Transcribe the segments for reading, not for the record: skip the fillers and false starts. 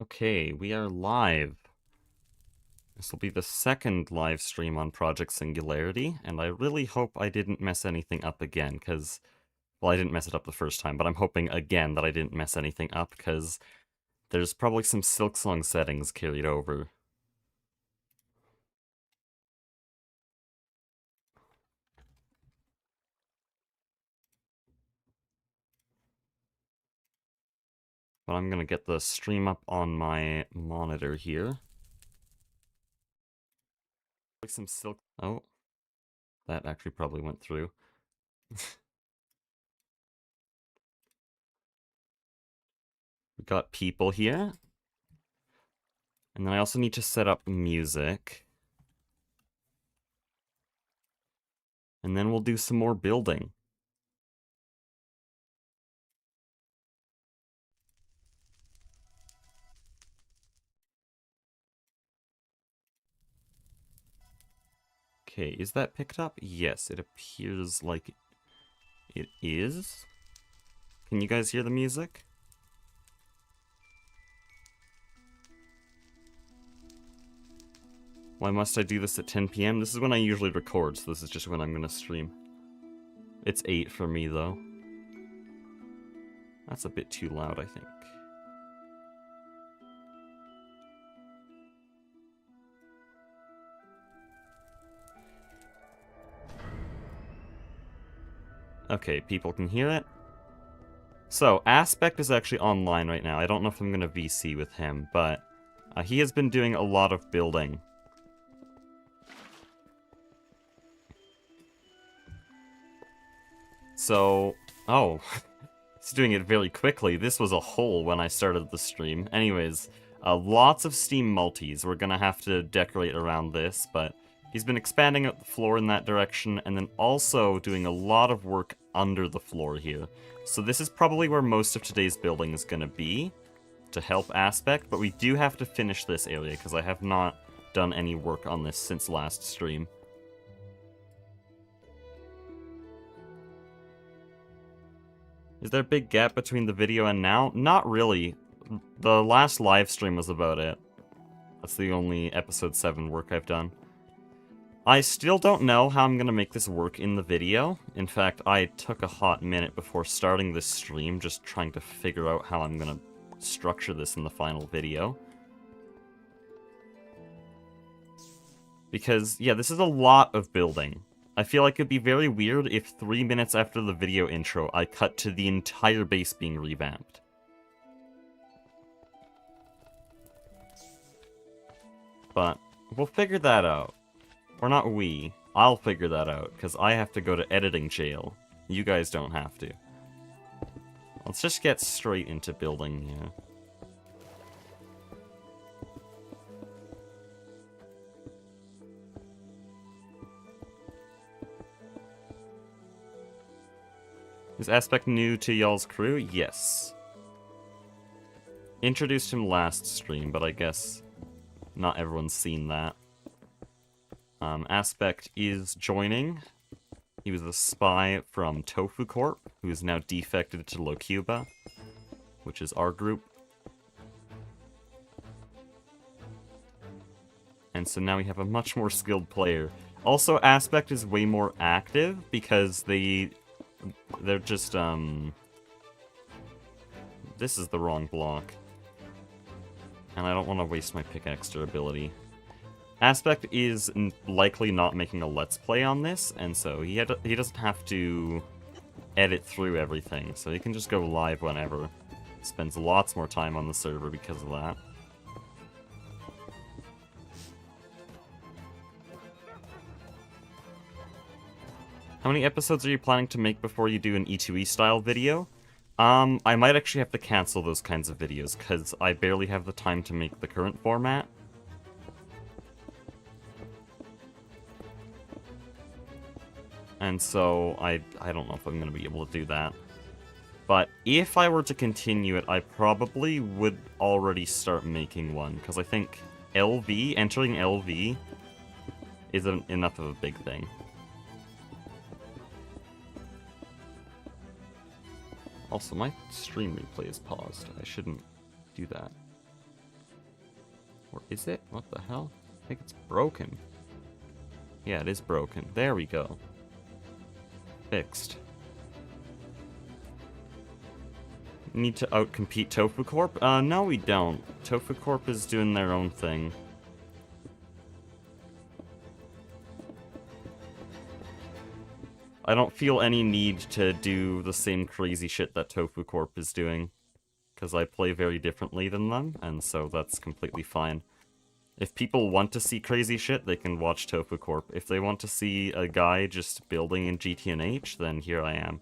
Okay, we are live. This will be the second live stream on Project Singularity, and I really hope I didn't mess anything up again, because, well, I didn't mess it up the first time, but I'm hoping again that I didn't mess anything up, because there's probably some Silksong settings carried over. But I'm gonna get the stream up on my monitor here. Like some silk. Oh, that actually probably went through. We got people here. And then I also need to set up music. And then we'll do some more building. Okay, is that picked up? Yes, it appears like it is. Can you guys hear the music? Why must I do this at 10 p.m.? This is when I usually record, so this is just when I'm gonna stream. It's 8 for me, though. That's a bit too loud, I think. Okay, people can hear it. So, Aspect is actually online right now. I don't know if I'm gonna VC with him, but he has been doing a lot of building. So, oh, he's doing it very quickly. This was a hole when I started the stream. Anyways, lots of Steam multis. We're gonna have to decorate around this, but he's been expanding out the floor in that direction, and then also doing a lot of work under the floor here. So this is probably where most of today's building is gonna be, to help Aspect, but we do have to finish this area, because I have not done any work on this since last stream. Is there a big gap between the video and now? Not really. The last live stream was about it. That's the only episode 7 work I've done. I still don't know how I'm gonna make this work in the video. In fact, I took a hot minute before starting this stream just trying to figure out how I'm gonna structure this in the final video. Because, yeah, this is a lot of building. I feel like it'd be very weird if 3 minutes after the video intro, I cut to the entire base being revamped. But we'll figure that out. Or not we. I'll figure that out, because I have to go to editing jail. You guys don't have to. Let's just get straight into building here. Is Aspect new to y'all's crew? Yes. Introduced him last stream, but I guess not everyone's seen that. Aspect is joining. He was a spy from Tofu Corp, who is now defected to Locuba, which is our group. And so now we have a much more skilled player. Also, Aspect is way more active, because they're just, this is the wrong block. And I don't want to waste my pickaxe durability. Aspect is likely not making a Let's Play on this, and so he doesn't have to edit through everything, so he can just go live whenever. Spends lots more time on the server because of that. How many episodes are you planning to make before you do an E2E style video? I might actually have to cancel those kinds of videos, because I barely have the time to make the current format. And so, I don't know if I'm going to be able to do that. But if I were to continue it, I probably would already start making one, because I think entering LV isn't enough of a big thing. Also, my stream replay is paused. I shouldn't do that. Or is it? What the hell? I think it's broken. Yeah, it is broken. There we go. Fixed. Need to outcompete Tofu Corp? No we don't. Tofu Corp is doing their own thing. I don't feel any need to do the same crazy shit that Tofu Corp is doing. Because I play very differently than them, and so that's completely fine. If people want to see crazy shit, they can watch Tofu Corp. If they want to see a guy just building in GTNH, then here I am.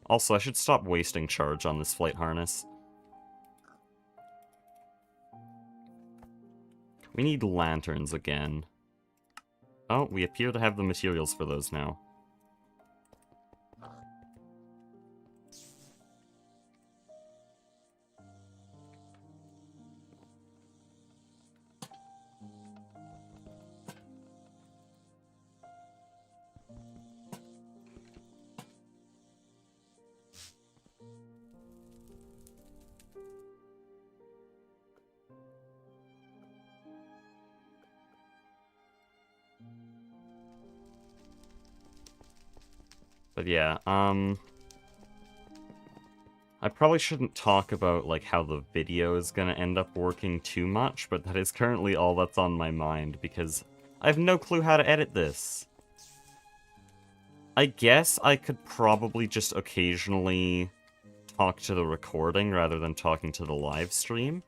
Also, I should stop wasting charge on this flight harness. We need lanterns again. Oh, we appear to have the materials for those now. But yeah, I probably shouldn't talk about, like, how the video is gonna end up working too much, but that is currently all that's on my mind, because I have no clue how to edit this. I guess I could probably just occasionally talk to the recording rather than talking to the live stream,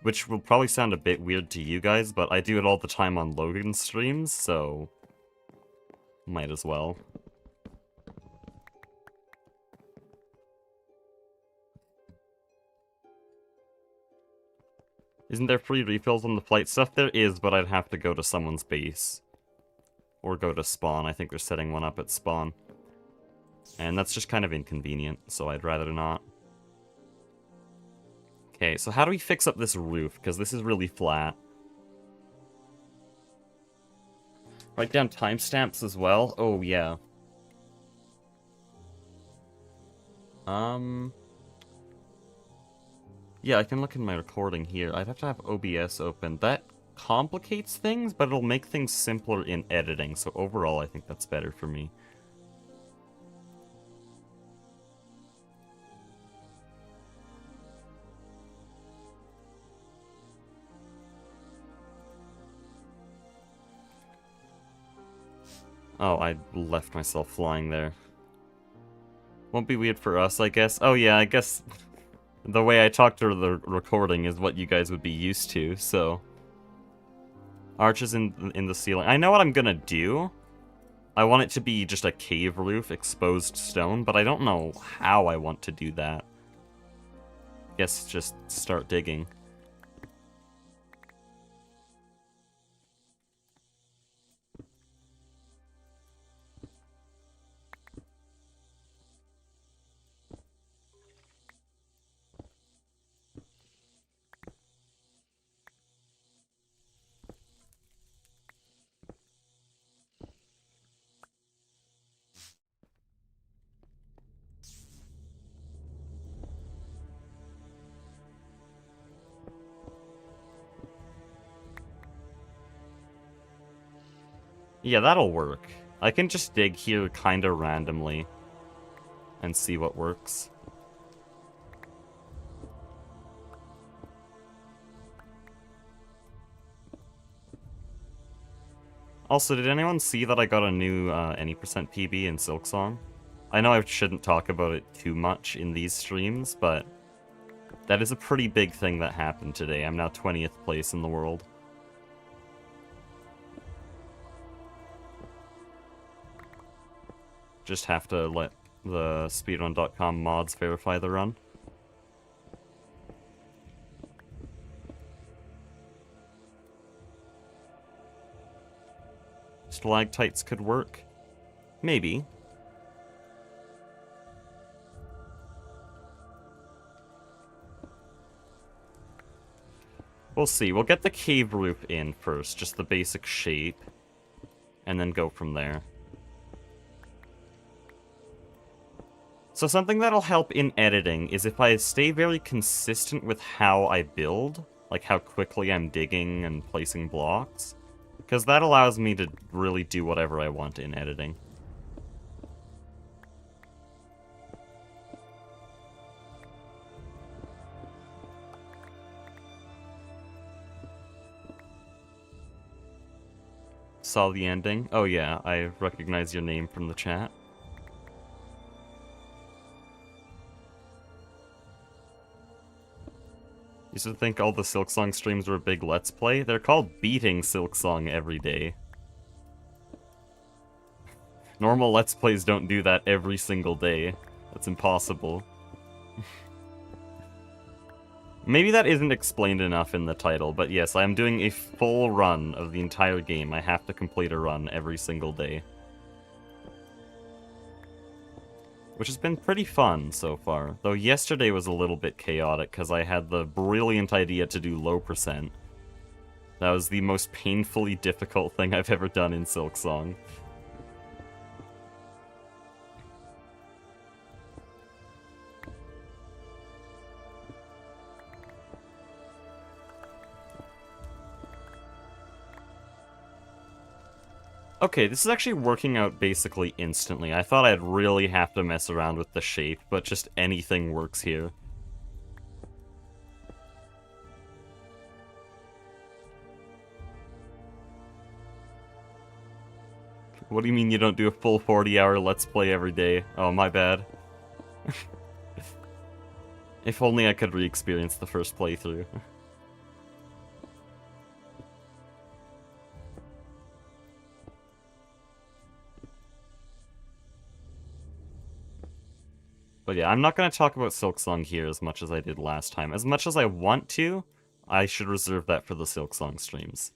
which will probably sound a bit weird to you guys, but I do it all the time on Logan's streams, so might as well. Isn't there free refills on the flight stuff? There is, but I'd have to go to someone's base. Or go to spawn. I think they're setting one up at spawn. And that's just kind of inconvenient, so I'd rather not. Okay, so how do we fix up this roof? Because this is really flat. Write down timestamps as well? Oh, yeah. Yeah, I can look in my recording here. I'd have to have OBS open. That complicates things, but it'll make things simpler in editing, so overall I think that's better for me. Oh, I left myself flying there. Won't be weird for us, I guess. Oh yeah, I guess the way I talk to the recording is what you guys would be used to, so... Arches in the ceiling. I know what I'm gonna do. I want it to be just a cave roof, exposed stone, but I don't know how I want to do that. Guess just start digging. Yeah, that'll work. I can just dig here kinda randomly and see what works. Also, did anyone see that I got a new any percent PB in Silksong? I know I shouldn't talk about it too much in these streams, but that is a pretty big thing that happened today. I'm now 20th place in the world. Just have to let the speedrun.com mods verify the run. Stalactites could work. Maybe. We'll see. We'll get the cave roof in first, just the basic shape, and then go from there. So something that'll help in editing is if I stay very consistent with how I build, like how quickly I'm digging and placing blocks, because that allows me to really do whatever I want in editing. Saw the ending? Oh yeah, I recognize your name from the chat. Used to think all the Silksong streams were a big Let's Play. They're called beating Silksong every day. Normal Let's Plays don't do that every single day. That's impossible. Maybe that isn't explained enough in the title, but yes, I am doing a full run of the entire game. I have to complete a run every single day. Which has been pretty fun so far, though yesterday was a little bit chaotic because I had the brilliant idea to do low percent. That was the most painfully difficult thing I've ever done in Silksong. Okay, this is actually working out basically instantly. I thought I'd really have to mess around with the shape, but just anything works here. What do you mean you don't do a full 40-hour Let's Play every day? Oh, my bad. If only I could re-experience the first playthrough. But yeah, I'm not going to talk about Silksong here as much as I did last time. As much as I want to, I should reserve that for the Silksong streams.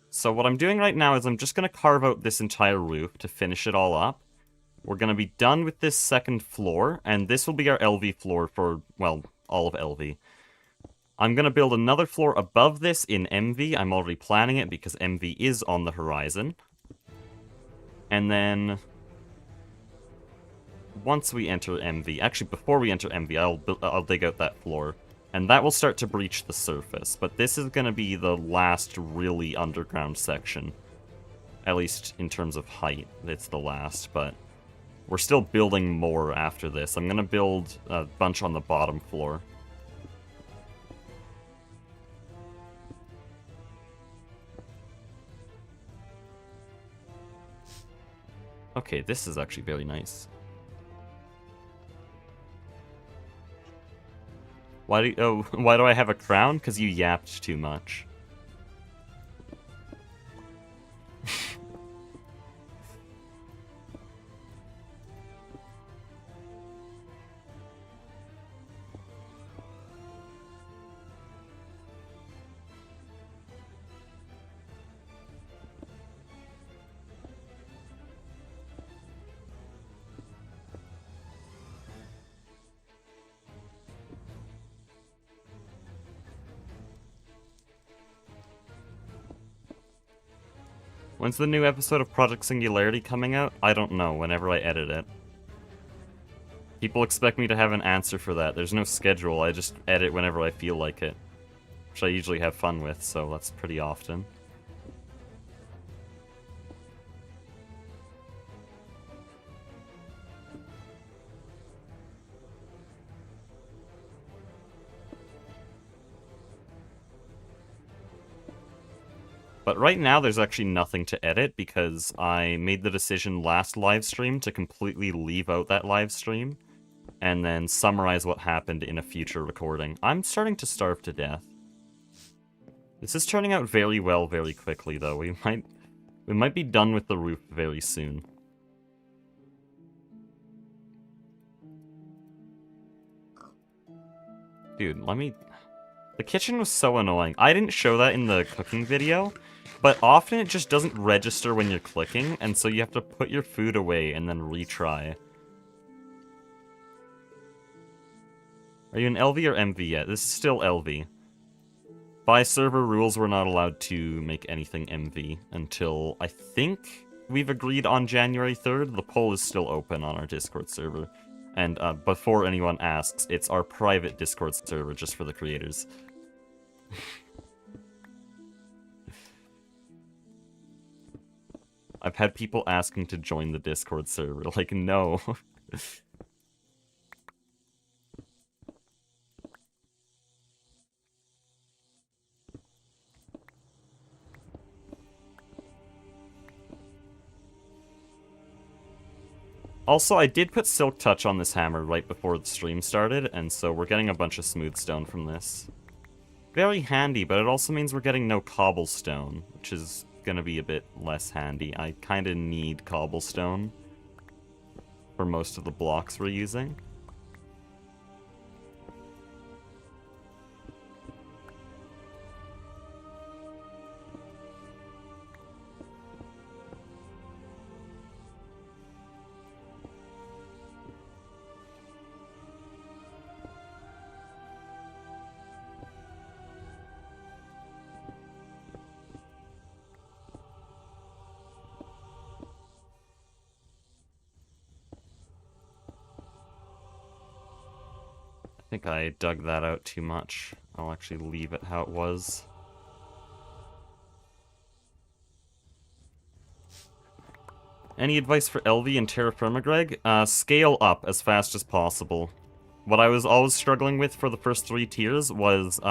So what I'm doing right now is I'm just going to carve out this entire roof to finish it all up. We're going to be done with this second floor, and this will be our LV floor for, well, all of LV. I'm going to build another floor above this in MV. I'm already planning it because MV is on the horizon. And then, once we enter MV, actually before we enter MV, I'll dig out that floor. And that will start to breach the surface, but this is going to be the last really underground section. At least in terms of height, it's the last, but we're still building more after this. I'm going to build a bunch on the bottom floor. Okay, this is actually very nice. Why do I have a crown? Because you yapped too much. When's the new episode of Project Singularity coming out? I don't know, whenever I edit it. People expect me to have an answer for that. There's no schedule, I just edit whenever I feel like it. Which I usually have fun with, so that's pretty often. But right now, there's actually nothing to edit because I made the decision last live stream to completely leave out that live stream and then summarize what happened in a future recording. I'm starting to starve to death. This is turning out very well very quickly, though. We might be done with the roof very soon. Dude, the kitchen was so annoying. I didn't show that in the cooking video, but often it just doesn't register when you're clicking, and so you have to put your food away and then retry. Are you in LV or MV yet? This is still LV. By server rules, we're not allowed to make anything MV until, I think, we've agreed on January 3rd. The poll is still open on our Discord server. And before anyone asks, it's our private Discord server just for the creators. I've had people asking to join the Discord server. Like, no. Also, I did put Silk Touch on this hammer right before the stream started, and so we're getting a bunch of smooth stone from this. Very handy, but it also means we're getting no cobblestone, which is gonna be a bit less handy. I kinda need cobblestone for most of the blocks we're using. I think I dug that out too much. I'll actually leave it how it was. Any advice for LV and Terra Firma, Greg? Scale up as fast as possible. What I was always struggling with for the first 3 tiers was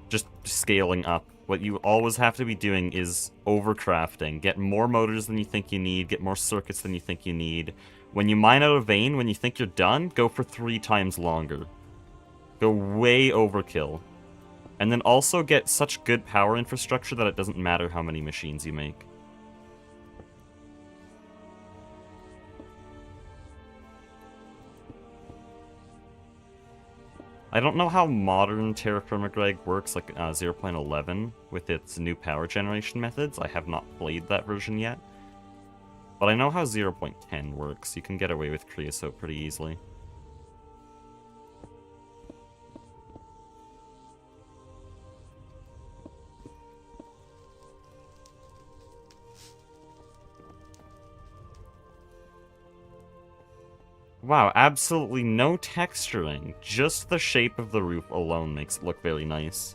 just scaling up. What you always have to be doing is overcrafting. Get more motors than you think you need, get more circuits than you think you need. When you mine out a vein, when you think you're done, go for 3 times longer. Go way overkill. And then also get such good power infrastructure that it doesn't matter how many machines you make. I don't know how modern Terra Firma, Greg, works, like 0.11, with its new power generation methods. I have not played that version yet. But I know how 0.10 works. You can get away with creosote pretty easily. Wow, absolutely no texturing. Just the shape of the roof alone makes it look very nice.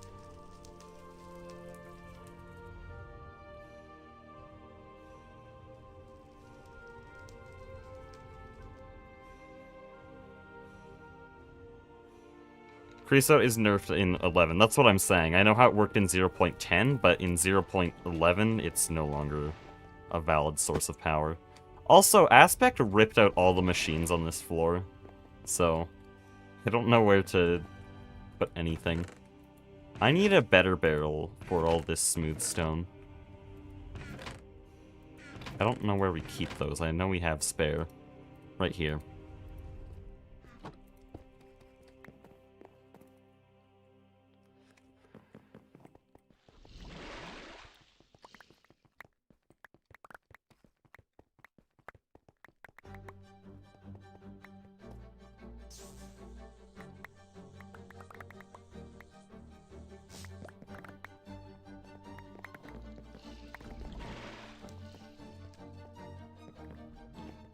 Creosote is nerfed in 11. That's what I'm saying. I know how it worked in 0.10, but in 0.11, it's no longer a valid source of power. Also, Aspect ripped out all the machines on this floor, so I don't know where to put anything. I need a better barrel for all this smooth stone. I don't know where we keep those. I know we have spare. Right here.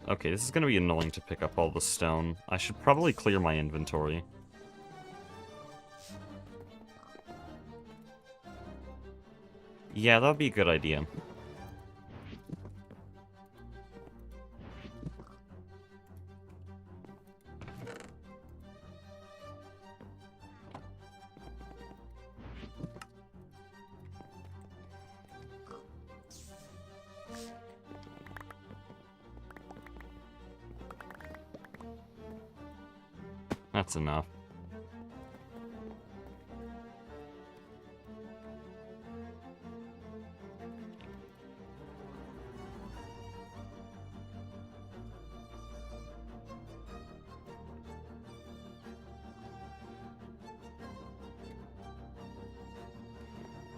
Okay, this is gonna be annoying to pick up all the stone. I should probably clear my inventory. Yeah, that'd be a good idea. That's enough.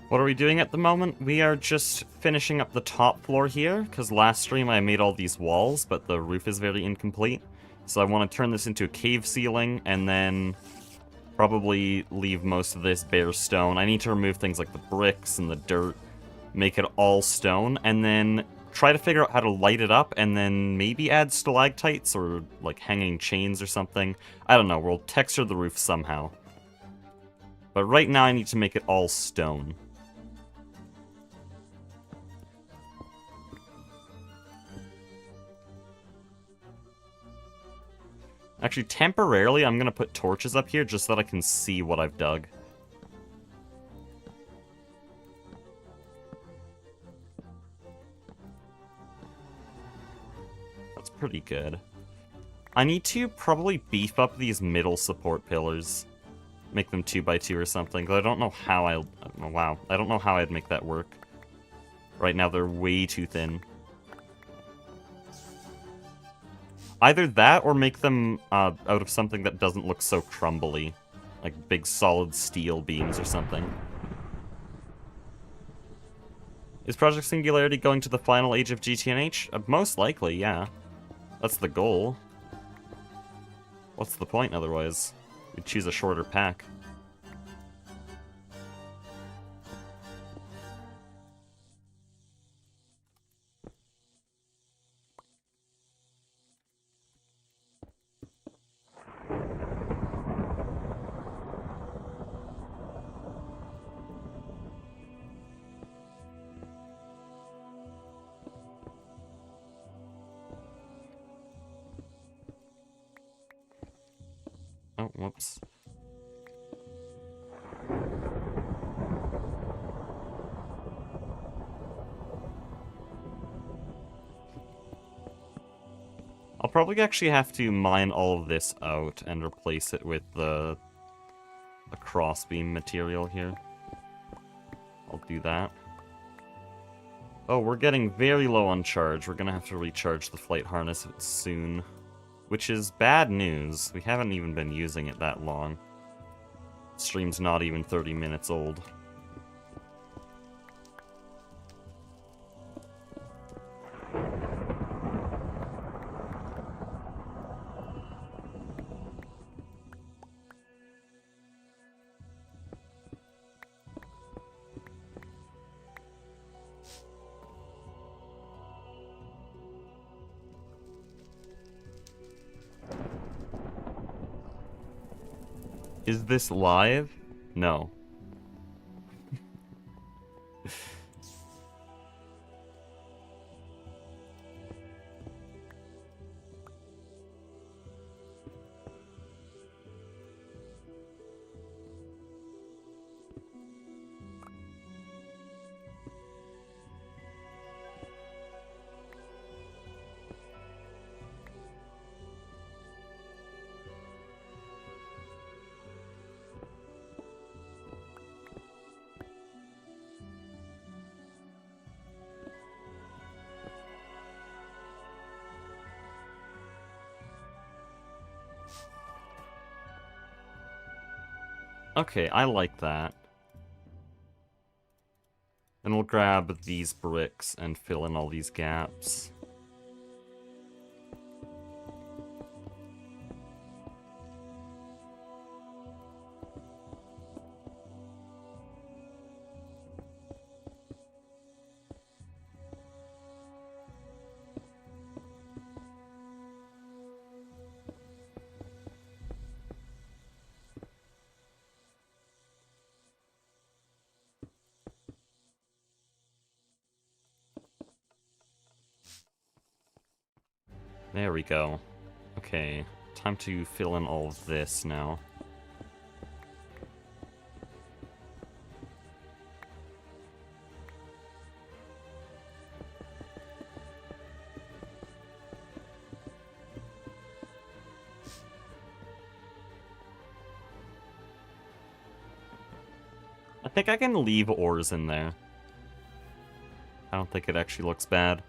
What are we doing at the moment? We are just finishing up the top floor here, because last stream I made all these walls, but the roof is very incomplete. So I want to turn this into a cave ceiling, and then Probably leave most of this bare stone. I need to remove things like the bricks and the dirt, make it all stone, and then try to figure out how to light it up, and then maybe add stalactites or like hanging chains or something. I don't know, we'll texture the roof somehow. But right now I need to make it all stone. Actually, temporarily, I'm going to put torches up here just so that I can see what I've dug. That's pretty good. I need to probably beef up these middle support pillars. Make them 2x2 or something, but I don't know how I'll... Oh, wow, I don't know how I'd make that work. Right now, they're way too thin. Either that, or make them out of something that doesn't look so crumbly. Like big solid steel beams or something. Is Project Singularity going to the final age of GTNH? Most likely, yeah. That's the goal. What's the point otherwise? We'd choose a shorter pack. Oh, whoops. I'll probably actually have to mine all of this out and replace it with the crossbeam material here. I'll do that. Oh, we're getting very low on charge. We're gonna have to recharge the flight harness soon. Which is bad news. We haven't even been using it that long. Stream's not even 30 minutes old. Is this live? No. Okay, I like that. Then we'll grab these bricks and fill in all these gaps. There we go. Okay, time to fill in all of this now. I think I can leave ores in there. I don't think it actually looks bad.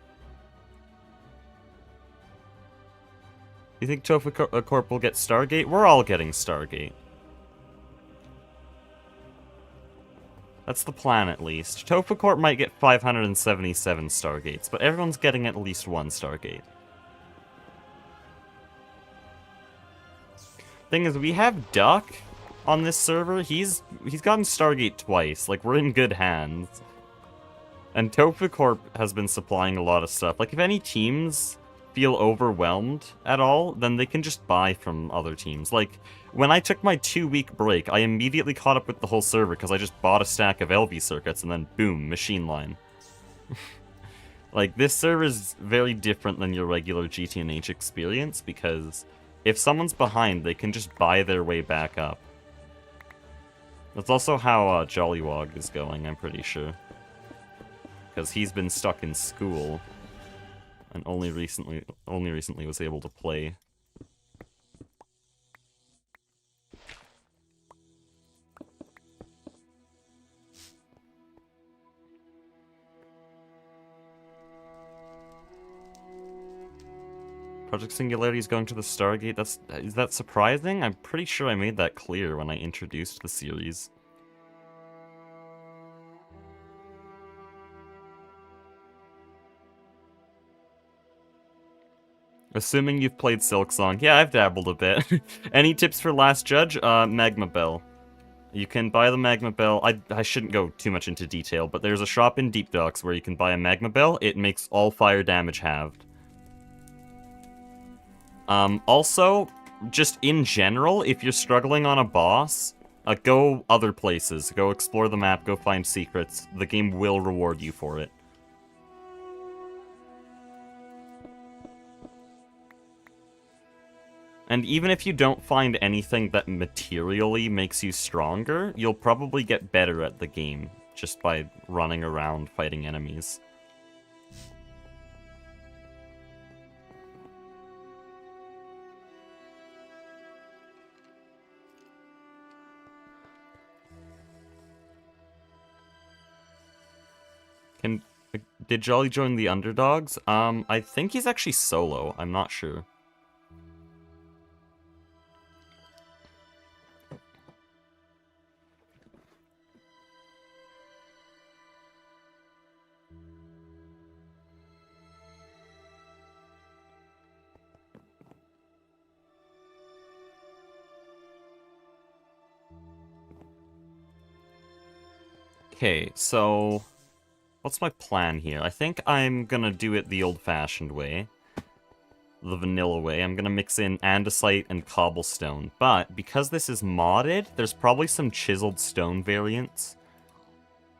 You think Tofu Corp will get Stargate? We're all getting Stargate. That's the plan, at least. Tofu Corp might get 577 Stargates, but everyone's getting at least one Stargate. Thing is, we have Duck, on this server. He's gotten Stargate twice. Like, we're in good hands. And Tofu Corp has been supplying a lot of stuff. Like, if any teams feel overwhelmed at all, then they can just buy from other teams. Like, when I took my 2-week break, I immediately caught up with the whole server because I just bought a stack of LV circuits and then boom, machine line. Like, this server is very different than your regular GTNH experience because if someone's behind, they can just buy their way back up. That's also how Jollywog is going, I'm pretty sure. Because he's been stuck in school and only recently was able to play. Project Singularity is going to the Stargate. Is that surprising? I'm pretty sure I made that clear when I introduced the series. Assuming you've played Silksong. Yeah, I've dabbled a bit. Any tips for Last Judge? Magma Bell. You can buy the Magma Bell. I shouldn't go too much into detail, but there's a shop in Deep Docks where you can buy a Magma Bell. It makes all fire damage halved. Also, just in general, if you're struggling on a boss, go other places. Go explore the map, go find secrets. The game will reward you for it. And even if you don't find anything that materially makes you stronger, you'll probably get better at the game just by running around fighting enemies. Did Jolly join the Underdogs? I think he's actually solo. I'm not sure. Okay, so what's my plan here? I think I'm gonna do it the old-fashioned way. The vanilla way. I'm gonna mix in andesite and cobblestone. But because this is modded, there's probably some chiseled stone variants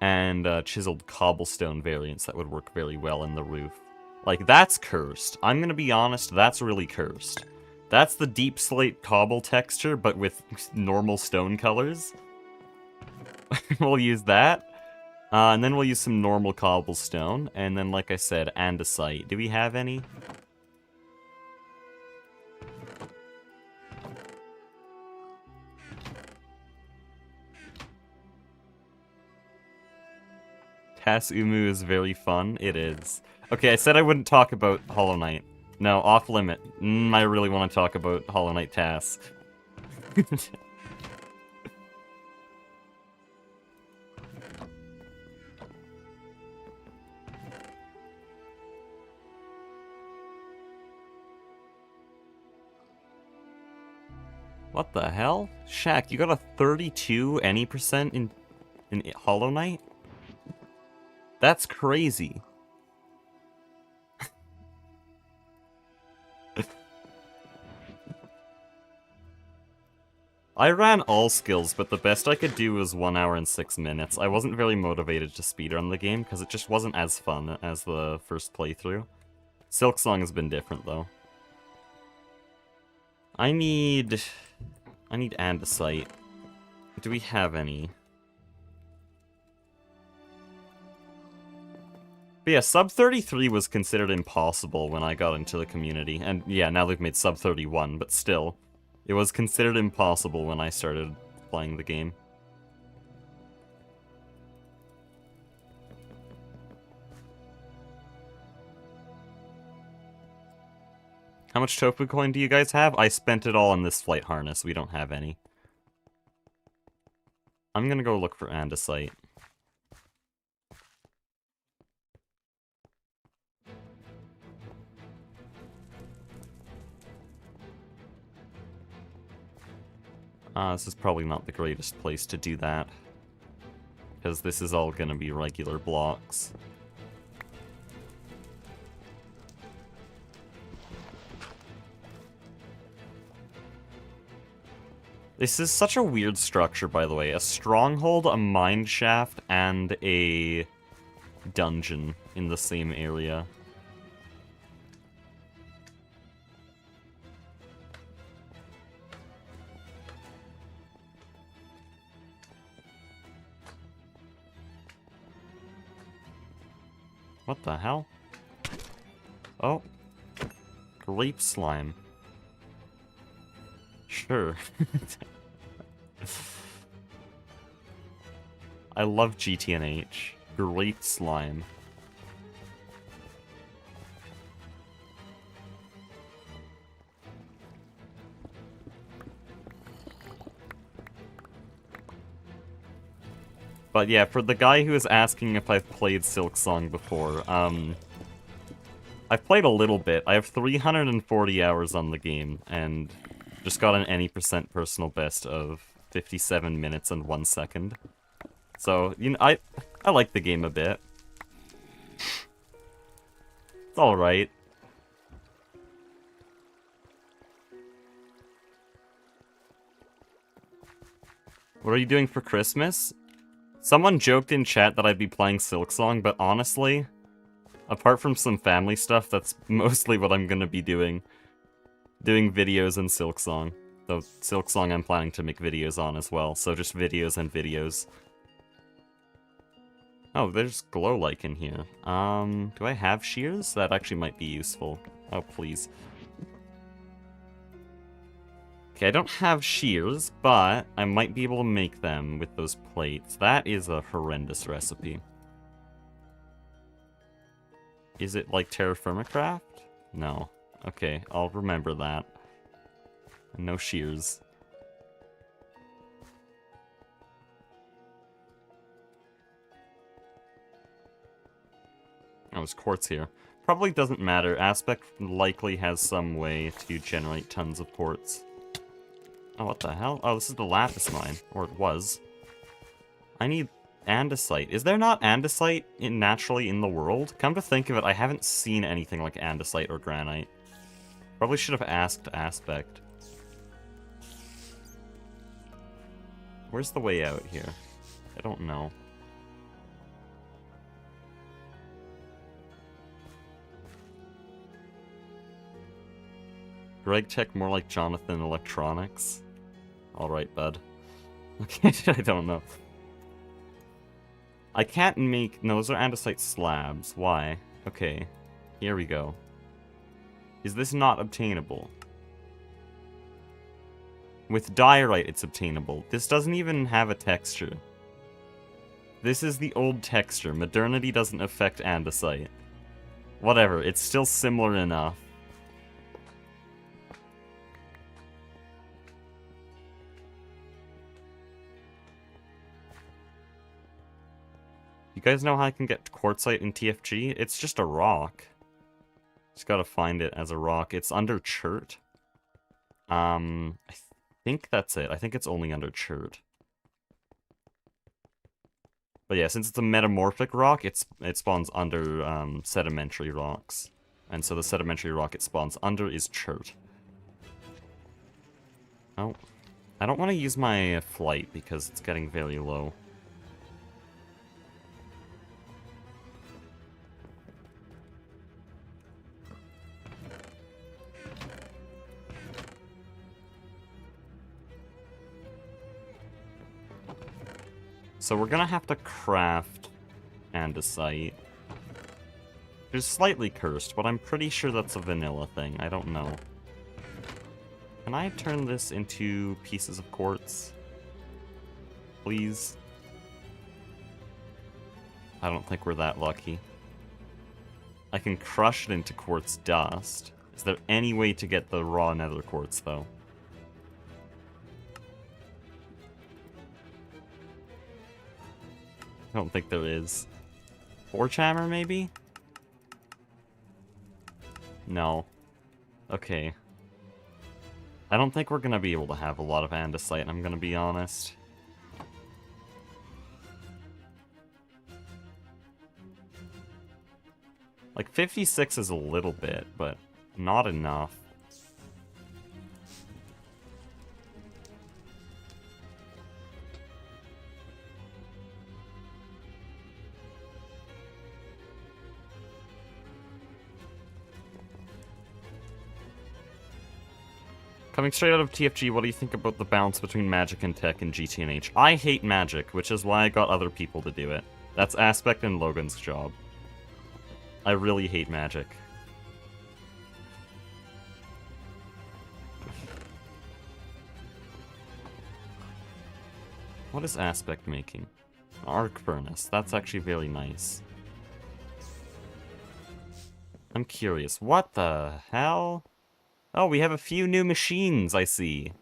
and chiseled cobblestone variants that would work very well in the roof. Like, that's cursed. I'm gonna be honest, that's really cursed. That's the deep slate cobble texture, but with normal stone colors. We'll use that. And then we'll use some normal cobblestone. And then, like I said, andesite. Do we have any? Tas Umu is very fun. It is. Okay, I said I wouldn't talk about Hollow Knight. No, off limit. I really want to talk about Hollow Knight Tas. What the hell? Shaq, you got a 32 any percent in Hollow Knight? That's crazy. I ran all skills, but the best I could do was 1 hour and 6 minutes. I wasn't very motivated to speedrun the game, because it just wasn't as fun as the first playthrough. Silksong has been different, though. I need andesite. Do we have any? But yeah, sub 33 was considered impossible when I got into the community. And yeah, now they've made sub 31, but still. It was considered impossible when I started playing the game. How much tofu coin do you guys have? I spent it all on this flight harness. We don't have any. I'm gonna go look for andesite. This is probably not the greatest place to do that, because this is all gonna be regular blocks. This is such a weird structure, by the way. A stronghold, a mine shaft, and a dungeon in the same area. What the hell? Oh. Grape slime. Sure. I love GTNH. Grape slime. But yeah, for the guy who is asking if I've played Silksong before, I've played a little bit. I have 340 hours on the game, and just got an any percent personal best of 57 minutes and 1 second. So, you know, I like the game a bit. It's alright. What are you doing for Christmas? Someone joked in chat that I'd be playing Silksong, but honestly, apart from some family stuff, that's mostly what I'm gonna be doing. Doing videos in Silksong. Though Silksong I'm planning to make videos on as well, so just videos and videos. Oh, there's glow-like in here. Do I have shears? That actually might be useful. Oh, please. Okay, I don't have shears, but I might be able to make them with those plates. That is a horrendous recipe. Is it like Terra Firma Craft? No. Okay, I'll remember that. And no shears. Oh, there's quartz here. Probably doesn't matter. Aspect likely has some way to generate tons of quartz. Oh, what the hell? Oh, this is the lapis mine. Or it was. I need andesite. Is there not andesite naturally in the world? Come to think of it, I haven't seen anything like andesite or granite. Probably should have asked Aspect. Where's the way out here? I don't know. Greg Tech more like Jonathan Electronics? Alright, bud. Okay, I don't know. I can't make... No, those are andesite slabs. Why? Okay. Here we go. Is this not obtainable? With diorite, it's obtainable. This doesn't even have a texture. This is the old texture. Modernity doesn't affect andesite. Whatever, it's still similar enough. You guys know how I can get quartzite in TFG? It's just a rock. Just gotta find it as a rock. It's under chert. I think that's it. I think it's only under chert. But yeah, since it's a metamorphic rock, it spawns under sedimentary rocks. And so the sedimentary rock it spawns under is chert. Oh. I don't want to use my flight because it's getting very low. So we're gonna have to craft andesite. It's slightly cursed, but I'm pretty sure that's a vanilla thing. I don't know. Can I turn this into pieces of quartz? Please? I don't think we're that lucky. I can crush it into quartz dust. Is there any way to get the raw nether quartz, though? I don't think there is. Forge hammer, maybe? No. Okay. I don't think we're gonna be able to have a lot of andesite, I'm gonna be honest. Like, 56 is a little bit, but not enough. Coming straight out of TFG, what do you think about the balance between magic and tech in GTNH? I hate magic, which is why I got other people to do it. That's Aspect and Logan's job. I really hate magic. What is Aspect making? Arc Furnace. That's actually very nice. I'm curious. What the hell? Oh, we have a few new machines, I see.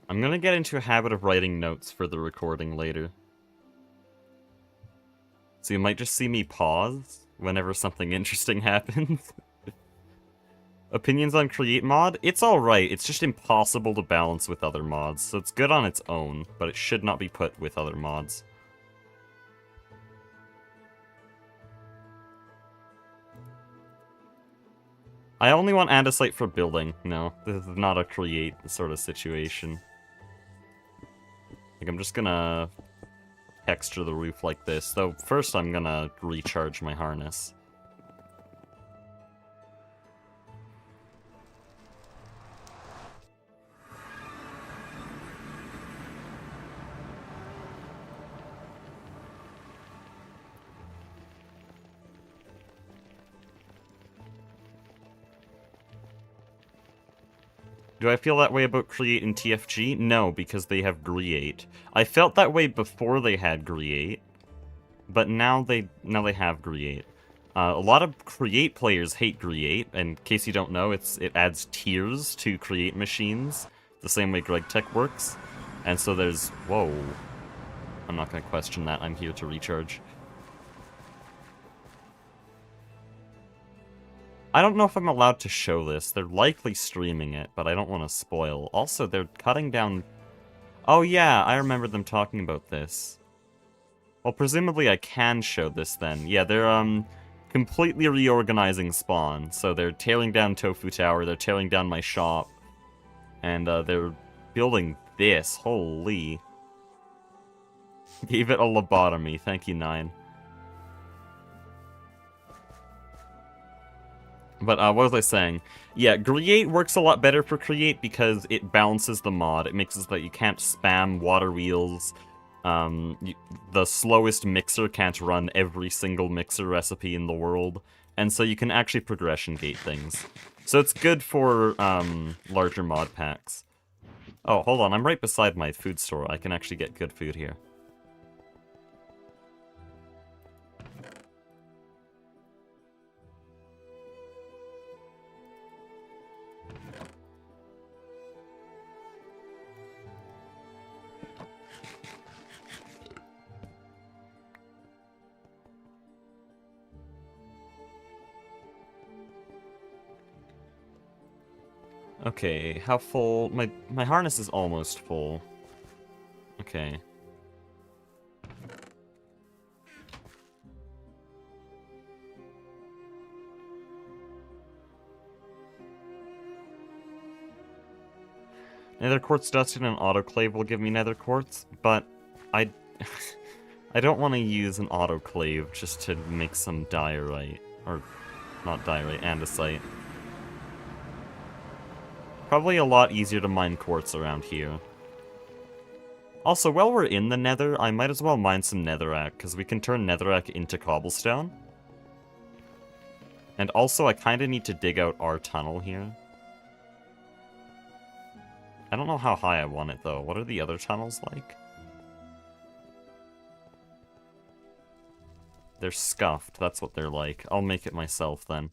I'm gonna get into a habit of writing notes for the recording later. So you might just see me pause whenever something interesting happens. Opinions on Create mod? It's alright, it's just impossible to balance with other mods, so it's good on its own, but it should not be put with other mods. I only want andesite for building. No, this is not a create sort of situation. Like, I'm just gonna texture the roof like this, though first I'm gonna recharge my harness. Do I feel that way about Create and TFG? No, because they have Create. I felt that way before they had Create, but now they have Create. A lot of Create players hate Create, and in case you don't know, it adds tiers to Create machines, the same way GregTech works. And so there's... Whoa. I'm not going to question that, I'm here to recharge. I don't know if I'm allowed to show this. They're likely streaming it, but I don't want to spoil. Also, they're cutting down... Oh yeah, I remember them talking about this. Well, presumably I can show this then. Yeah, they're, completely reorganizing Spawn. So they're tearing down Tofu Tower, they're tearing down my shop, and, they're building this. Holy. Gave it a lobotomy. Thank you, 9. But, what was I saying? Yeah, Create works a lot better for Create because it balances the mod. It makes it so that you can't spam water wheels. The slowest mixer can't run every single mixer recipe in the world. And so you can actually progression gate things. So it's good for, larger mod packs. Oh, hold on, I'm right beside my food store. I can actually get good food here. Okay, how full? My harness is almost full. Okay. Nether quartz dust in an autoclave will give me nether quartz, but I I don't want to use an autoclave just to make some diorite. Or, not diorite, andesite. Probably a lot easier to mine quartz around here. Also, while we're in the nether, I might as well mine some netherrack, because we can turn netherrack into cobblestone. And also, I kind of need to dig out our tunnel here. I don't know how high I want it, though. What are the other tunnels like? They're scuffed, that's what they're like. I'll make it myself, then.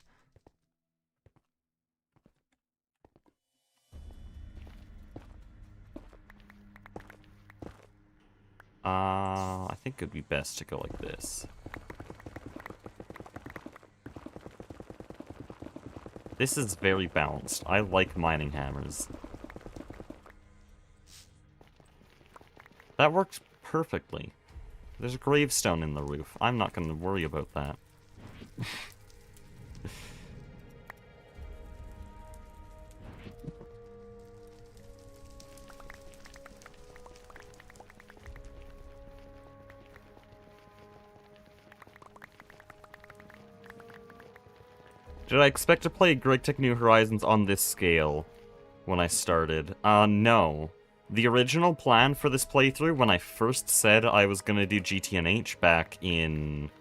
I think it would be best to go like this. This is very balanced. I like mining hammers. That worked perfectly. There's a gravestone in the roof. I'm not going to worry about that. Did I expect to play Greg New Horizons on this scale when I started? No. The original plan for this playthrough, when I first said I was going to do GTNH back in...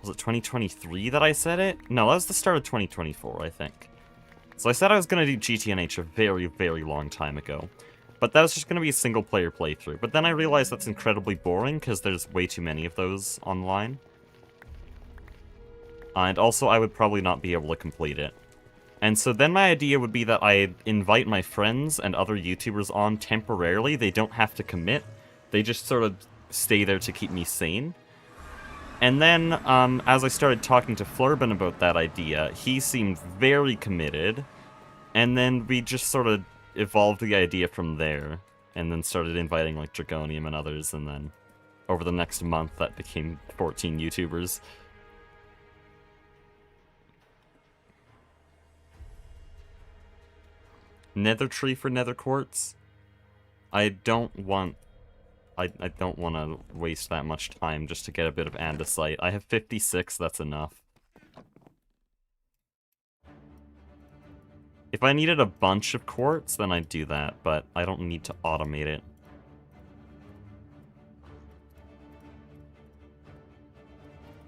Was it 2023 that I said it? No, that was the start of 2024, I think. So I said I was going to do GTNH a very, very long time ago. But that was just going to be a single-player playthrough. But then I realized that's incredibly boring, because there's way too many of those online. And also, I would probably not be able to complete it. And so then my idea would be that I invite my friends and other YouTubers on temporarily. They don't have to commit. They just sort of stay there to keep me sane. And then, as I started talking to Flurbin about that idea, he seemed very committed. And then we just sort of evolved the idea from there. And then started inviting, like, Draconium and others. And then, over the next month, that became 14 YouTubers. Nether tree for nether quartz? I don't want to waste that much time just to get a bit of andesite. I have 56, that's enough. If I needed a bunch of quartz, then I'd do that, but I don't need to automate it.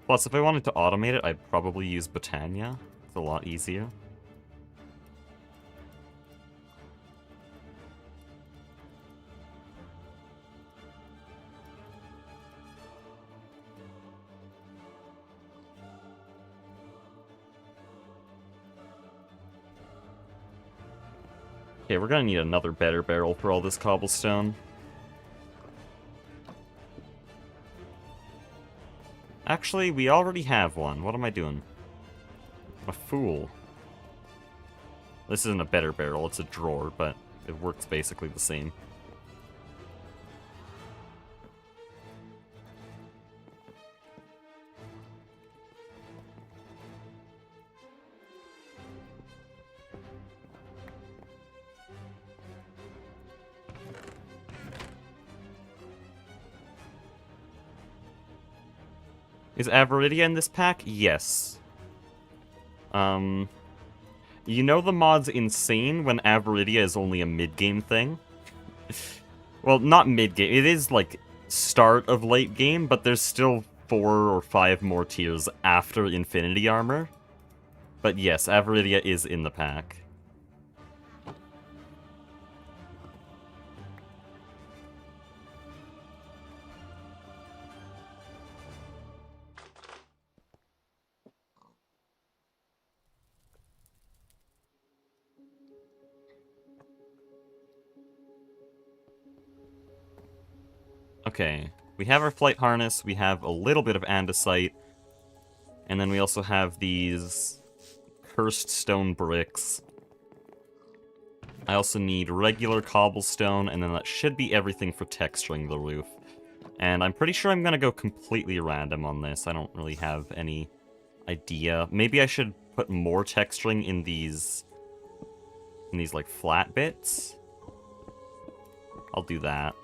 Plus, if I wanted to automate it, I'd probably use Botania. It's a lot easier. Okay, we're gonna need another better barrel for all this cobblestone. Actually, we already have one. What am I doing? I'm a fool. This isn't a better barrel, it's a drawer, but it works basically the same. Is Avaridia in this pack? Yes. You know the mod's insane when Avaridia is only a mid-game thing? Well, not mid-game. It is, like, start of late game, but there's still 4 or 5 more tiers after Infinity Armor. But yes, Avaridia is in the pack. Okay, we have our flight harness, we have a little bit of andesite, and then we also have these cursed stone bricks. I also need regular cobblestone, and then that should be everything for texturing the roof. And I'm pretty sure I'm gonna go completely random on this. I don't really have any idea. Maybe I should put more texturing in these like flat bits. I'll do that.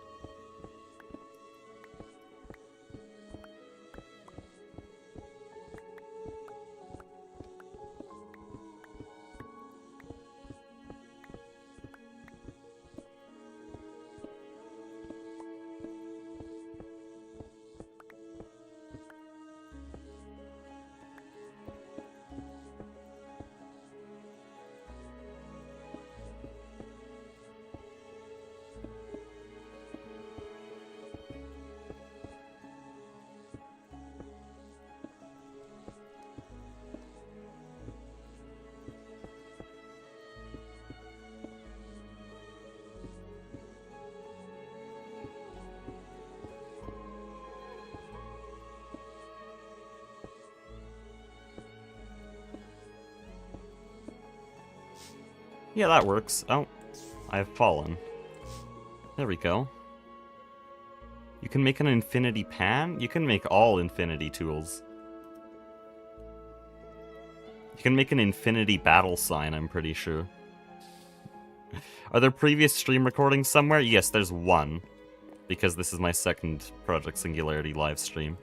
Yeah, that works. Oh, I've fallen. There we go. You can make an infinity pan? You can make all infinity tools. You can make an infinity battle sign, I'm pretty sure. Are there previous stream recordings somewhere? Yes, there's one. Because this is my second Project Singularity live stream.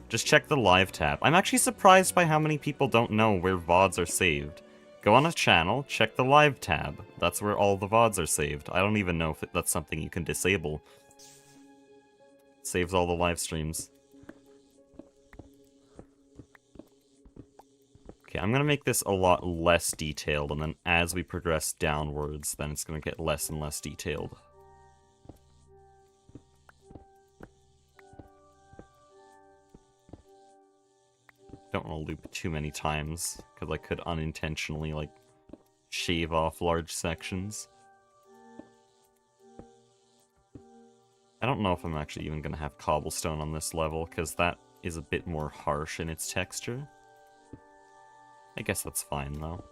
Just check the live tab. I'm actually surprised by how many people don't know where VODs are saved. Go on a channel, check the live tab. That's where all the VODs are saved. I don't even know if that's something you can disable. It saves all the live streams. Okay, I'm gonna make this a lot less detailed, and then as we progress downwards, then it's gonna get less and less detailed. Don't want to loop too many times, because I could unintentionally, like, shave off large sections. I don't know if I'm actually even gonna have cobblestone on this level, because that is a bit more harsh in its texture. I guess that's fine, though.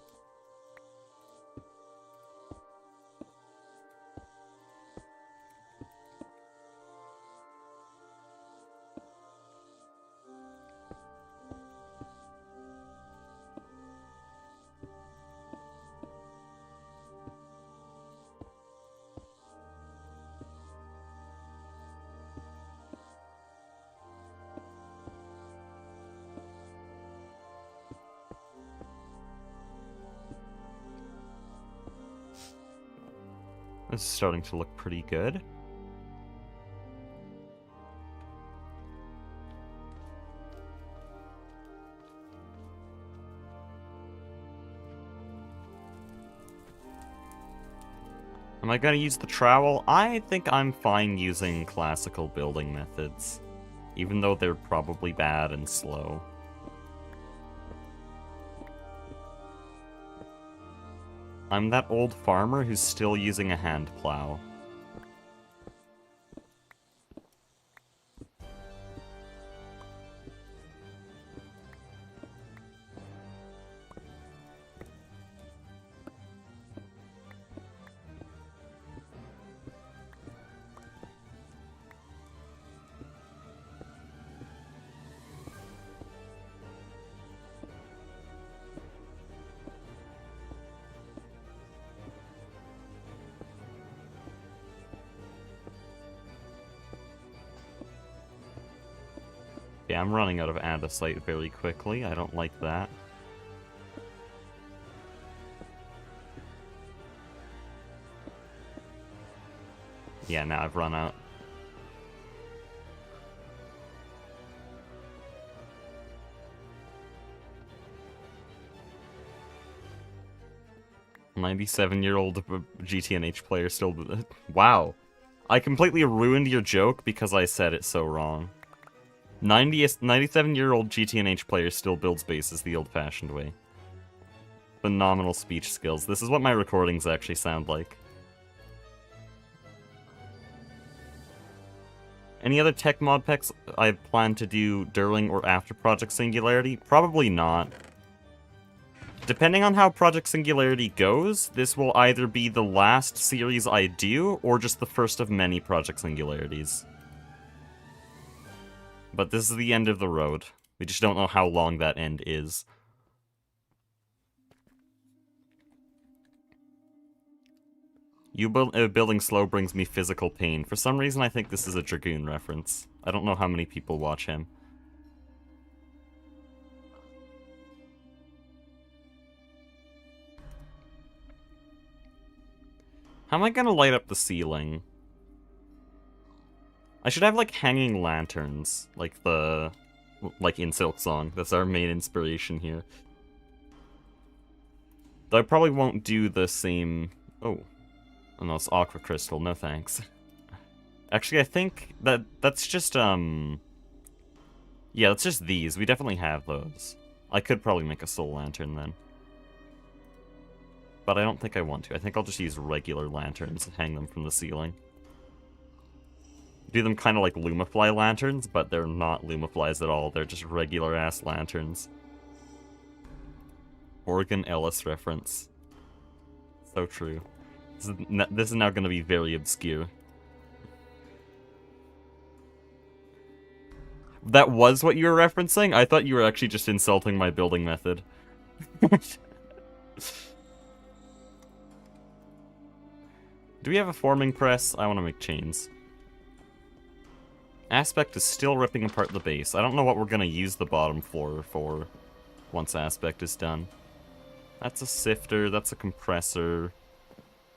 This is starting to look pretty good. Am I gonna use the trowel? I think I'm fine using classical building methods, even though they're probably bad and slow. I'm that old farmer who's still using a hand plow. Yeah, I'm running out of andesite very quickly. I don't like that. Yeah, now I've run out. "97-year-old GTNH player still..." Wow. I completely ruined your joke because I said it so wrong. 97-year-old GTNH player still builds bases the old-fashioned way. Phenomenal speech skills. This is what my recordings actually sound like. Any other tech mod packs I plan to do during or after Project Singularity? Probably not. Depending on how Project Singularity goes, this will either be the last series I do, or just the first of many Project Singularities. But this is the end of the road. We just don't know how long that end is. You building slow brings me physical pain. For some reason, I think this is a Dragoon reference. I don't know how many people watch him. How am I gonna light up the ceiling? I should have, like, hanging lanterns, like in Silksong. That's our main inspiration here. Though I probably won't do the same... Oh no, it's Aqua Crystal, no thanks. Actually, I think that's just, yeah, it's just these. We definitely have those. I could probably make a soul lantern then. But I don't think I want to. I think I'll just use regular lanterns and hang them from the ceiling. Do them kind of like Lumafly lanterns, but they're not Lumaflies at all. They're just regular-ass lanterns. Organ Ellis reference. So true. This is now going to be very obscure. That was what you were referencing? I thought you were actually just insulting my building method. Do we have a forming press? I want to make chains. Aspect is still ripping apart the base. I don't know what we're going to use the bottom floor for once Aspect is done. That's a sifter, that's a compressor.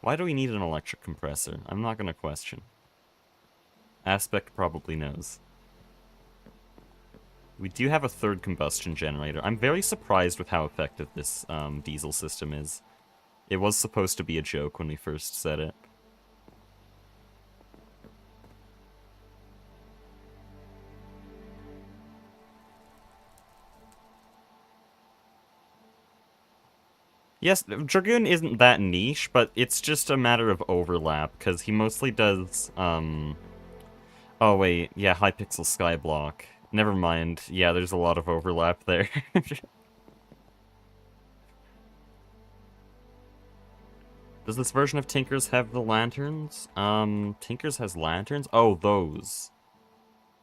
Why do we need an electric compressor? I'm not going to question. Aspect probably knows. We do have a third combustion generator. I'm very surprised with how effective this diesel system is. It was supposed to be a joke when we first said it. Yes, Dragoon isn't that niche, but it's just a matter of overlap, because he mostly does, Oh wait, yeah, Hypixel Skyblock. Never mind, yeah, there's a lot of overlap there. Does this version of Tinker's have the lanterns? Tinker's has lanterns? Oh, those.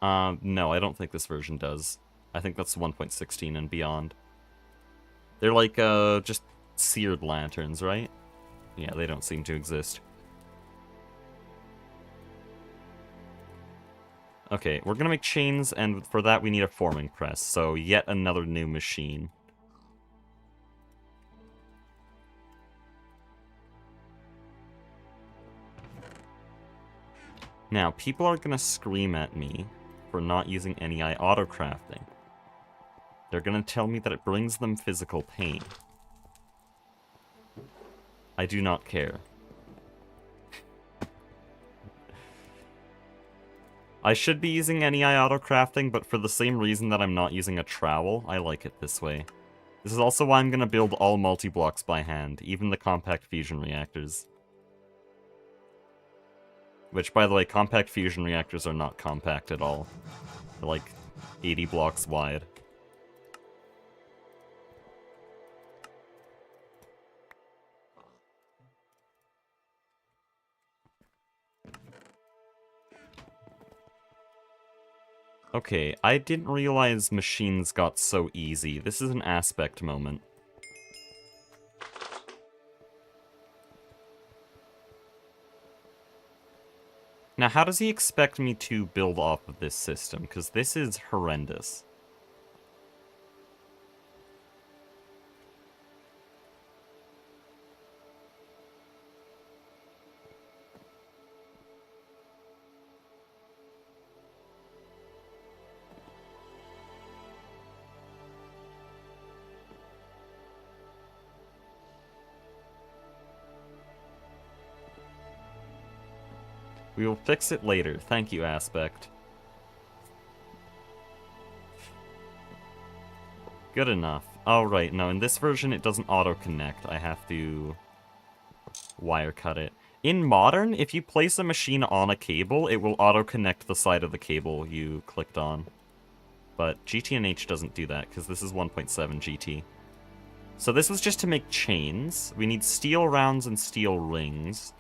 No, I don't think this version does. I think that's 1.16 and beyond. They're like, just seared lanterns, right? Yeah, they don't seem to exist. Okay, we're gonna make chains, and for that we need a forming press, so yet another new machine. Now, people are gonna scream at me for not using NEI auto-crafting. They're gonna tell me that it brings them physical pain. I do not care. I should be using NEI auto-crafting, but for the same reason that I'm not using a trowel, I like it this way. This is also why I'm gonna build all multi-blocks by hand, even the compact fusion reactors. Which, by the way, compact fusion reactors are not compact at all. They're like 80 blocks wide. Okay, I didn't realize machines got so easy. This is an aspect moment. Now, how does he expect me to build off of this system? Because this is horrendous. We will fix it later. Thank you, Aspect. Good enough. Oh, right. No, in this version, it doesn't auto-connect. I have to wire cut it. In Modern, if you place a machine on a cable, it will auto-connect the side of the cable you clicked on. But GT and H doesn't do that, because this is 1.7 GT. So this was just to make chains. We need steel rounds and steel rings.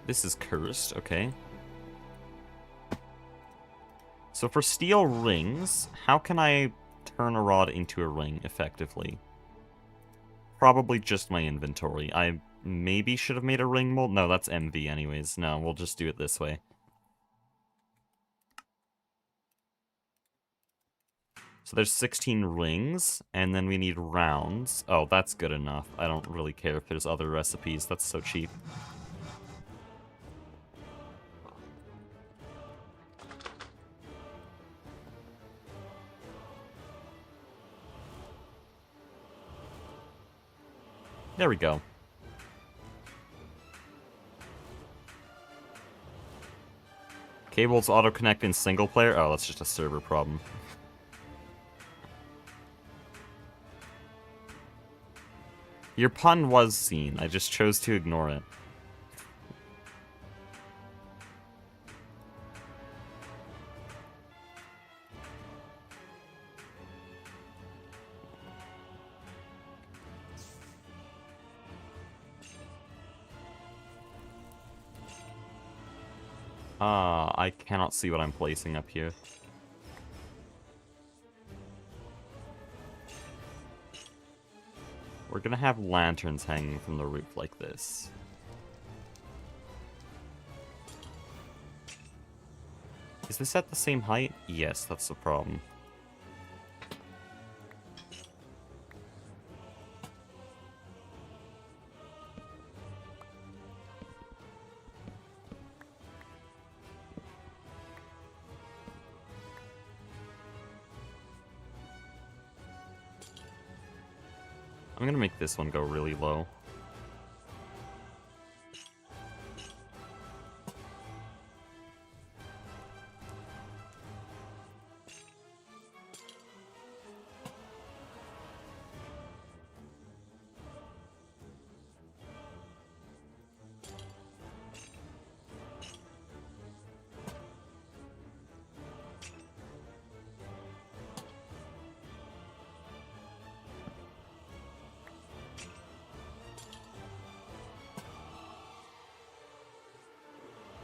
This is cursed, okay. So for steel rings, how can I turn a rod into a ring effectively? Probably just my inventory. I maybe should have made a ring mold. No, that's MV anyways. No, we'll just do it this way. So there's 16 rings, and then we need rounds. Oh, that's good enough. I don't really care if there's other recipes. That's so cheap. There we go. Cables auto-connect in single player? Oh, that's just a server problem. Your pun was seen. I just chose to ignore it. I cannot see what I'm placing up here. We're gonna have lanterns hanging from the roof like this. Is this at the same height? Yes, that's the problem. I'm gonna make this one go really low.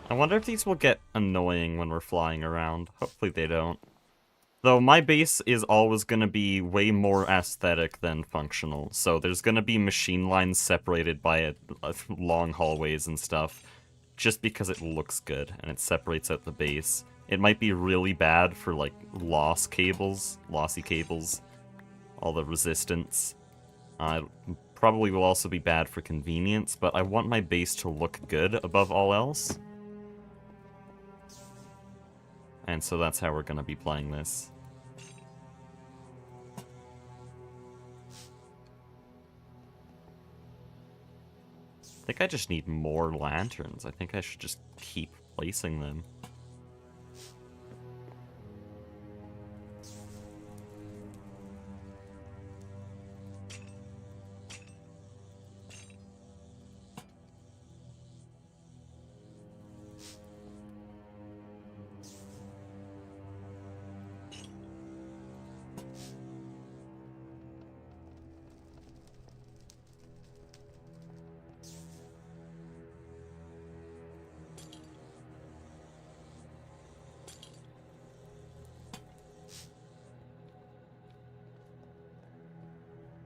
I wonder if these will get annoying when we're flying around. Hopefully they don't. Though my base is always going to be way more aesthetic than functional, so there's going to be machine lines separated by long hallways and stuff, just because it looks good and it separates out the base. It might be really bad for, like, lossy cables, all the resistance. Probably will also be bad for convenience, but I want my base to look good above all else. And so that's how we're going to be playing this. I think I just need more lanterns. I think I should just keep placing them.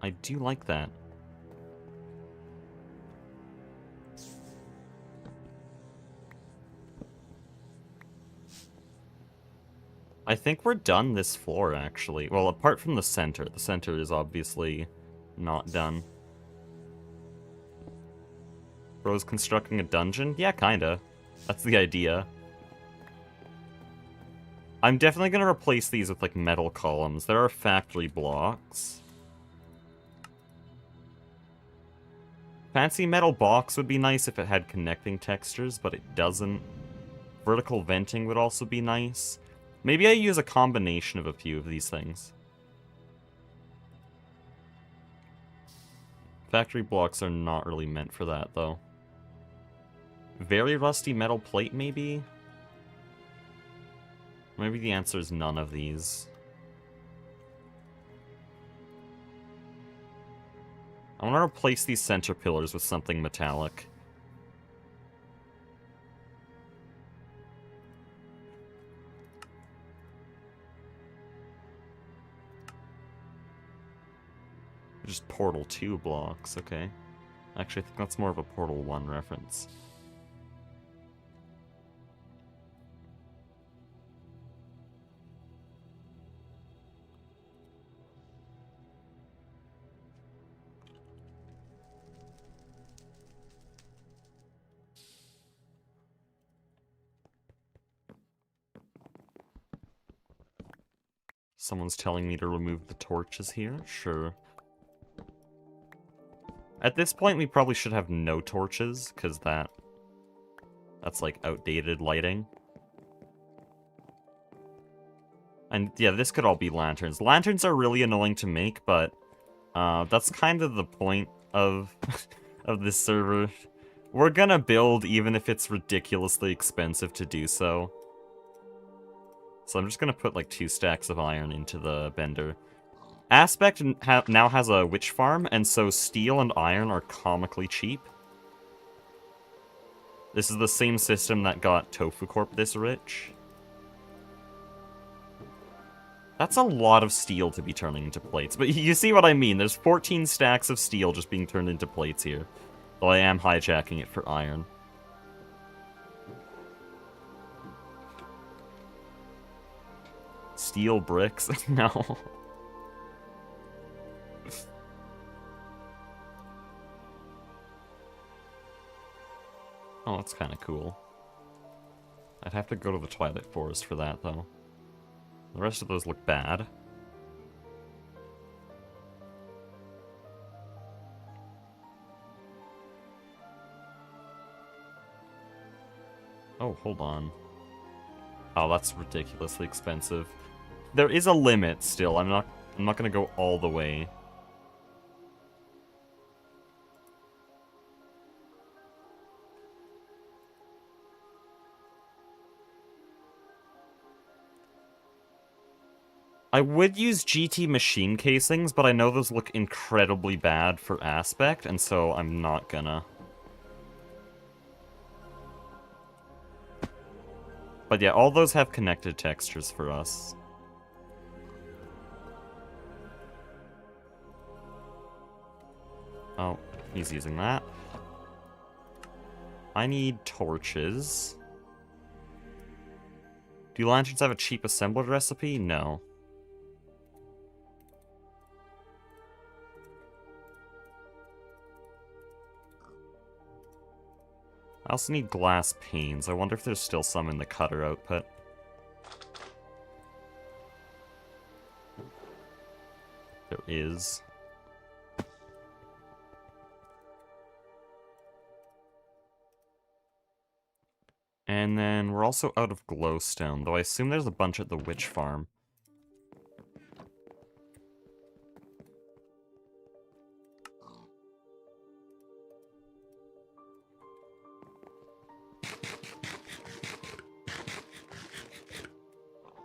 I do like that. I think we're done this floor, actually. Well, apart from the center. The center is obviously not done. Bro's constructing a dungeon? Yeah, kinda. That's the idea. I'm definitely gonna replace these with, like, metal columns. There are factory blocks. Fancy metal box would be nice if it had connecting textures, but it doesn't. Vertical venting would also be nice. Maybe I use a combination of a few of these things. Factory blocks are not really meant for that, though. Very rusty metal plate, maybe? Maybe the answer is none of these. I want to replace these center pillars with something metallic. Just Portal 2 blocks, okay. Actually, I think that's more of a Portal 1 reference. Someone's telling me to remove the torches here? Sure. At this point, we probably should have no torches, because that's like outdated lighting. And yeah, this could all be lanterns. Lanterns are really annoying to make, but that's kind of the point of, of this server. We're gonna build even if it's ridiculously expensive to do so. So I'm just gonna put like 2 stacks of iron into the bender. Aspect now has a witch farm, and so steel and iron are comically cheap. This is the same system that got Tofu Corp this rich. That's a lot of steel to be turning into plates, but you see what I mean. There's 14 stacks of steel just being turned into plates here. Though I am hijacking it for iron. Steel bricks? No. Oh, that's kind of cool. I'd have to go to the Twilight Forest for that, though. The rest of those look bad. Oh, hold on. Oh, that's ridiculously expensive. There is a limit still. I'm not gonna go all the way. I would use GT machine casings, but I know those look incredibly bad for aspect, and so I'm not gonna. But yeah, all those have connected textures for us. Oh, he's using that. I need torches. Do lanterns have a cheap assembler recipe? No. I also need glass panes. I wonder if there's still some in the cutter output. There is. And then we're also out of glowstone, though I assume there's a bunch at the witch farm.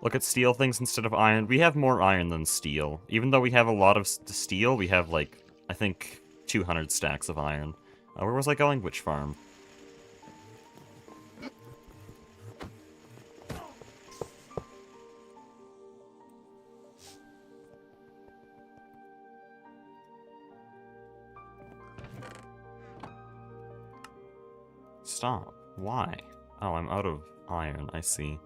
Look at steel things instead of iron. We have more iron than steel. Even though we have a lot of steel, we have, like, I think 200 stacks of iron. Where was I going? Witch farm? Stop. Why? Oh, I'm out of iron. I see.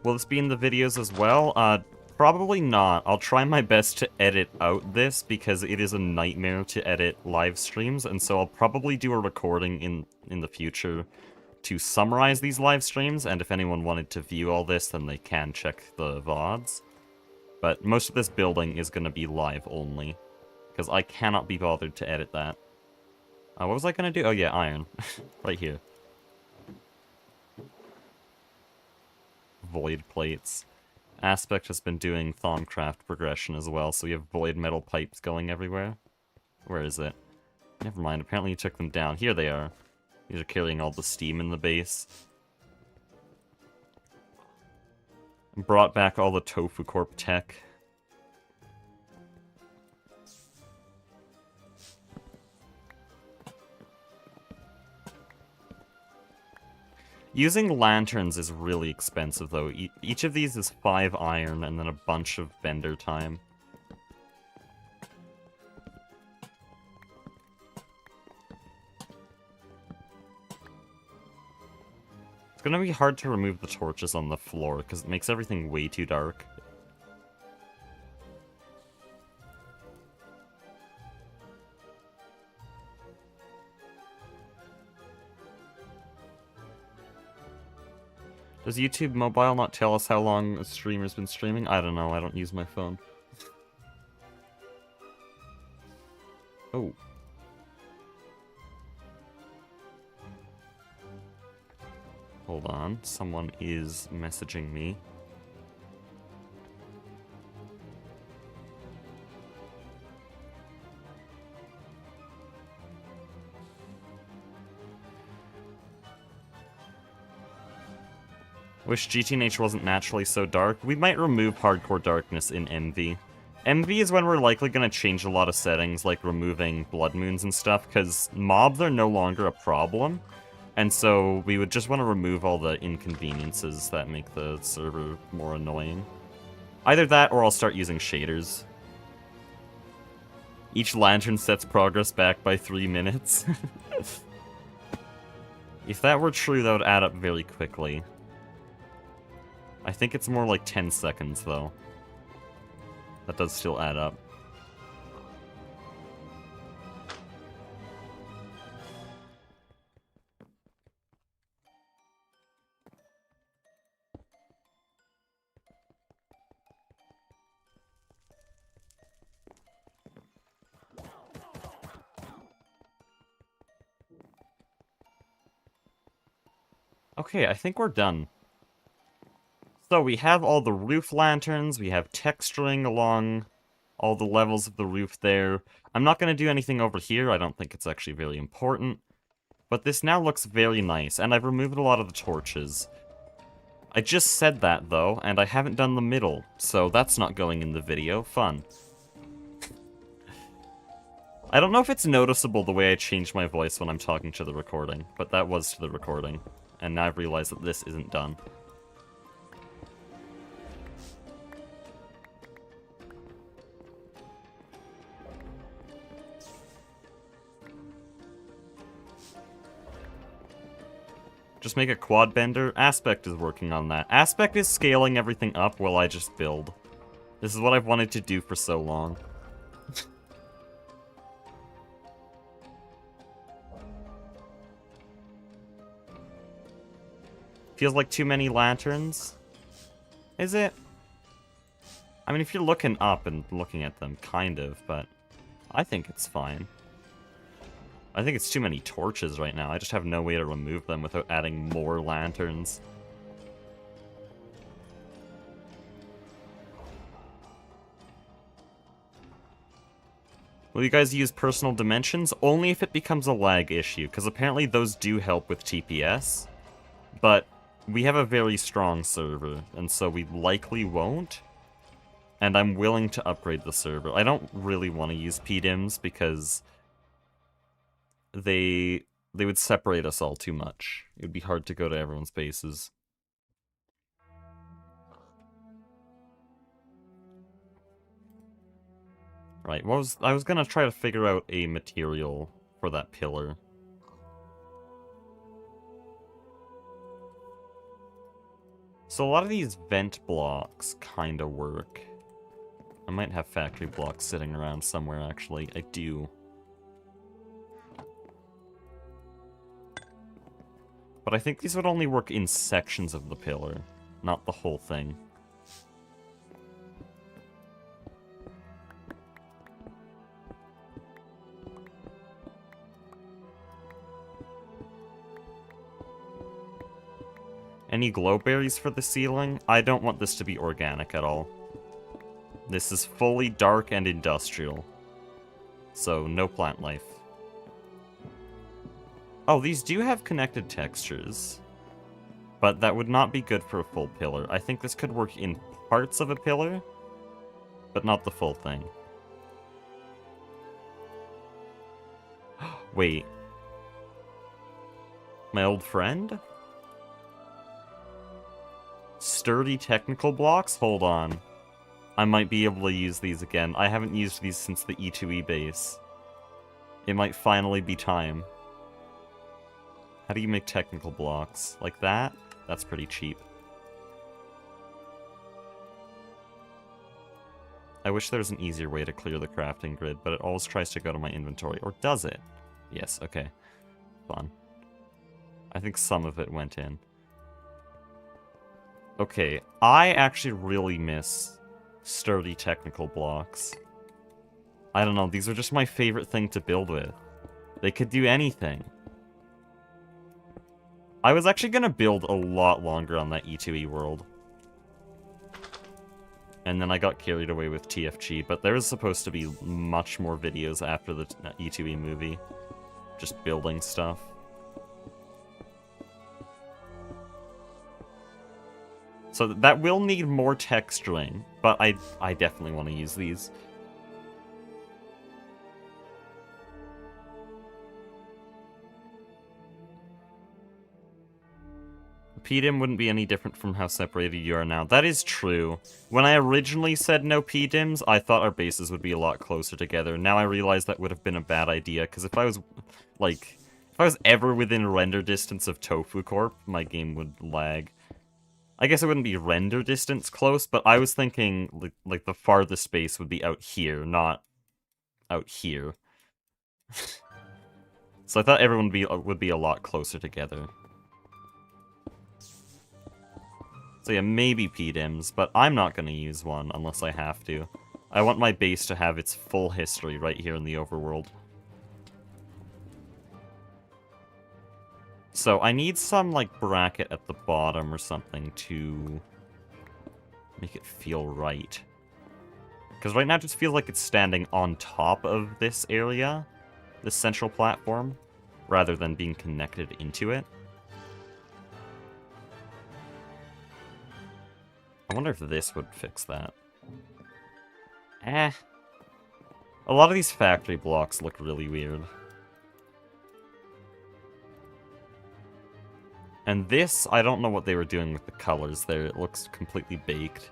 Will this be in the videos as well? Probably not. I'll try my best to edit out this because it is a nightmare to edit live streams, and so I'll probably do a recording in the future to summarize these live streams, and if anyone wanted to view all this, then they can check the VODs. But most of this building is going to be live only, because I cannot be bothered to edit that. What was I going to do? Oh yeah, iron. Right here. Void plates. Aspect has been doing Thaumcraft progression as well, so we have void metal pipes going everywhere. Where is it? Never mind, apparently you took them down. Here they are. These are carrying all the steam in the base. Brought back all the Tofu Corp tech. Using lanterns is really expensive, though. Each of these is 5 iron and then a bunch of vendor time. It's gonna be hard to remove the torches on the floor, because it makes everything way too dark. Does YouTube Mobile not tell us how long a streamer's been streaming? I don't know, I don't use my phone. Oh. Hold on, someone is messaging me. Wish GTNH wasn't naturally so dark. We might remove hardcore darkness in MV. MV is when we're likely going to change a lot of settings, like removing blood moons and stuff, because mobs are no longer a problem. And so we would just want to remove all the inconveniences that make the server more annoying. Either that, or I'll start using shaders. Each lantern sets progress back by 3 minutes. If that were true, that would add up very quickly. I think it's more like 10 seconds, though. That does still add up. Okay, I think we're done. So we have all the roof lanterns, we have texturing along all the levels of the roof there. I'm not going to do anything over here, I don't think it's actually very important. But this now looks very nice, and I've removed a lot of the torches. I just said that, though, and I haven't done the middle, so that's not going in the video. Fun. I don't know if it's noticeable the way I change my voice when I'm talking to the recording, but that was to the recording. And now I've realized that this isn't done. Just make a quad bender. Aspect is working on that. Aspect is scaling everything up while I just build. This is what I've wanted to do for so long. Feels like too many lanterns. Is it? I mean, if you're looking up and looking at them, kind of, but I think it's fine. I think it's too many torches right now. I just have no way to remove them without adding more lanterns. Will you guys use personal dimensions? Only if it becomes a lag issue, because apparently those do help with TPS. But we have a very strong server, and so we likely won't. And I'm willing to upgrade the server. I don't really want to use PDIMs because they would separate us all too much. It would be hard to go to everyone's bases. Right, I was gonna try to figure out a material for that pillar. So a lot of these vent blocks kind of work. I might have factory blocks sitting around somewhere, actually. I do. But I think these would only work in sections of the pillar, not the whole thing. Any glowberries for the ceiling? I don't want this to be organic at all. This is fully dark and industrial. So, no plant life. Oh, these do have connected textures. But that would not be good for a full pillar. I think this could work in parts of a pillar, but not the full thing. Wait. My old friend? Sturdy technical blocks? Hold on. I might be able to use these again. I haven't used these since the E2E base. It might finally be time. How do you make technical blocks? Like that? That's pretty cheap. I wish there was an easier way to clear the crafting grid, but it always tries to go to my inventory. Or does it? Yes, okay. Fun. I think some of it went in. Okay, I actually really miss sturdy technical blocks. I don't know, these are just my favorite thing to build with. They could do anything. I was actually gonna build a lot longer on that E2E world. And then I got carried away with TFG, but there was supposed to be much more videos after the E2E movie. Just building stuff. So that will need more texturing, but I definitely want to use these. PDIM wouldn't be any different from how separated you are now. That is true. When I originally said no PDIMs, I thought our bases would be a lot closer together. Now I realize that would have been a bad idea, because if I was, like, if I was ever within render distance of Tofu Corp, my game would lag. I guess it wouldn't be render distance close, but I was thinking, like the farthest base would be out here, not out here. So I thought everyone would be a lot closer together. So yeah, maybe PDIMs, but I'm not going to use one unless I have to. I want my base to have its full history right here in the overworld. So I need some, like, bracket at the bottom or something to make it feel right. Because right now it just feels like it's standing on top of this area, this central platform, rather than being connected into it. I wonder if this would fix that. A lot of these factory blocks look really weird. And this, I don't know what they were doing with the colors there. It looks completely baked.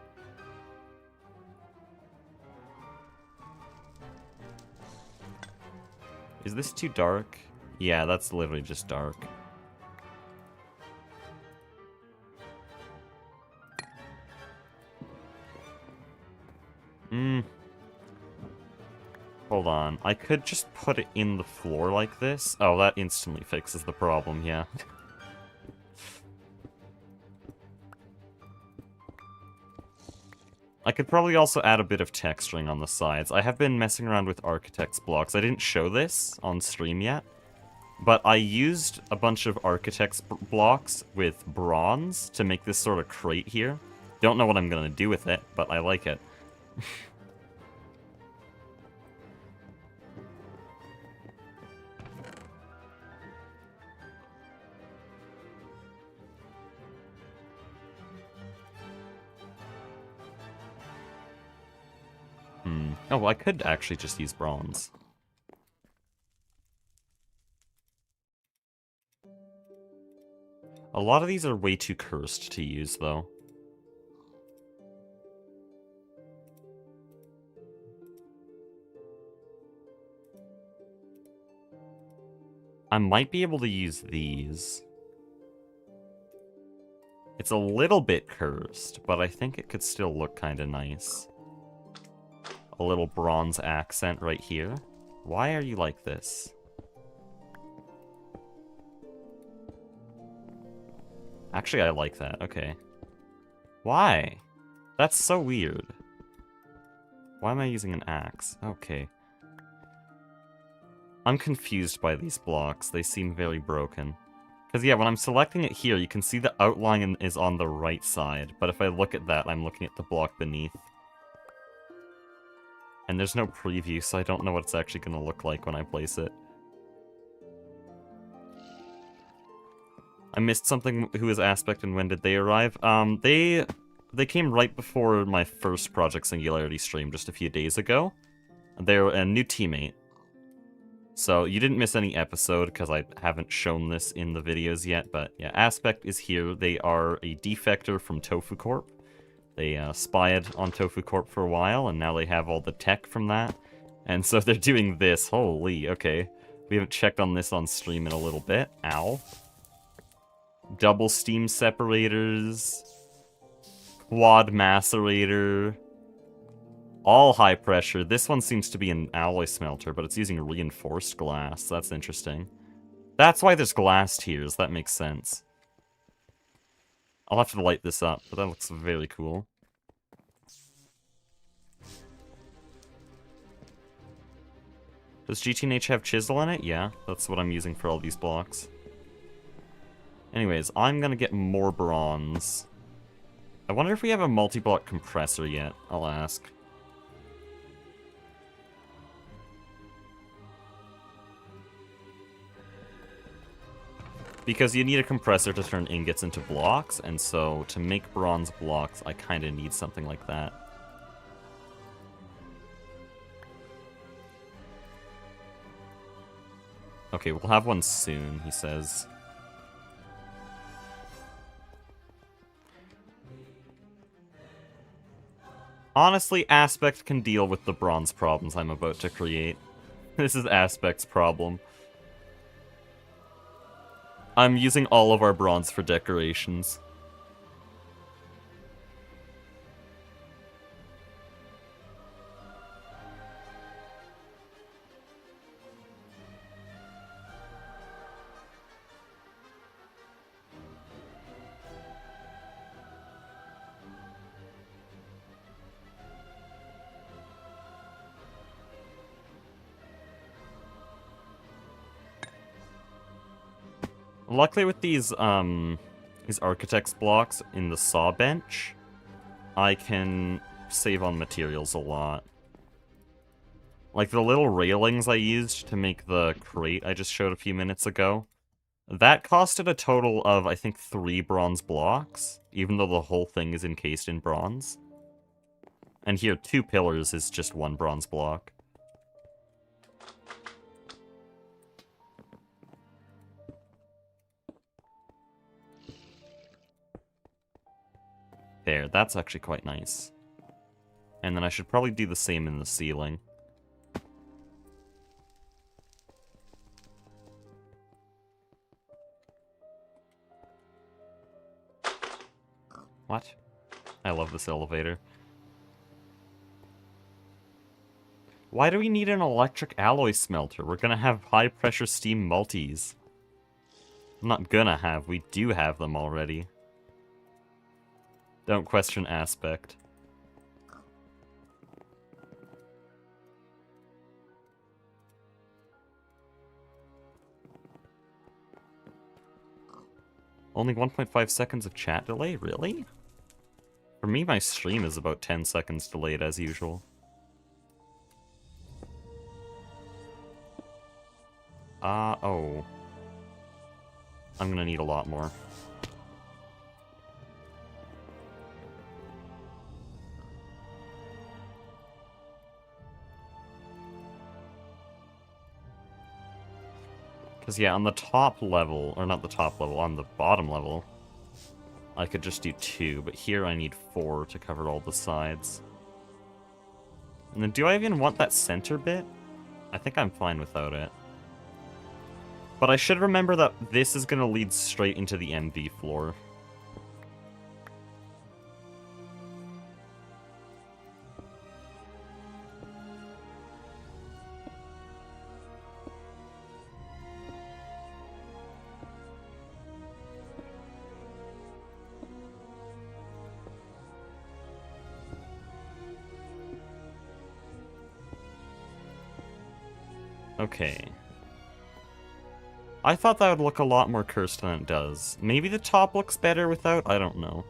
Is this too dark? Yeah, that's literally just dark. Hold on. I could just put it in the floor like this. Oh, that instantly fixes the problem, yeah. I could probably also add a bit of texturing on the sides. I have been messing around with Architect's blocks. I didn't show this on stream yet, but I used a bunch of Architect's blocks with bronze to make this sort of crate here. Don't know what I'm going to do with it, but I like it. Oh, well, I could actually just use bronze. A lot of these are way too cursed to use, though. I might be able to use these. It's a little bit cursed, but I think it could still look kind of nice. A little bronze accent right here. Why are you like this? Actually, I like that. Okay. Why? That's so weird. Why am I using an axe? Okay. I'm confused by these blocks. They seem very broken. Because, yeah, when I'm selecting it here, you can see the outline is on the right side. But if I look at that, I'm looking at the block beneath. And there's no preview, so I don't know what it's actually going to look like when I place it. I missed something. Who is Aspect and when did they arrive? They came right before my first Project Singularity stream just a few days ago. They're a new teammate. So you didn't miss any episode because I haven't shown this in the videos yet, but yeah, Aspect is here. They are a defector from Tofu Corp. They spied on Tofu Corp for a while, and now they have all the tech from that. And so they're doing this. Holy, okay. We haven't checked on this on stream in a little bit. Ow. Double steam separators. Quad macerator. All high pressure. This one seems to be an alloy smelter, but it's using reinforced glass. That's interesting. That's why there's glass tiers. That makes sense. I'll have to light this up, but that looks very cool. Does GTNH have chisel in it? Yeah, that's what I'm using for all these blocks. Anyways, I'm gonna get more bronze. I wonder if we have a multi-block compressor yet. I'll ask. Because you need a compressor to turn ingots into blocks, and so to make bronze blocks, I kind of need something like that. Okay, we'll have one soon, he says. Honestly, Aspect can deal with the bronze problems I'm about to create. This is Aspect's problem. I'm using all of our bronze for decorations. Luckily with these architect's blocks in the saw bench, I can save on materials a lot. Like the little railings I used to make the crate I just showed a few minutes ago, that costed a total of, I think, 3 bronze blocks, even though the whole thing is encased in bronze. And here, 2 pillars is just 1 bronze block. There, that's actually quite nice. And then I should probably do the same in the ceiling. What? I love this elevator. Why do we need an electric alloy smelter? We're gonna have high-pressure steam multis. I'm not gonna have, we do have them already. Don't question Aspect. Only 1.5 seconds of chat delay? Really? For me, my stream is about 10 seconds delayed as usual. Oh. I'm gonna need a lot more. Because, yeah, on the top level, or not the top level, on the bottom level, I could just do 2, but here I need 4 to cover all the sides. And then do I even want that center bit? I think I'm fine without it. But I should remember that this is going to lead straight into the MV floor. Okay. I thought that would look a lot more cursed than it does. Maybe the top looks better without? I don't know.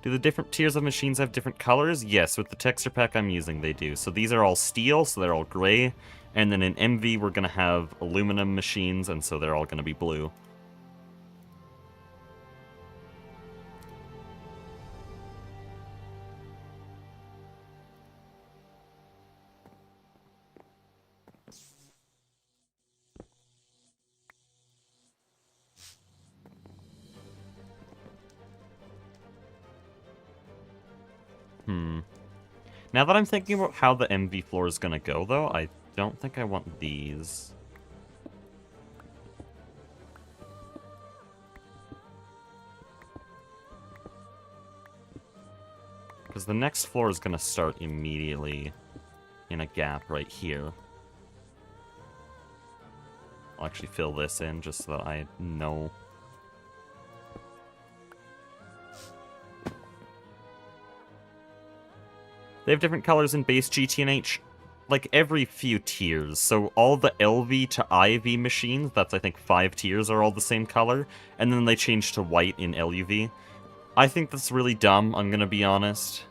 Do the different tiers of machines have different colors? Yes, with the texture pack I'm using they do. So these are all steel, so they're all gray. And then in MV we're going to have aluminum machines, and so they're all going to be blue. Now that I'm thinking about how the MV floor is going to go, though, I don't think I want these. Because the next floor is going to start immediately in a gap right here. I'll actually fill this in just so that I know. They have different colors in base GT&H, like every few tiers. So all the LV to IV machines, that's I think 5 tiers, are all the same color. And then they change to white in LUV. I think that's really dumb, I'm gonna be honest.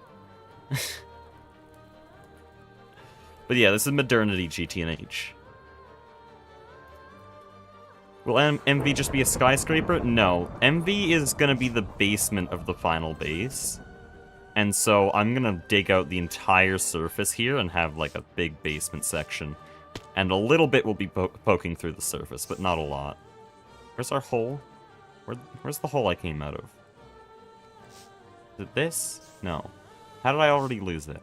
But yeah, this is Modernity GT&H. Will MV just be a skyscraper? No. MV is gonna be the basement of the final base. And so I'm gonna dig out the entire surface here and have like a big basement section. And a little bit will be poking through the surface, but not a lot. Where's our hole? Where's the hole I came out of? Is it this? No. How did I already lose it?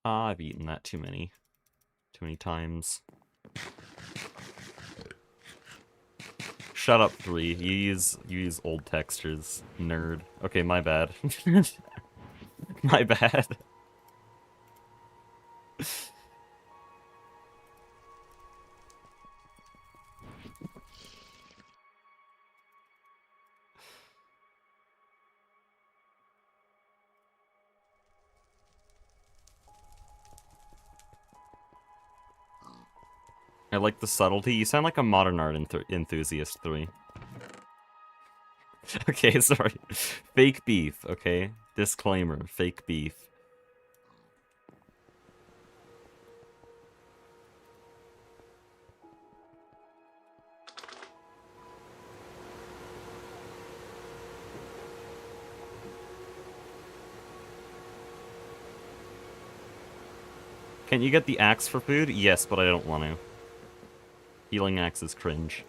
Ah, I've eaten that too many times. Shut up, 3. You use old textures, nerd. Okay, my bad. My bad. I like the subtlety. You sound like a modern art enthusiast, 3. Okay, sorry. Fake beef, okay? Disclaimer, fake beef. Can you get the axe for food? Yes, but I don't want to. Healing axe is cringe.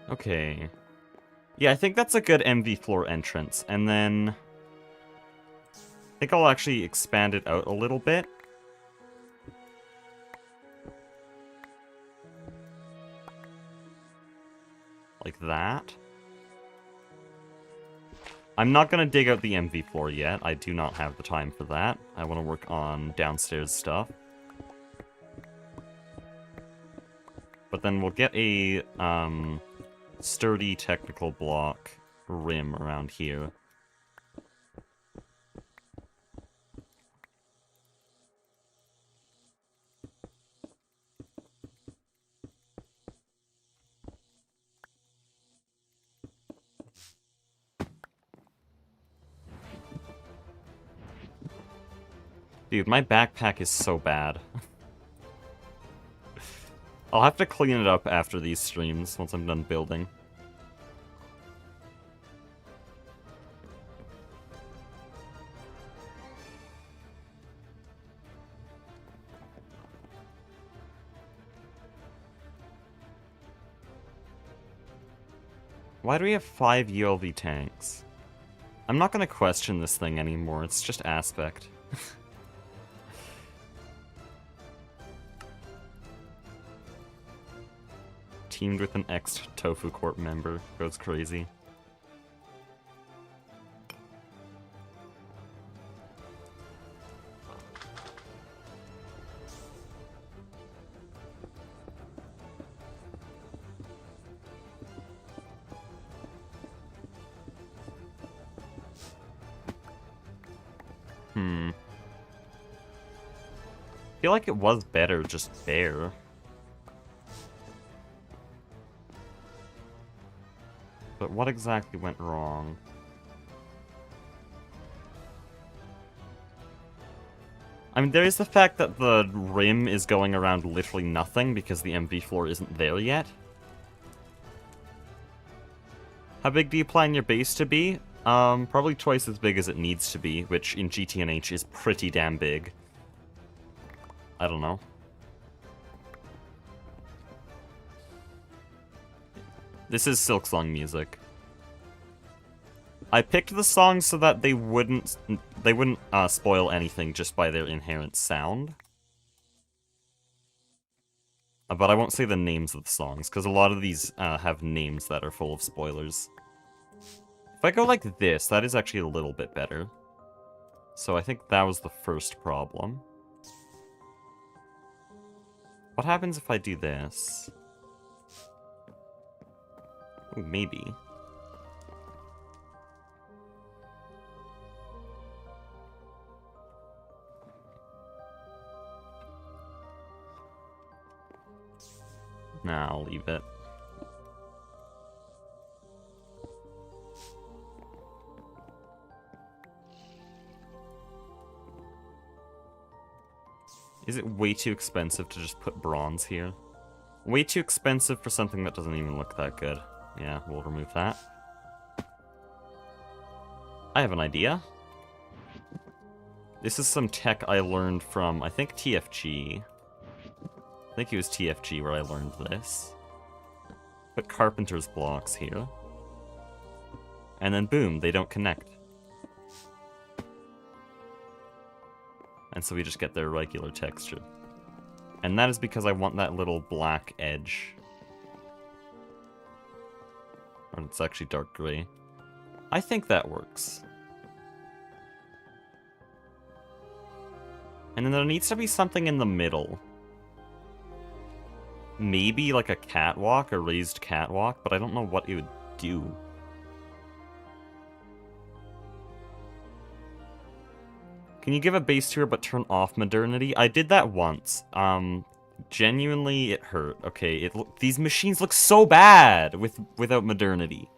Okay. Yeah, I think that's a good MV floor entrance. And then I think I'll actually expand it out a little bit. Like that. I'm not going to dig out the MV floor yet. I do not have the time for that. I want to work on downstairs stuff. But then we'll get a sturdy technical block rim around here. Dude, my backpack is so bad. I'll have to clean it up after these streams, once I'm done building. Why do we have 5 ULV tanks? I'm not gonna question this thing anymore, it's just aspect. Teamed with an ex-Tofu Corp member. Goes crazy. I feel like it was better just bare. But what exactly went wrong? I mean, there is the fact that the rim is going around literally nothing because the MV floor isn't there yet. How big do you plan your base to be? Probably twice as big as it needs to be, which in GTNH is pretty damn big. I don't know. This is Silksong music. I picked the songs so that they wouldn't spoil anything just by their inherent sound. But I won't say the names of the songs, because a lot of these have names that are full of spoilers. If I go like this, that is actually a little bit better. So I think that was the first problem. What happens if I do this? Ooh, maybe. Nah, I'll leave it. Is it way too expensive to just put bronze here? Way too expensive for something that doesn't even look that good. Yeah, we'll remove that. I have an idea. This is some tech I learned from, I think, TFG. I think it was TFG where I learned this. Put carpenter's blocks here. And then boom, they don't connect. And so we just get their regular texture. And that is because I want that little black edge. Or it's actually dark gray. I think that works. And then there needs to be something in the middle. Maybe like a catwalk, a raised catwalk, but I don't know what it would do. Can you give a base tour but turn off modernity? I did that once. Genuinely, it hurt. Okay, these machines look so bad without modernity.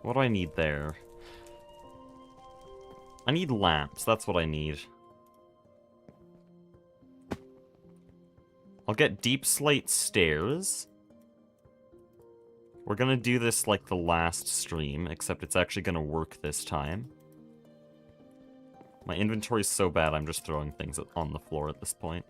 What do I need there? I need lamps, that's what I need. I'll get deep slate stairs. We're gonna do this like the last stream, except it's actually gonna work this time. My inventory's so bad, I'm just throwing things on the floor at this point.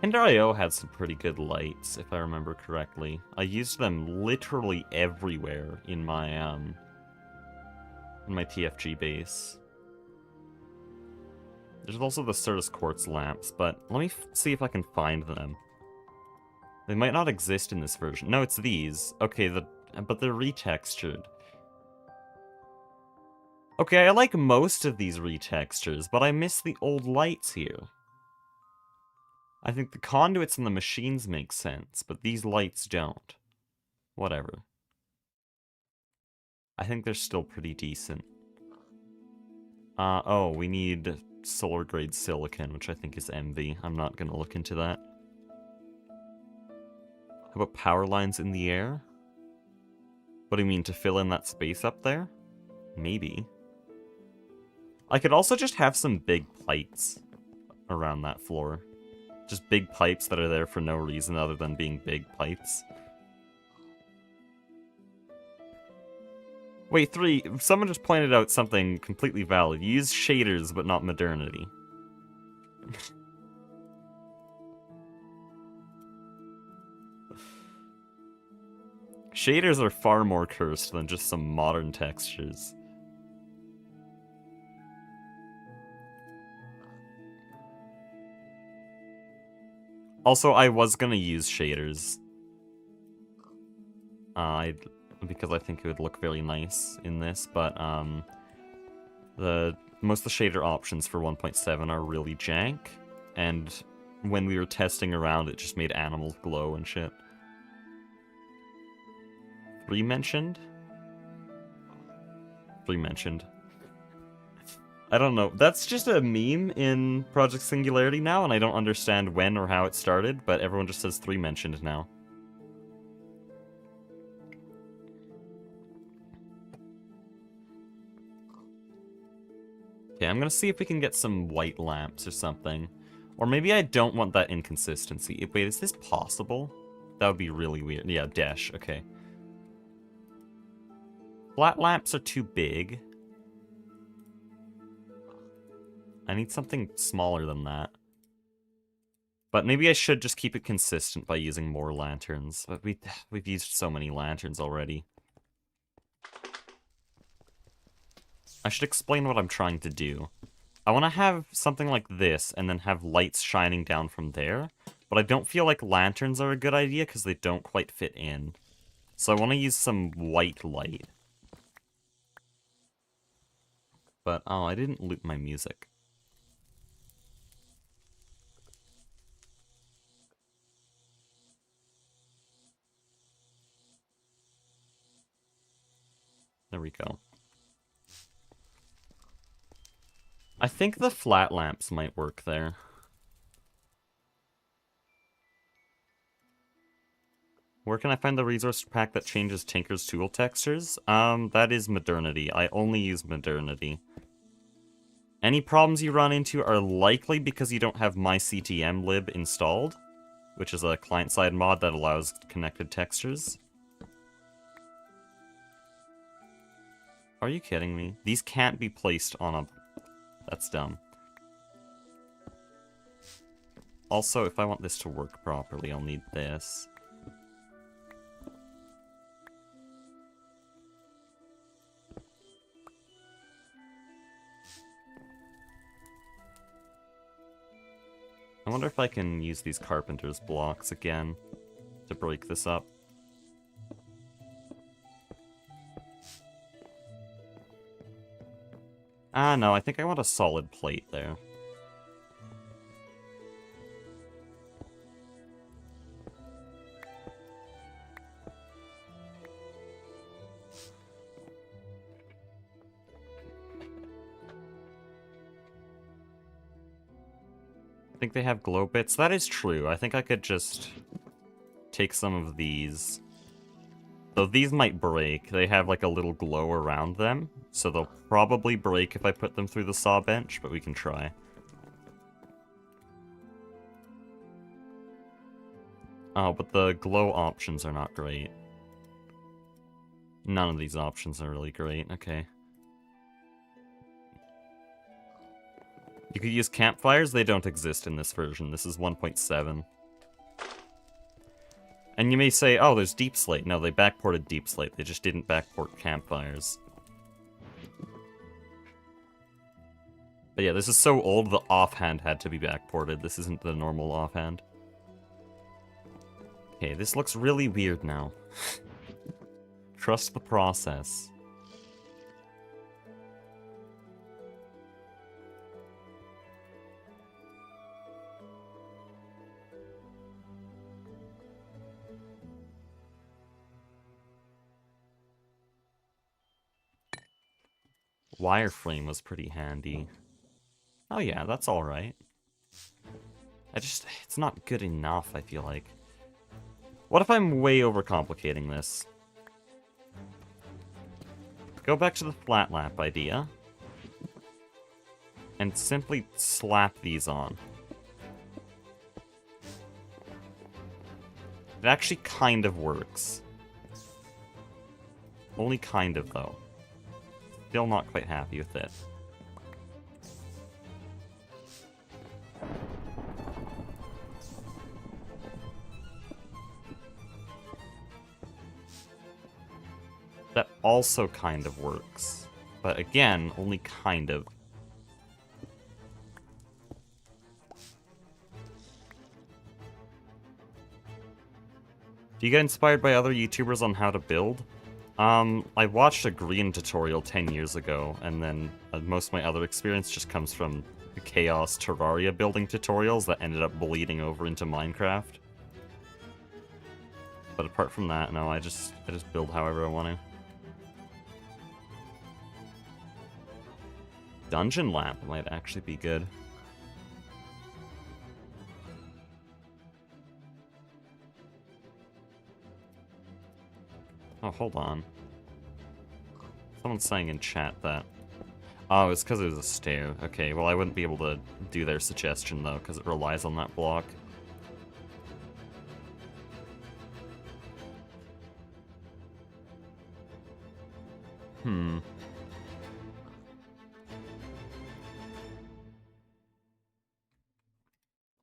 Ender.io had some pretty good lights, if I remember correctly. I used them literally everywhere in my TFG base. There's also the Certus Quartz lamps, but let me see if I can find them. They might not exist in this version. No, it's these. Okay, but they're retextured. Okay, I like most of these retextures, but I miss the old lights here. I think the conduits and the machines make sense, but these lights don't. Whatever. I think they're still pretty decent. Oh, we need solar grade silicon, which I think is envy. I'm not gonna look into that. How about power lines in the air? What do you mean, to fill in that space up there? Maybe. I could also just have some big plates around that floor. Just big pipes that are there for no reason other than being big pipes. Wait, 3, someone just pointed out something completely valid. Use shaders, but not modernity. Shaders are far more cursed than just some modern textures. Also, I was gonna use shaders. Because I think it would look very nice in this, but most of the shader options for 1.7 are really jank, and when we were testing around, it just made animals glow and shit. Three mentioned? Three mentioned. I don't know. That's just a meme in Project Singularity now, and I don't understand when or how it started, but everyone just says three mentioned now. Okay, I'm gonna see if we can get some white lamps or something. Or maybe I don't want that inconsistency. Wait, is this possible? That would be really weird. Yeah, dash, okay. Flat lamps are too big. I need something smaller than that. But maybe I should just keep it consistent by using more lanterns. But we've used so many lanterns already. I should explain what I'm trying to do. I want to have something like this, and then have lights shining down from there. But I don't feel like lanterns are a good idea, because they don't quite fit in. So I want to use some white light. But, oh, I didn't loop my music. There we go. I think the flat lamps might work there. Where can I find the resource pack that changes Tinker's tool textures? That is Modernity. I only use Modernity. Any problems you run into are likely because you don't have myctmlib installed, which is a client-side mod that allows connected textures. Are you kidding me? These can't be placed on a... That's dumb. Also, if I want this to work properly, I'll need this. I wonder if I can use these carpenter's blocks again to break this up. Ah, no, I think I want a solid plate there. I think they have glow bits. That is true. I think I could just take some of these. So these might break. They have like a little glow around them. So they'll probably break if I put them through the saw bench, but we can try. Oh, but the glow options are not great. None of these options are really great. Okay. You could use campfires. They don't exist in this version. This is 1.7. And you may say, oh, there's Deep Slate. No, they backported Deep Slate. They just didn't backport campfires. But yeah, this is so old, the offhand had to be backported. This isn't the normal offhand. Okay, this looks really weird now. Trust the process. Wireframe was pretty handy. Oh yeah, that's alright. It's not good enough, I feel like. What if I'm way overcomplicating this? Go back to the flat lamp idea. And simply slap these on. It actually kind of works. Only kind of, though. Still not quite happy with it. That also kind of works. But again, only kind of. Do you get inspired by other YouTubers on how to build? I watched a green tutorial 10 years ago, and then most of my other experience just comes from the Chaos Terraria building tutorials that ended up bleeding over into Minecraft. but apart from that, no, I just build however I want to. Dungeon lamp might actually be good. Oh, hold on. Someone's saying in chat that... Oh, it's because it was a stair. Okay, well I wouldn't be able to do their suggestion though, because it relies on that block.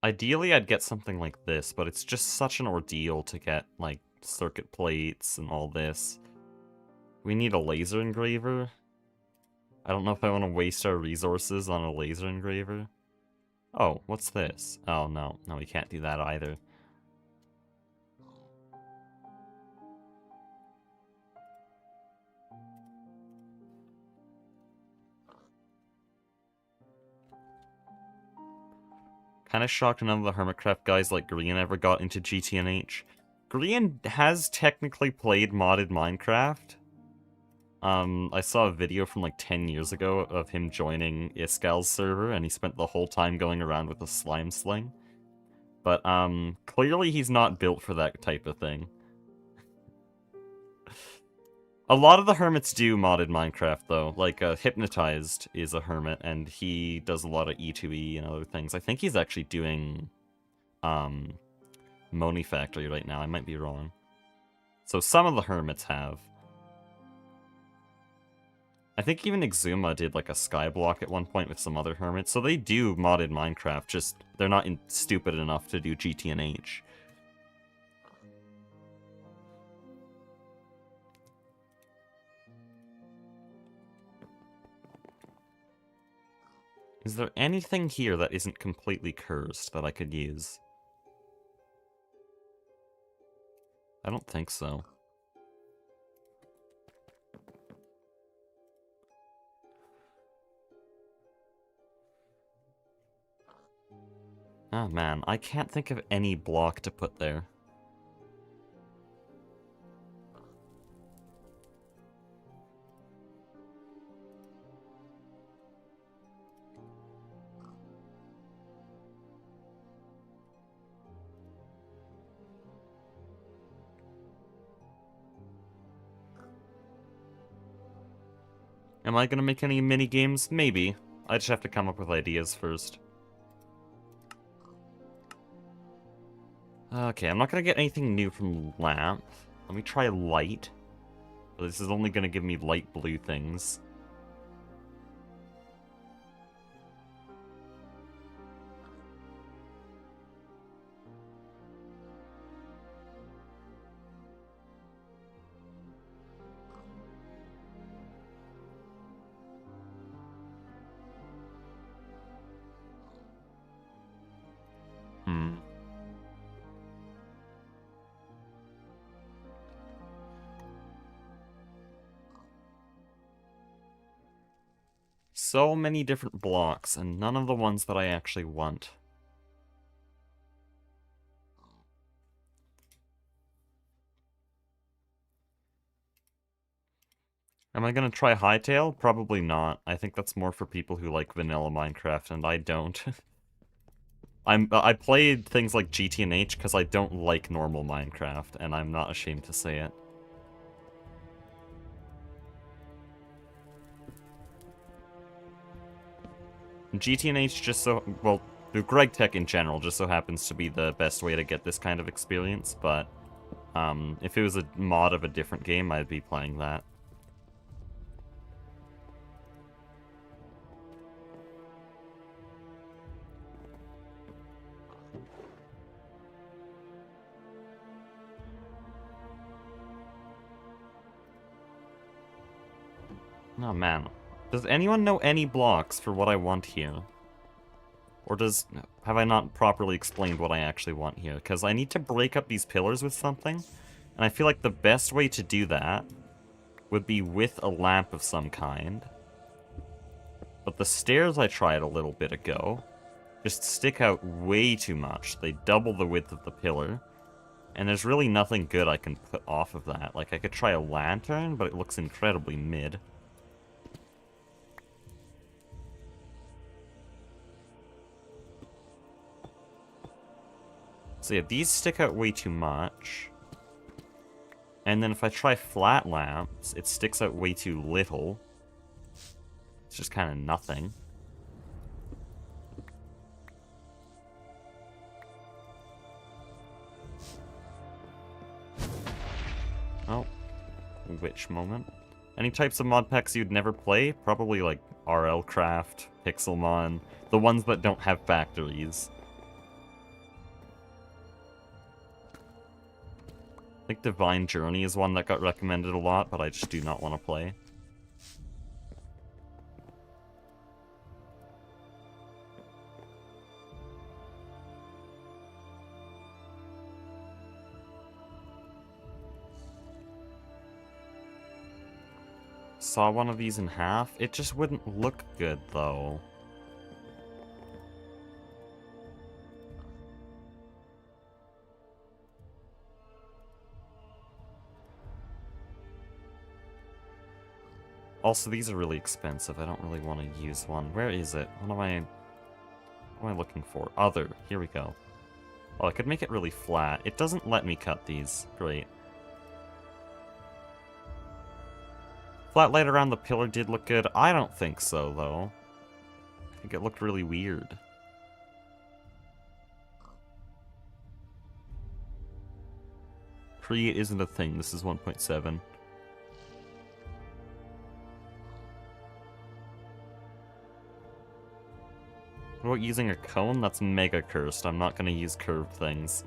Ideally, I'd get something like this, but it's just such an ordeal to get, like, circuit plates and all this. We need a laser engraver. I don't know if I want to waste our resources on a laser engraver. Oh, what's this? Oh, no. No, we can't do that either. Kinda shocked none of the Hermitcraft guys like Green ever got into GTNH. Green has technically played modded Minecraft. I saw a video from like 10 years ago of him joining Iskal's server, and he spent the whole time going around with a slime sling. But, clearly he's not built for that type of thing. A lot of the hermits do modded Minecraft, though. Like, Hypnotized is a hermit, and he does a lot of E2E and other things. I think he's actually doing, Moni Factory right now. I might be wrong. So some of the hermits have. I think even Exuma did, like, a skyblock at one point with some other hermits. So they do modded Minecraft, just they're not stupid enough to do GTNH. Is there anything here that isn't completely cursed that I could use? I don't think so. Oh man, I can't think of any block to put there. Am I gonna make any mini games? Maybe. I just have to come up with ideas first. Okay, I'm not gonna get anything new from lamp. Let me try light. This is only gonna give me light blue things. So many different blocks, and none of the ones that I actually want. Am I gonna try Hightail? Probably not. I think that's more for people who like vanilla Minecraft, and I don't. I played things like GTNH because I don't like normal Minecraft, and I'm not ashamed to say it. GTNH just so... well, the Greg Tech in general just so happens to be the best way to get this kind of experience, but if it was a mod of a different game, I'd be playing that. Oh man. Does anyone know any blocks for what I want here? Or have I not properly explained what I actually want here? Because I need to break up these pillars with something, and I feel like the best way to do that would be with a lamp of some kind. But the stairs I tried a little bit ago just stick out way too much. They double the width of the pillar, And there's really nothing good I can put off of that. Like, I could try a lantern, but it looks incredibly mid. So yeah, these stick out way too much. And then if I try flat lamps, it sticks out way too little. It's just kind of nothing. Oh. Witch moment. Any types of mod packs you'd never play? Probably like RL Craft, Pixelmon, the ones that don't have factories. I think Divine Journey is one that got recommended a lot, but I just do not want to play. Saw one of these in half. It just wouldn't look good, though. Also, these are really expensive. I don't really want to use one. Where is it? What am I looking for? Other. Here we go. Oh, I could make it really flat. It doesn't let me cut these. Great. Flat light around the pillar did look good. I don't think so, though. I think it looked really weird. Create isn't a thing. This is 1.7. What about using a cone? That's mega cursed. I'm not going to use curved things.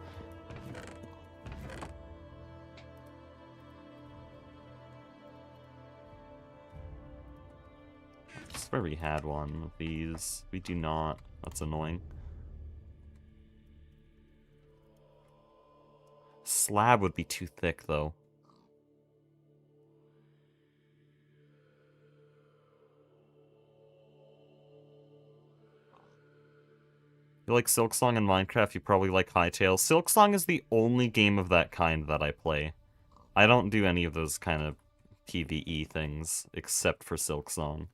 I swear we had one of these. We do not. That's annoying. Slab would be too thick, though. You like Silksong in Minecraft, you probably like Hytale. Silksong is the only game of that kind that I play. I don't do any of those kind of PvE things, except for Silksong.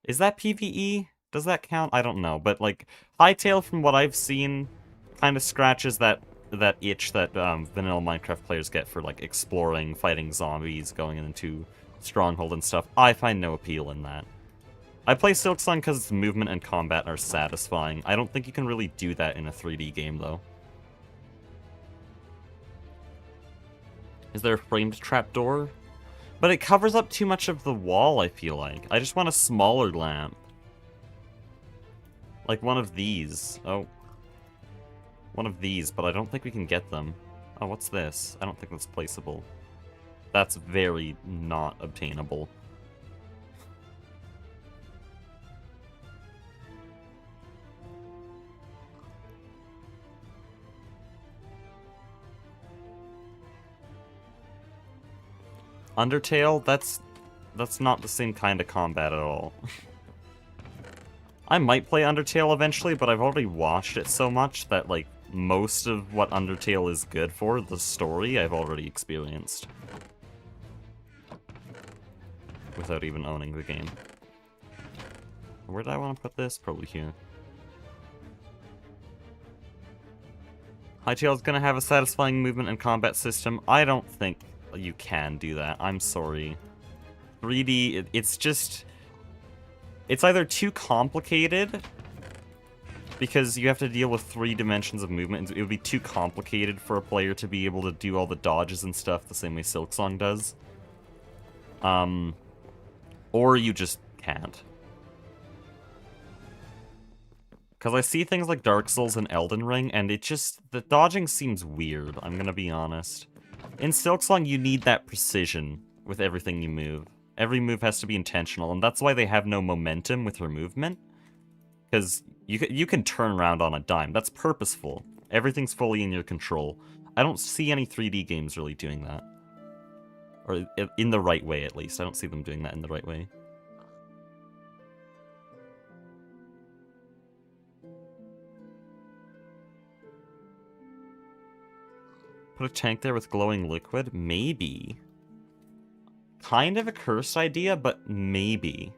Is that PvE? Does that count? I don't know, but like, Hytale, from what I've seen, kind of scratches that itch that vanilla Minecraft players get for like exploring, fighting zombies, going into Stronghold and stuff. I find no appeal in that. I play Silksong because its movement and combat are satisfying. I don't think you can really do that in a 3D game, though. Is there a framed trapdoor? But it covers up too much of the wall, I feel like. I just want a smaller lamp. Like one of these. Oh. One of these, but I don't think we can get them. Oh, what's this? I don't think that's placeable. That's very not obtainable. Undertale, that's not the same kind of combat at all. I might play Undertale eventually, but I've already watched it so much that, like, most of what Undertale is good for, the story, I've already experienced. Without even owning the game. Where do I want to put this? Probably here. Hytale's gonna have a satisfying movement and combat system. I don't think you can do that. I'm sorry. 3D, it's just... It's either too complicated, because you have to deal with 3 dimensions of movement. It would be too complicated for a player to be able to do all the dodges and stuff the same way Silksong does. Or you just can't. Because I see things like Dark Souls and Elden Ring, and it just... The dodging seems weird, I'm gonna be honest. In Silksong, you need that precision with everything you move. Every move has to be intentional, and that's why they have no momentum with your movement. Because you can turn around on a dime. That's purposeful. Everything's fully in your control. I don't see any 3D games really doing that. Or in the right way, at least. I don't see them doing that in the right way. Put a tank there with glowing liquid? Maybe. Kind of a cursed idea, but maybe.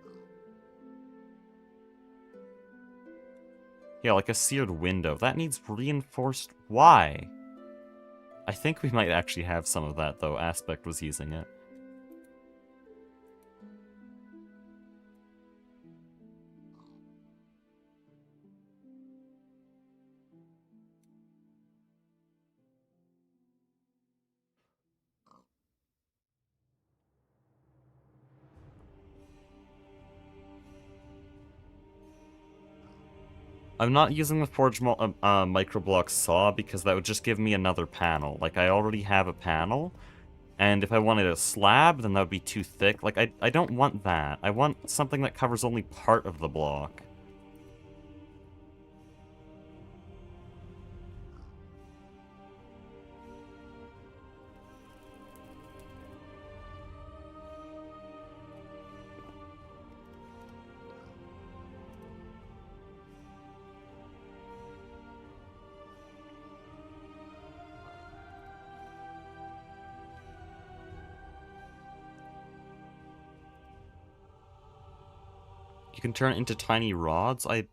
Yeah, like a seared window. That needs reinforced... Why? I think we might actually have some of that, though. Aspect was using it. I'm not using the Forge Microblock Saw because that would just give me another panel. Like, I already have a panel, and if I wanted a slab, then that would be too thick. Like, I don't want that. I want something that covers only part of the block. You can turn it into tiny rods? I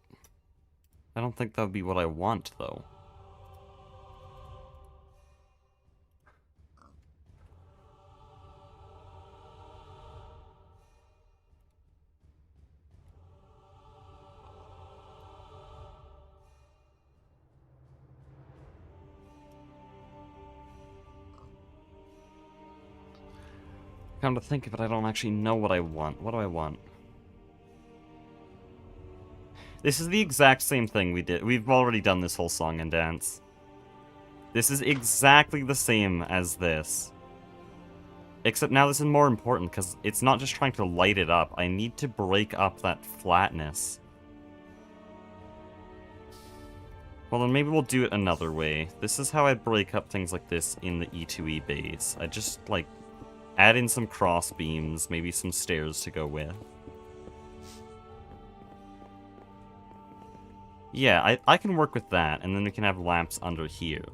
don't think that would be what I want, though. Come to think of it, I don't actually know what I want. What do I want? This is the exact same thing we did. We've already done this whole song and dance. This is exactly the same as this. Except now this is more important, because it's not just trying to light it up. I need to break up that flatness. Well, then maybe we'll do it another way. This is how I break up things like this in the E2E base. I just, like, add in some cross beams, maybe some stairs to go with. Yeah, I can work with that, and then we can have lamps under here.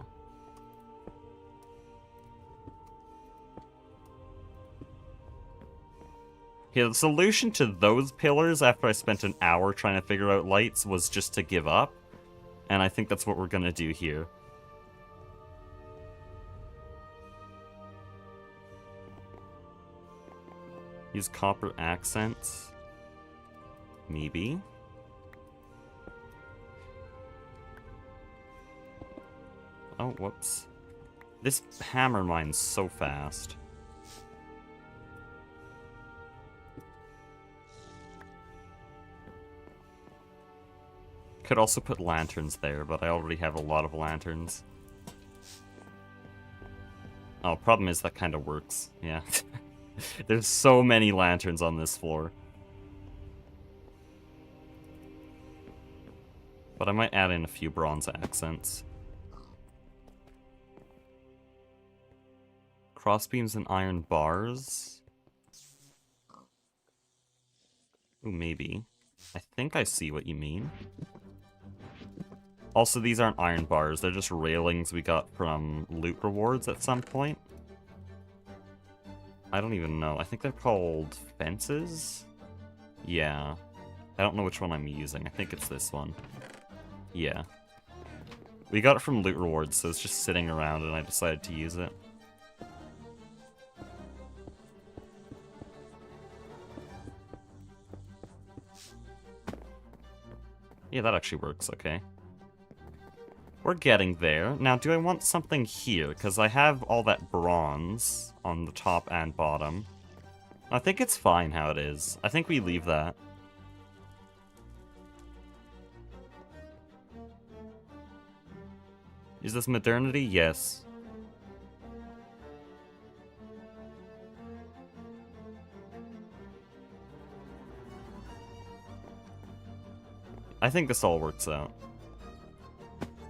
Yeah, the solution to those pillars after I spent an hour trying to figure out lights was just to give up. And I think that's what we're gonna do here. Use copper accents. Maybe. Oh, whoops. This hammer mine's so fast. Could also put lanterns there, but I already have a lot of lanterns. Oh, problem is that kind of works. Yeah. There's so many lanterns on this floor. But I might add in a few bronze accents. Crossbeams and iron bars? Ooh, maybe. I think I see what you mean. Also, these aren't iron bars, they're just railings we got from loot rewards at some point. I don't even know. I think they're called fences? Yeah. I don't know which one I'm using. I think it's this one. Yeah. We got it from loot rewards, so it's just sitting around and I decided to use it. Yeah, that actually works, okay. We're getting there. Now, do I want something here? Because I have all that bronze on the top and bottom. I think it's fine how it is. I think we leave that. Is this modernity? Yes. I think this all works out.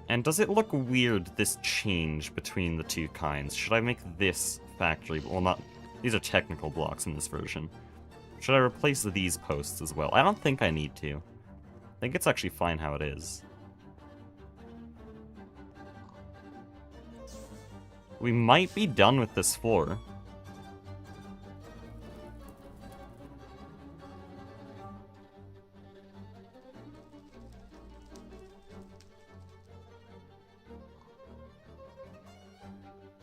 And does it look weird, this change between the two kinds? Should I make this factory... Well, not... These are technical blocks in this version. Should I replace these posts as well? I don't think I need to. I think it's actually fine how it is. We might be done with this floor.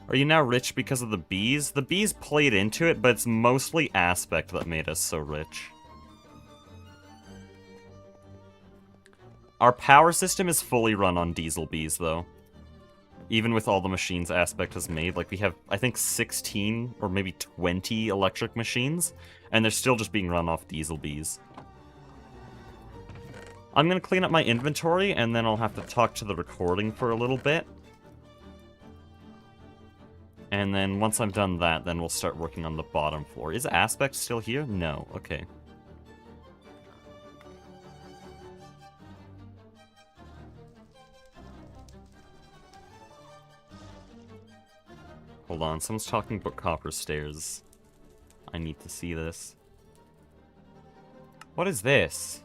Are you now rich because of the bees? The bees played into it, but it's mostly aspect that made us so rich. Our power system is fully run on diesel bees, though. Even with all the machines aspect has made, like we have, I think, 16 or maybe 20 electric machines, and they're still just being run off diesel bees. I'm gonna clean up my inventory, and then I'll have to talk to the recording for a little bit. And then once I'm done that, then we'll start working on the bottom floor. Is Aspect still here? No. Okay. Hold on, someone's talking about copper stairs. I need to see this. What is this?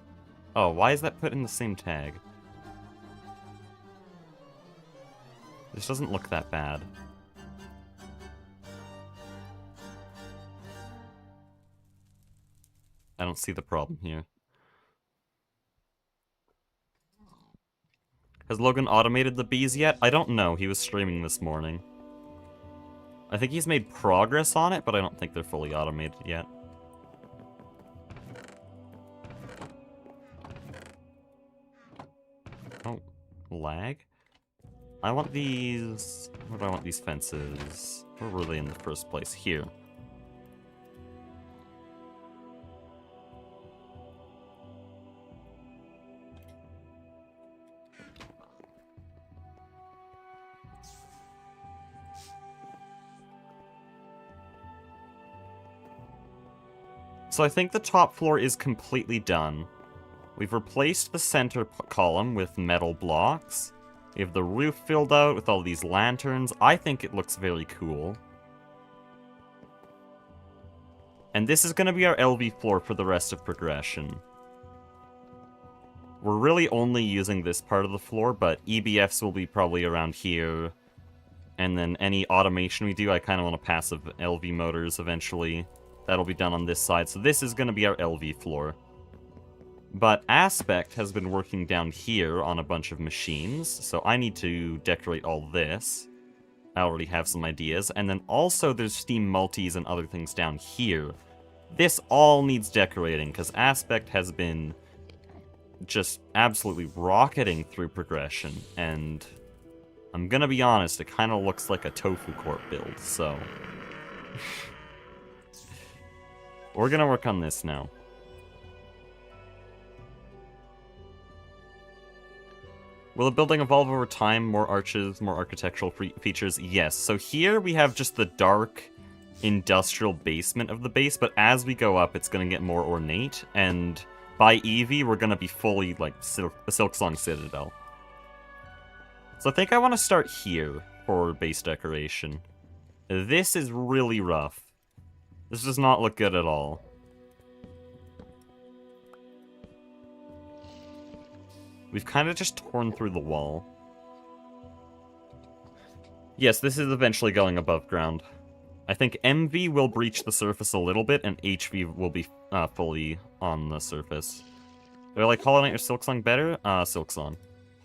Oh, why is that put in the same tag? This doesn't look that bad. I don't see the problem here. Has Logan automated the bees yet? I don't know. He was streaming this morning. I think he's made progress on it, but I don't think they're fully automated yet. Oh, lag? I want these... Where do I want these fences? Where were they in the first place? Here. So I think the top floor is completely done. We've replaced the center column with metal blocks. We have the roof filled out with all these lanterns. I think it looks very cool. And this is going to be our LV floor for the rest of progression. We're really only using this part of the floor, but EBFs will be probably around here. And then any automation we do, I kind of want to passive LV motors eventually. That'll be done on this side, so this is going to be our LV floor. But Aspect has been working down here on a bunch of machines, so I need to decorate all this. I already have some ideas. And then also there's Steam Multis and other things down here. This all needs decorating, because Aspect has been just absolutely rocketing through progression, and I'm gonna be honest, it kind of looks like a Tofu Corp build, so... We're gonna work on this now. Will the building evolve over time? More arches, more architectural features? Yes. So here we have just the dark industrial basement of the base, but as we go up, it's gonna get more ornate, and by Eevee, we're gonna be fully, like, Silksong Citadel. So I think I want to start here for base decoration. This is really rough. This does not look good at all. We've kind of just torn through the wall. Yes, this is eventually going above ground. I think MV will breach the surface a little bit, and HV will be fully on the surface. Do I like Hollow Knight or Silksong better? Silksong.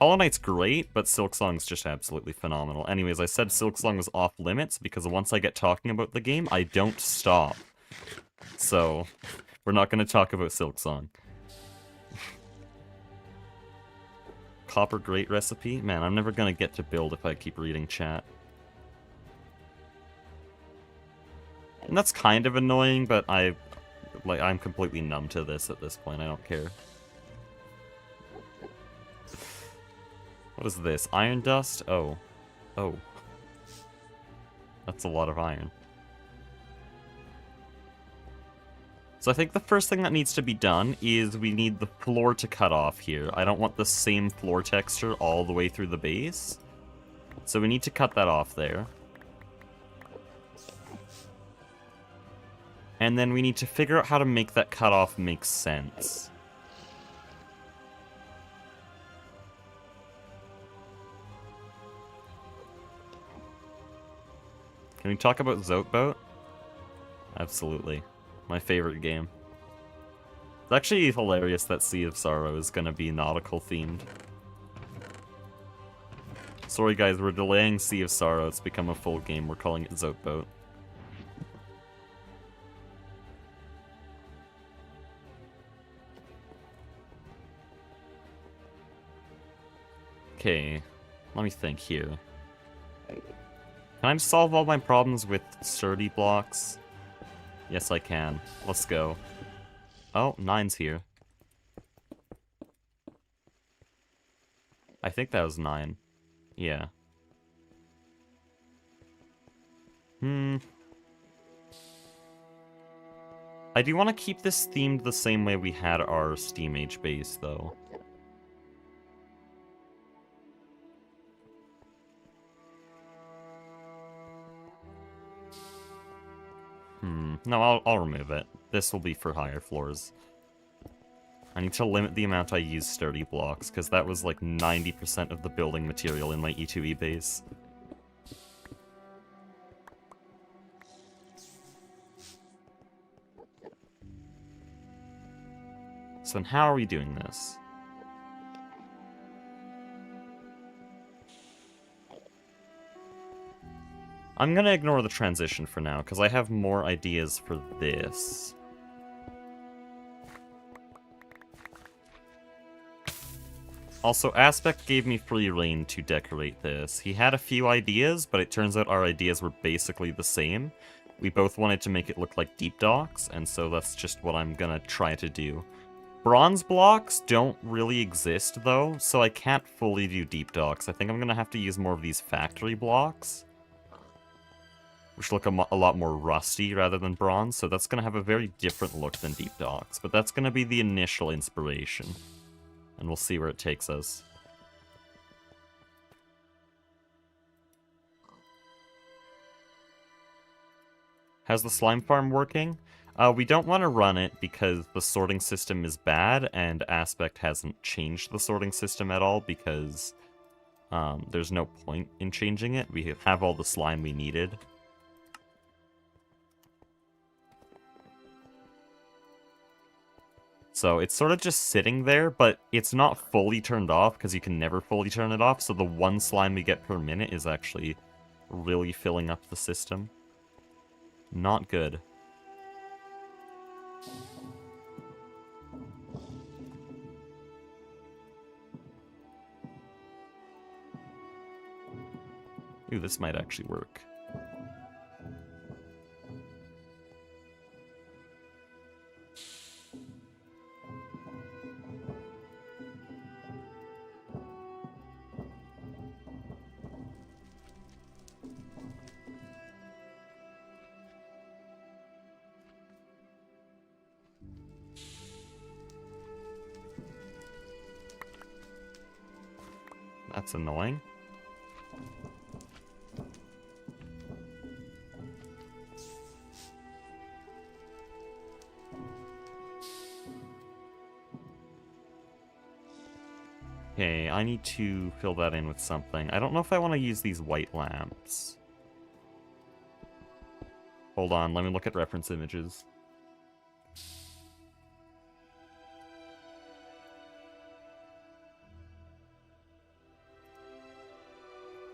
Hollow Knight's great, but Silksong's just absolutely phenomenal. Anyways, I said Silksong was off limits, because once I get talking about the game, I don't stop. So, we're not going to talk about Silksong. Copper Great recipe? Man, I'm never going to get to build if I keep reading chat. And that's kind of annoying, but I'm completely numb to this at this point. I don't care. What is this? Iron dust? Oh. Oh. That's a lot of iron. So I think the first thing that needs to be done is we need the floor to cut off here. I don't want the same floor texture all the way through the base. So we need to cut that off there. And then we need to figure out how to make that cutoff make sense. Can we talk about Zoatboat? Absolutely. My favorite game. It's actually hilarious that Sea of Sorrow is gonna be nautical themed. Sorry guys, we're delaying Sea of Sorrow. It's become a full game. We're calling it Zoatboat. Okay, let me think here. Can I solve all my problems with sturdy blocks? Yes, I can. Let's go. Oh, 9's here. I think that was 9. Yeah. I do want to keep this themed the same way we had our Steam Age base, though. No, I'll remove it. This will be for higher floors. I need to limit the amount I use sturdy blocks, because that was like 90% of the building material in my E2E base. So then how are we doing this? I'm gonna ignore the transition for now, because I have more ideas for this. Also, Aspect gave me free reign to decorate this. He had a few ideas, but it turns out our ideas were basically the same. We both wanted to make it look like deep docks, and so that's just what I'm gonna try to do. Bronze blocks don't really exist, though, so I can't fully do deep docks. I think I'm gonna have to use more of these factory blocks, which look a lot more rusty rather than bronze, so that's gonna have a very different look than deep docks. But that's gonna be the initial inspiration, and we'll see where it takes us. How's the slime farm working? We don't want to run it because the sorting system is bad, and Aspect hasn't changed the sorting system at all because there's no point in changing it. We have all the slime we needed. So it's sort of just sitting there, but it's not fully turned off because you can never fully turn it off, so the 1 slime we get per minute is actually really filling up the system. Not good. Ooh, this might actually work. That's annoying. Okay, I need to fill that in with something. I don't know if I want to use these white lamps. Hold on, let me look at reference images.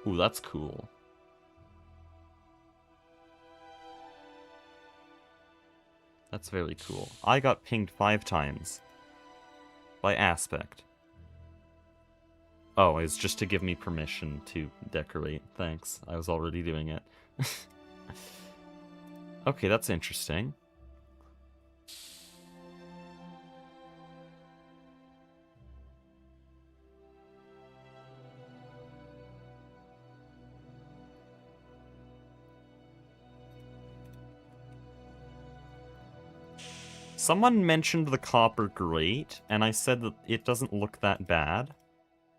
Ooh, that's cool. That's very cool. I got pinged 5 times. By Aspect. Oh, it's just to give me permission to decorate. Thanks. I was already doing it. Okay, that's interesting. Someone mentioned the copper grate, and I said that it doesn't look that bad.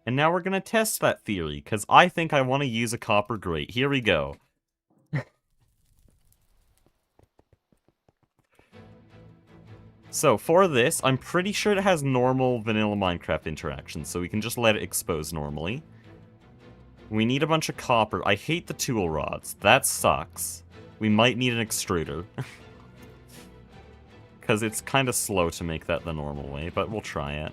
And now we're gonna test that theory, because I think I want to use a copper grate. Here we go. So, for this, I'm pretty sure it has normal vanilla Minecraft interactions, so we can just let it expose normally. We need a bunch of copper. I hate the tool rods. That sucks. We might need an extruder. Because it's kind of slow to make that the normal way, but we'll try it.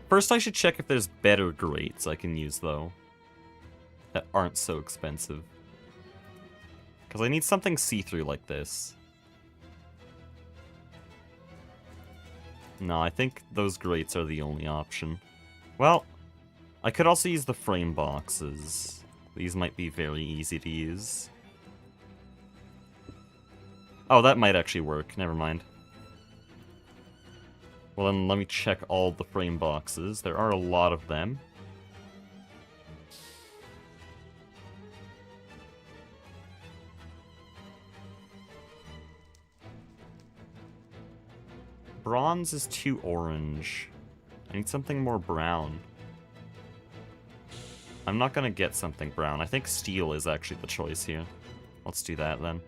First, I should check if there's better grates I can use, though. That aren't so expensive. Because I need something see-through like this. No, I think those grates are the only option. Well, I could also use the frame boxes. These might be very easy to use. Oh, that might actually work. Never mind. Well, then let me check all the frame boxes. There are a lot of them. Bronze is too orange. I need something more brown. I'm not gonna get something brown. I think steel is actually the choice here. Let's do that then.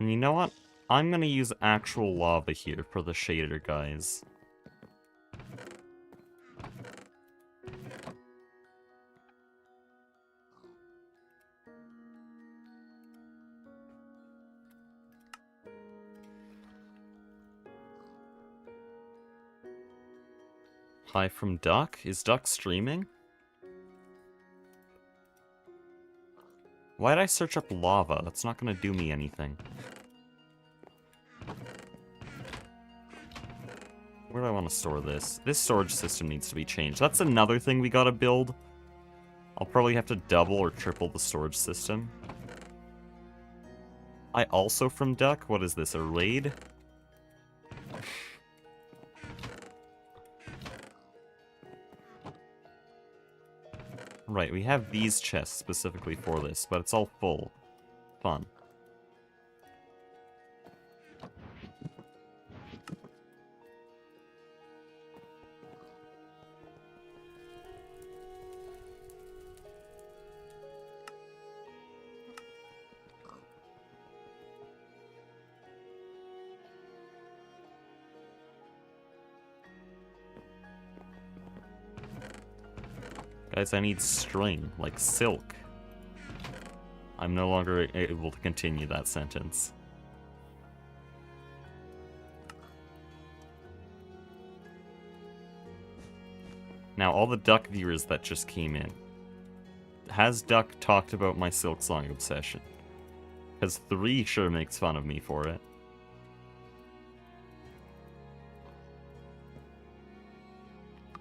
And you know what? I'm gonna use actual lava here for the shader, guys. Hi from Duck? Is Duck streaming? Why'd I search up lava? That's not gonna do me anything. Where do I want to store this? This storage system needs to be changed. That's another thing we gotta build. I'll probably have to double or triple the storage system. I also from Duck? What is this, a raid? Right, we have these chests specifically for this, but it's all full. Fun. Guys, I need string, like silk. I'm no longer able to continue that sentence. Now, all the Duck viewers that just came in. Has Duck talked about my Silk Song obsession? Because 3 sure makes fun of me for it.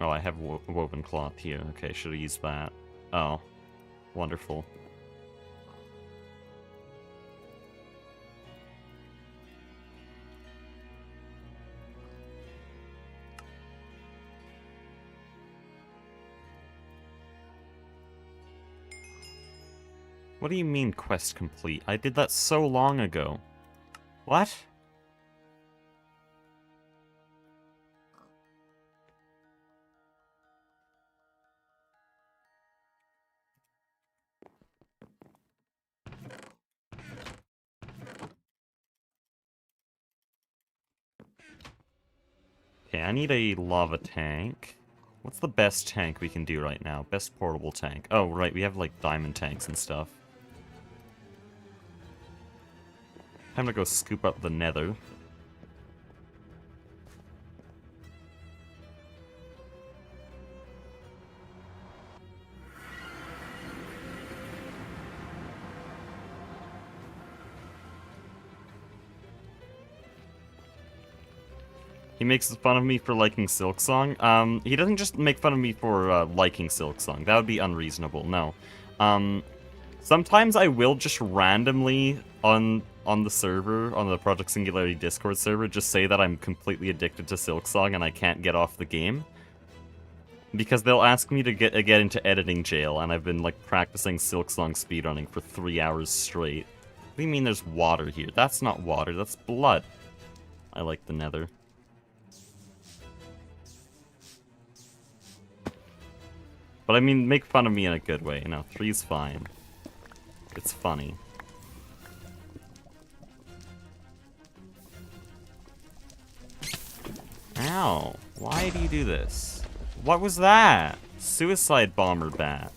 Oh, I have woven cloth here. Okay, should have used that. Oh, wonderful. What do you mean, quest complete? I did that so long ago. What? Okay, I need a lava tank. What's the best tank we can do right now? Best portable tank. Oh, right, we have, like, diamond tanks and stuff. Time to go scoop up the nether. He makes fun of me for liking Silksong. He doesn't just make fun of me for liking Silksong. That would be unreasonable, no. Sometimes I will just randomly on the server, on the Project Singularity Discord server, just say that I'm completely addicted to Silksong and I can't get off the game. Because they'll ask me to get into editing jail, and I've been, like, practicing Silksong speedrunning for 3 hours straight. What do you mean there's water here? That's not water, that's blood. I like the nether. But I mean, make fun of me in a good way. You know, 3's fine. It's funny. Ow. Why do you do this? What was that? Suicide bomber bat.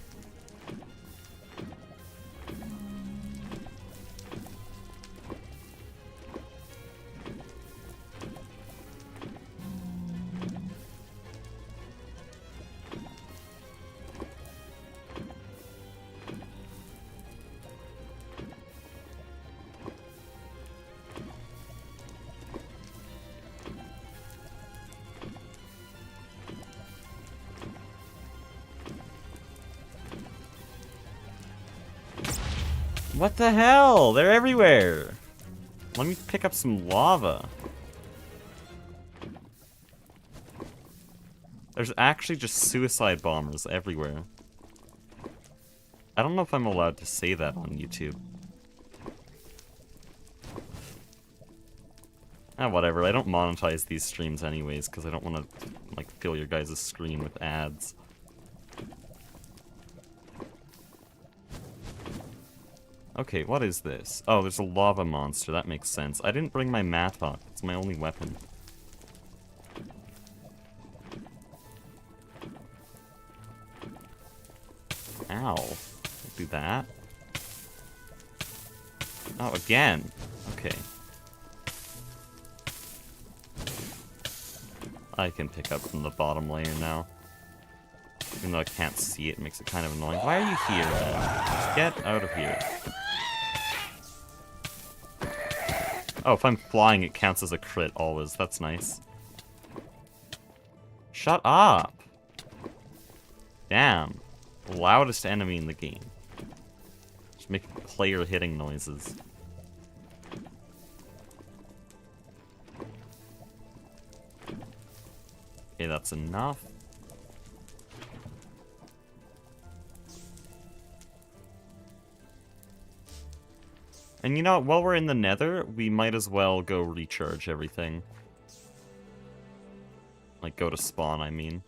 What the hell? They're everywhere. Let me pick up some lava. There's actually just suicide bombers everywhere. I don't know if I'm allowed to say that on YouTube. Ah, whatever. I don't monetize these streams anyways, because I don't want to, like, fill your guys' screen with ads. Okay, what is this? Oh, there's a lava monster. That makes sense. I didn't bring my mattock. It's my only weapon. Ow. Don't do that. Oh, again. Okay. I can pick up from the bottom layer now. Even though I can't see it, it makes it kind of annoying. Why are you here, man? Just get out of here. Oh, if I'm flying, it counts as a crit always. That's nice. Shut up! Damn. The loudest enemy in the game. Just making player hitting noises. Okay, that's enough. And you know what, while we're in the nether, we might as well go recharge everything. Like, go to spawn, I mean.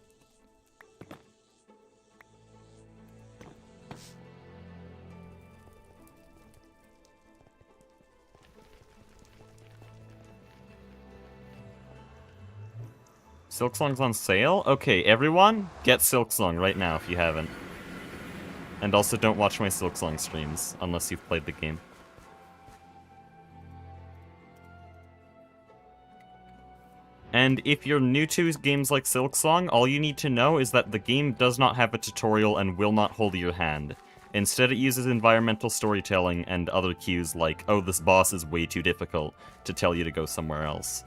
Silksong's on sale? Okay, everyone, get Silksong right now if you haven't. And also don't watch my Silksong streams, unless you've played the game. And if you're new to games like Silksong, all you need to know is that the game does not have a tutorial and will not hold your hand. Instead, it uses environmental storytelling and other cues like, oh, this boss is way too difficult, to tell you to go somewhere else.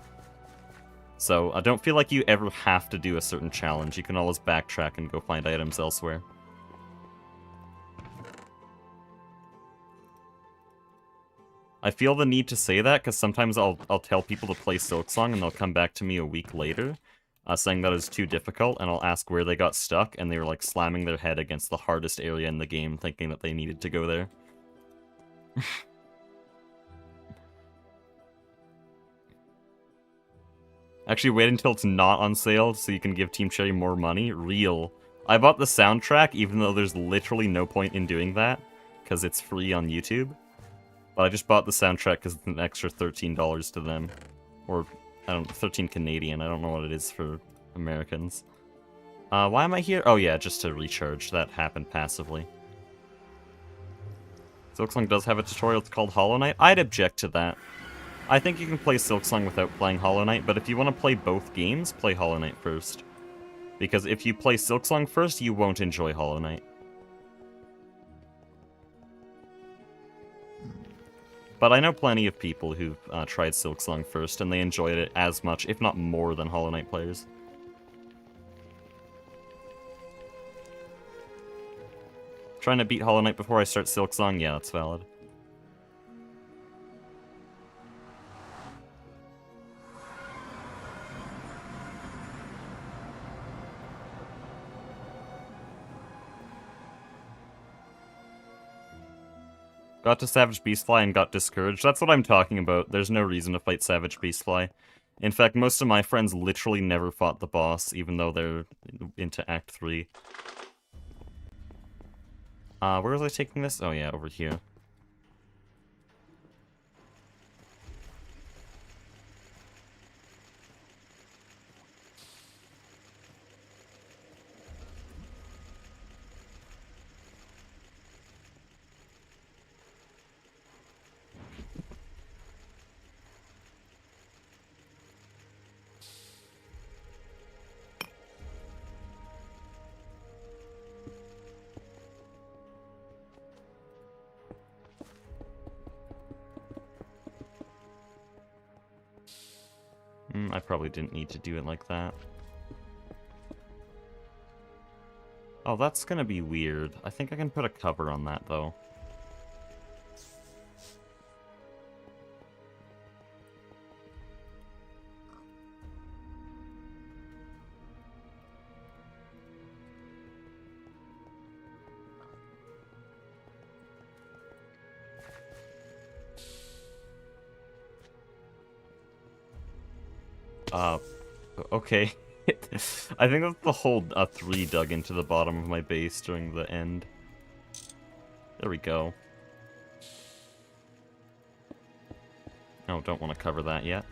So, I don't feel like you ever have to do a certain challenge. You can always backtrack and go find items elsewhere. I feel the need to say that because sometimes I'll tell people to play Silksong and they'll come back to me a week later saying that it's too difficult, and I'll ask where they got stuck, and they were like slamming their head against the hardest area in the game thinking that they needed to go there. Actually, wait until it's not on sale so you can give Team Cherry more money? Real. I bought the soundtrack even though there's literally no point in doing that because it's free on YouTube. But I just bought the soundtrack because it's an extra $13 to them. Or, I don't know, 13 Canadian. I don't know what it is for Americans. Why am I here? Oh yeah, just to recharge. That happened passively. Silksong does have a tutorial. It's called Hollow Knight. I'd object to that. I think you can play Silksong without playing Hollow Knight, but if you want to play both games, play Hollow Knight first. Because if you play Silksong first, you won't enjoy Hollow Knight. But I know plenty of people who've tried Silksong first, and they enjoyed it as much, if not more, than Hollow Knight players. Trying to beat Hollow Knight before I start Silksong? Yeah, that's valid. Got to Savage Beastfly and got discouraged. That's what I'm talking about. There's no reason to fight Savage Beastfly. In fact, most of my friends literally never fought the boss, even though they're into Act 3. Where was I taking this? Oh yeah, over here. I probably didn't need to do it like that. Oh, that's gonna be weird. I think I can put a cover on that, though. Okay. I think that's the whole 3 dug into the bottom of my base during the end. There we go. Oh, don't want to cover that yet.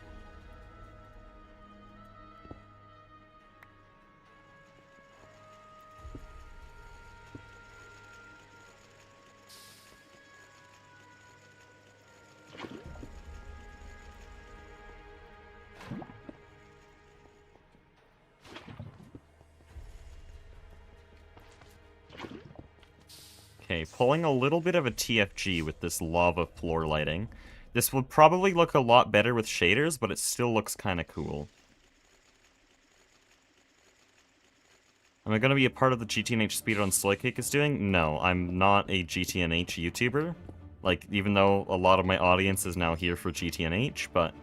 Okay, pulling a little bit of a TFG with this lava floor lighting. This would probably look a lot better with shaders, but it still looks kind of cool. Am I going to be a part of the GTNH speedrun Soycake is doing? No, I'm not a GTNH YouTuber. Like, even though a lot of my audience is now here for GTNH, but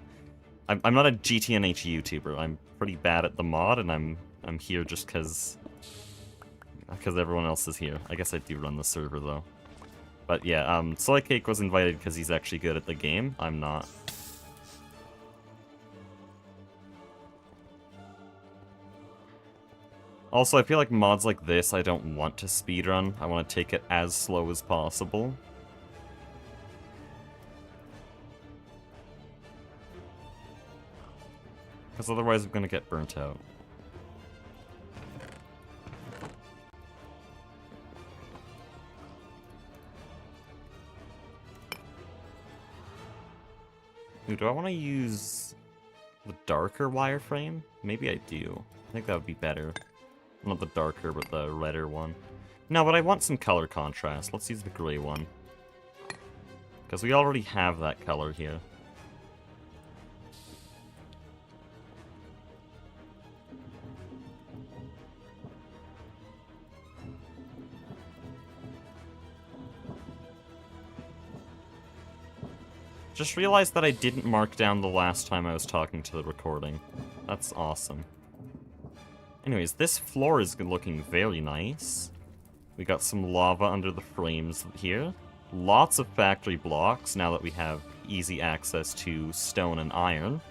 I'm not a GTNH YouTuber. I'm pretty bad at the mod, and I'm here just because everyone else is here. I guess I do run the server, though. But yeah, Soycake was invited because he's actually good at the game. I'm not. Also, I feel like mods like this, I don't want to speedrun. I want to take it as slow as possible. Because otherwise I'm going to get burnt out. Ooh, do I want to use the darker wireframe? Maybe I do. I think that would be better. Not the darker, but the redder one. No, but I want some color contrast. Let's use the gray one. Because we already have that color here. Just realized that I didn't mark down the last time I was talking to the recording. That's awesome. Anyways, this floor is looking very nice. We got some lava under the frames here. Lots of factory blocks now that we have easy access to stone and iron.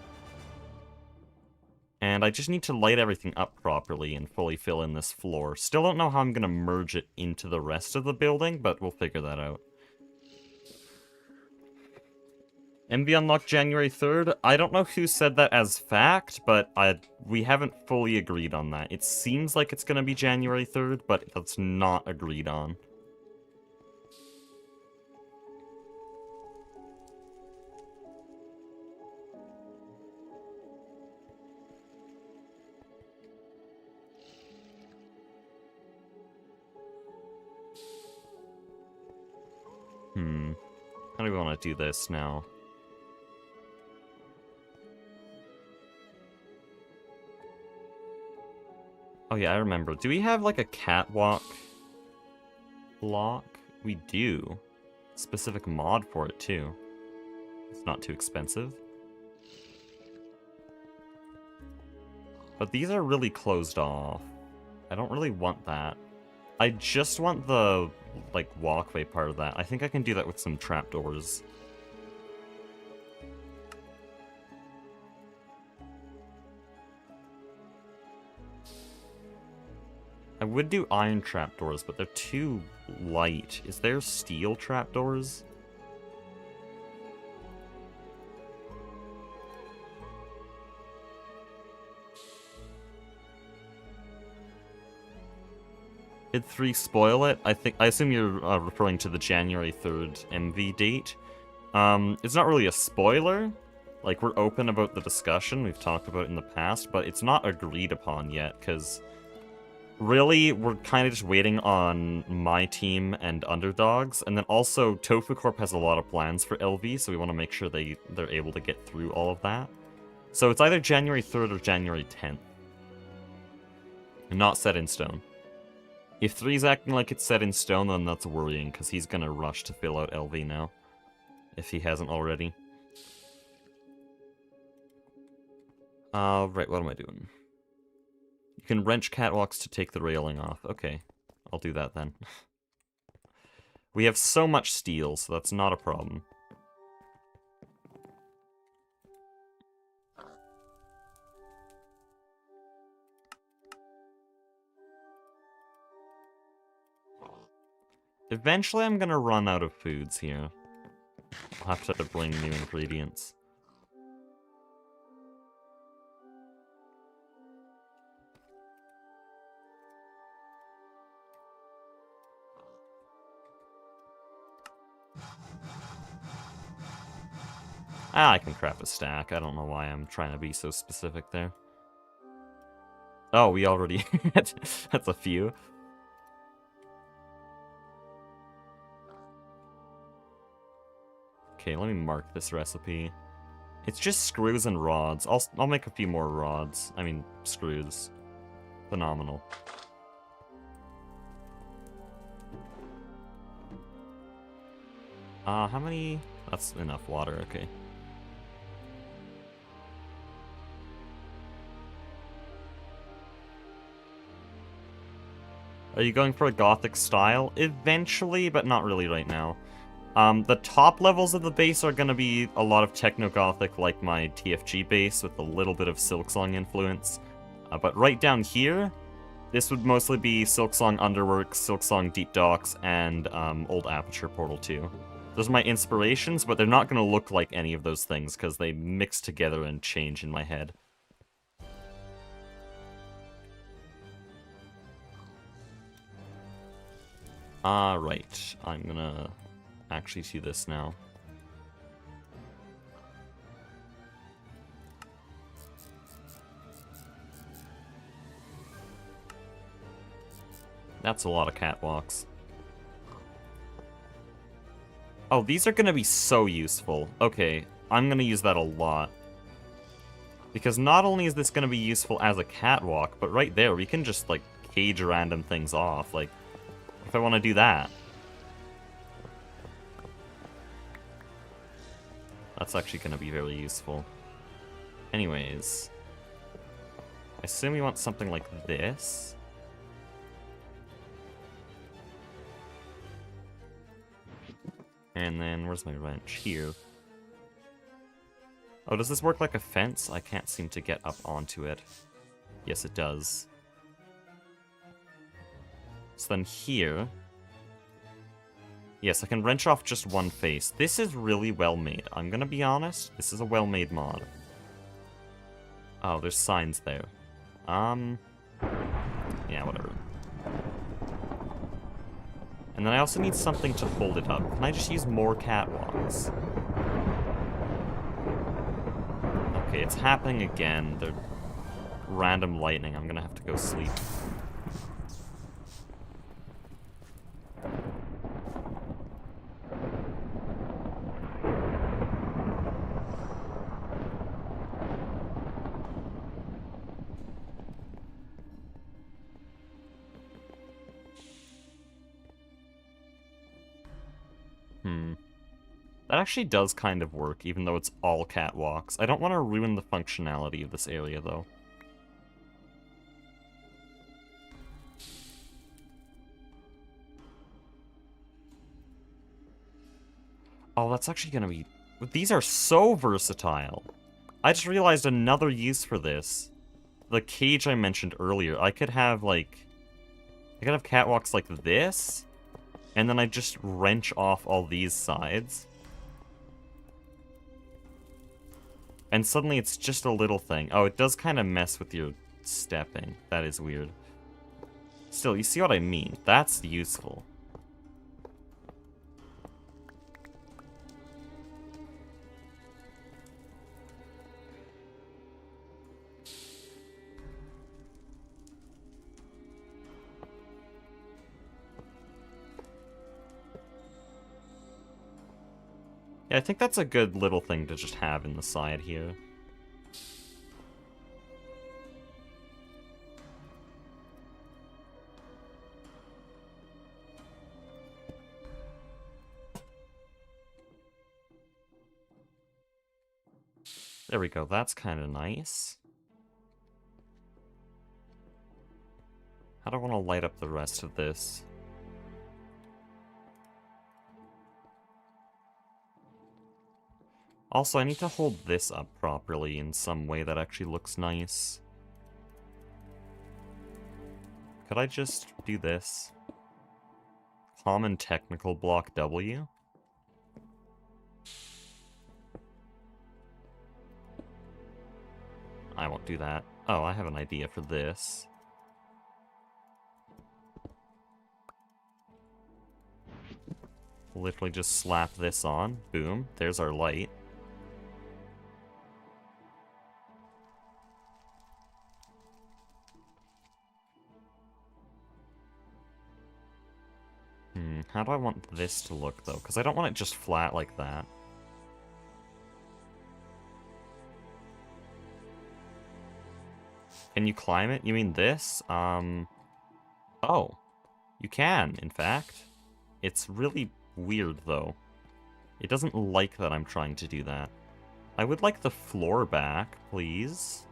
And I just need to light everything up properly and fully fill in this floor. Still don't know how I'm going to merge it into the rest of the building, but we'll figure that out. MV unlocked January 3rd. I don't know who said that as fact, but we haven't fully agreed on that. It seems like it's going to be January 3rd, but that's not agreed on. How do we want to do this now? Oh yeah, I remember. Do we have like a catwalk block? We do. Specific mod for it too. It's not too expensive. But these are really closed off. I don't really want that. I just want the, like, walkway part of that. I think I can do that with some trapdoors. I would do iron trapdoors, but they're too light. Is there steel trapdoors? Did 3 spoil it? I assume you're referring to the January 3rd MV date. It's not really a spoiler. Like, we're open about the discussion, we've talked about it in the past, but it's not agreed upon yet, because really, we're kind of just waiting on my team and Underdogs, and then also Tofu Corp has a lot of plans for LV, so we want to make sure they're able to get through all of that. So it's either January 3rd or January 10th. Not set in stone. If 3's acting like it's set in stone, then that's worrying, because he's gonna rush to fill out LV now. If he hasn't already. Right, what am I doing? You can wrench catwalks to take the railing off. Okay, I'll do that then. We have so much steel, so that's not a problem. Eventually I'm gonna run out of foods here. I'll have to bring new ingredients. I can craft a stack. I don't know why I'm trying to be so specific there. Oh, we already had... That's a few. Okay, let me mark this recipe. It's just screws and rods. I'll make a few more rods. I mean, screws. Phenomenal. How many? That's enough water, okay. Are you going for a gothic style? Eventually, but not really right now. The top levels of the base are going to be a lot of techno-gothic, like my TFG base, with a little bit of Silksong influence. But right down here, this would mostly be Silksong Underworks, Silksong Deep Docks, and Old Aperture Portal 2. Those are my inspirations, but they're not going to look like any of those things, because they mix together and change in my head. Right. I'm gonna actually do this now. That's a lot of catwalks. Oh, these are gonna be so useful. Okay, I'm gonna use that a lot. Because not only is this gonna be useful as a catwalk, but right there, we can just, like, cage random things off. Like, if I want to do that. That's actually going to be very useful. Anyways. I assume we want something like this. And then, where's my wrench? Here. Oh, does this work like a fence? I can't seem to get up onto it. Yes, it does. So then here... Yes, I can wrench off just one face. This is really well made. I'm gonna be honest. This is a well-made mod. Oh, there's signs there. Yeah, whatever. And then I also need something to hold it up. Can I just use more catwalks? Okay, it's happening again. They're random lightning. I'm gonna have to go sleep. That actually does kind of work, even though it's all catwalks. I don't want to ruin the functionality of this area, though. Oh, that's actually going to be... These are so versatile. I just realized another use for this. The cage I mentioned earlier. I could have, like... I could have catwalks like this, and then I just wrench off all these sides. And suddenly it's just a little thing. Oh, it does kind of mess with your stepping. That is weird. Still, you see what I mean? That's useful. Yeah, I think that's a good little thing to just have in the side here. There we go, that's kind of nice. How do I want to light up the rest of this? Also, I need to hold this up properly in some way that actually looks nice. Could I just do this? Common technical block W? I won't do that. Oh, I have an idea for this. Literally just slap this on. Boom. There's our light. How do I want this to look, though? Because I don't want it just flat like that. Can you climb it? You mean this? Oh. You can, in fact. It's really weird, though. It doesn't like that I'm trying to do that. I would like the floor back, please.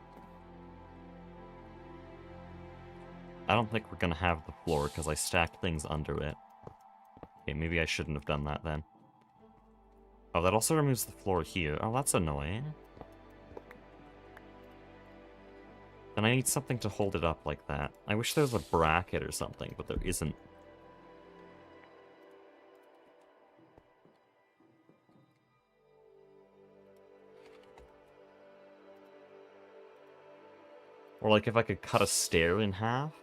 I don't think we're gonna have the floor, because I stacked things under it. Okay, maybe I shouldn't have done that, then. Oh, that also removes the floor here. Oh, that's annoying. Then I need something to hold it up like that. I wish there was a bracket or something, but there isn't. Or like if I could cut a stair in half.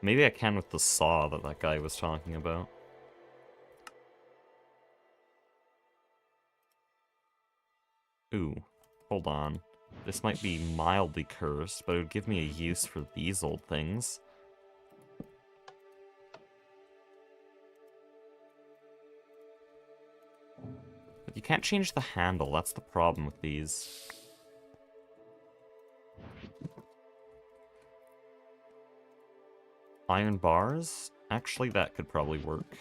Maybe I can with the saw that guy was talking about. Ooh, hold on. This might be mildly cursed, but it would give me a use for these old things. But you can't change the handle, that's the problem with these. Iron bars? Actually, that could probably work.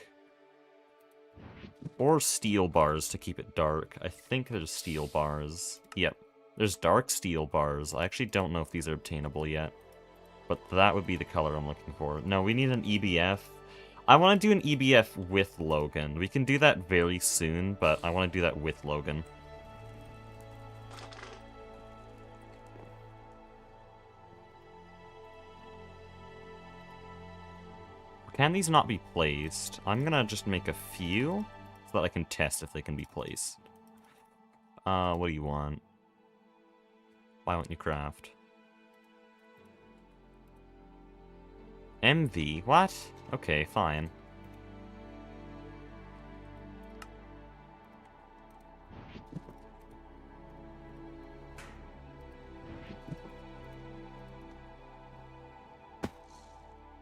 Or steel bars to keep it dark. I think there's steel bars. Yep. There's dark steel bars. I actually don't know if these are obtainable yet. But that would be the color I'm looking for. No, we need an EBF. I want to do an EBF with Logan. We can do that very soon, but I want to do that with Logan. Can these not be placed? I'm gonna just make a few so that I can test if they can be placed. What do you want? Why won't you craft? MV? What? Okay, fine.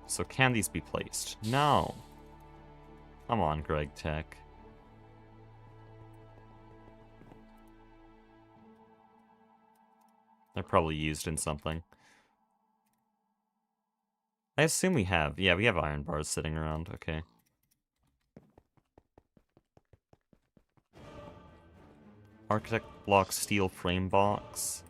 So can these be placed? No. Come on, Greg Tech. They're probably used in something. I assume we have. Yeah, we have iron bars sitting around. Okay. Architect block steel frame box.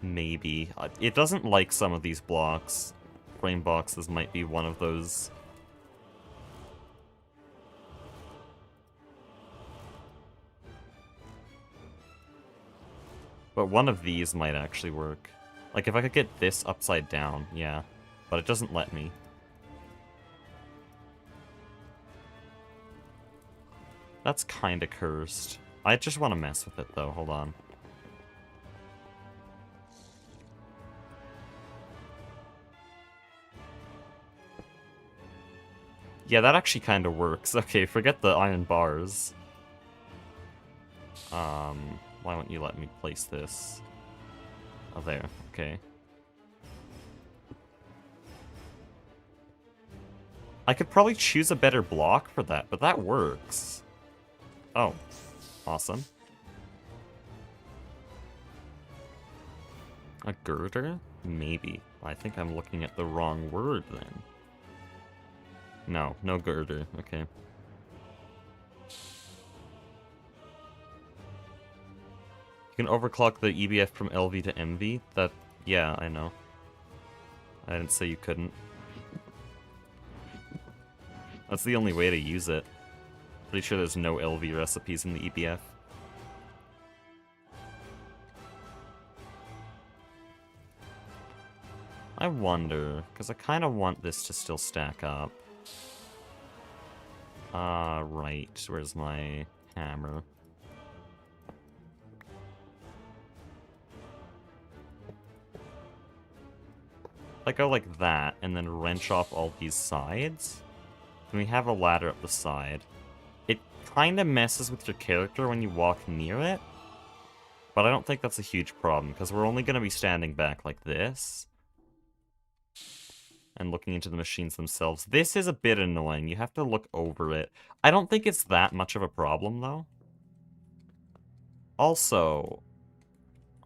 Maybe. It doesn't like some of these blocks. Frame boxes might be one of those. But one of these might actually work. Like, if I could get this upside down, yeah. But it doesn't let me. That's kinda cursed. I just want to mess with it, though. Hold on. Yeah, that actually kinda works. Okay, forget the iron bars. Why won't you let me place this? Oh, there. Okay. I could probably choose a better block for that, but that works. Oh. Awesome. A girder? Maybe. I think I'm looking at the wrong word, then. No, no girder. Okay. You can overclock the EBF from LV to MV. That, yeah, I know. I didn't say you couldn't. That's the only way to use it. Pretty sure there's no LV recipes in the EBF. I wonder, because I kind of want this to still stack up. Right. Where's my hammer? I go like that, and then wrench off all these sides. And we have a ladder up the side. It kind of messes with your character when you walk near it. But I don't think that's a huge problem, because we're only going to be standing back like this. And looking into the machines themselves. This is a bit annoying. You have to look over it. I don't think it's that much of a problem, though. Also,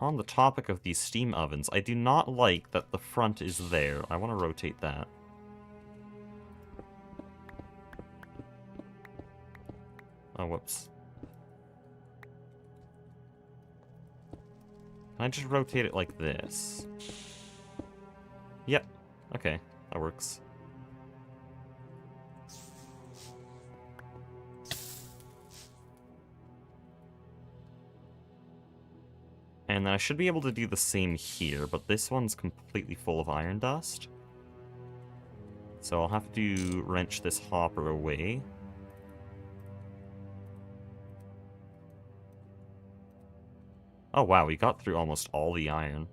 on the topic of these steam ovens, I do not like that the front is there. I want to rotate that. Oh, whoops. Can I just rotate it like this? Yep. Okay, that works. And then I should be able to do the same here, but this one's completely full of iron dust. So I'll have to wrench this hopper away. Oh wow, we got through almost all the iron.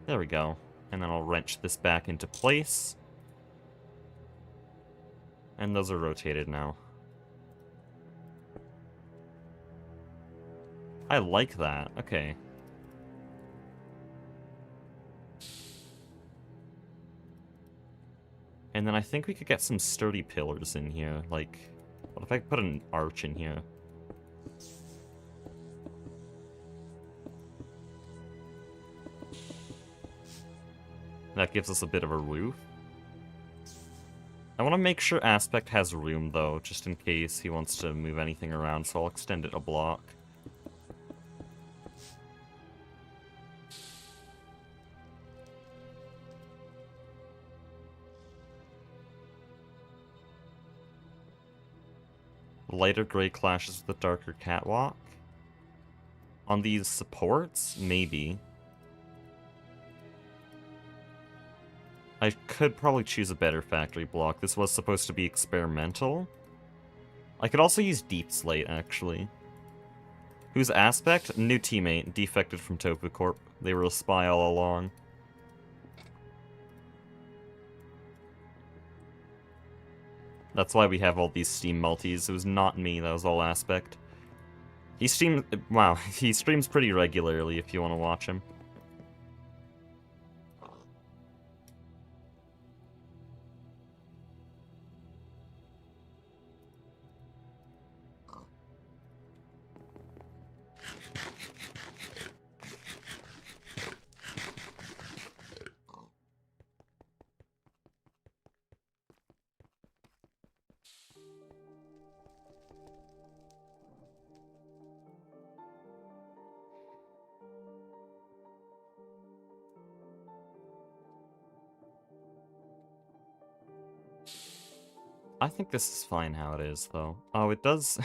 There we go. And then I'll wrench this back into place. And those are rotated now. I like that. Okay. And then I think we could get some sturdy pillars in here. Like, what if I put an arch in here? That gives us a bit of a roof. I want to make sure Aspect has room, though, just in case he wants to move anything around, so I'll extend it a block. Lighter gray clashes with the darker catwalk. On these supports? Maybe. I could probably choose a better factory block. This was supposed to be experimental. I could also use Deep Slate, actually. Whose Aspect? New teammate, defected from Tofu Corp. They were a spy all along. That's why we have all these Steam multis. It was not me, that was all Aspect. He wow, he streams pretty regularly if you want to watch him. I think this is fine how it is, though. Oh, it does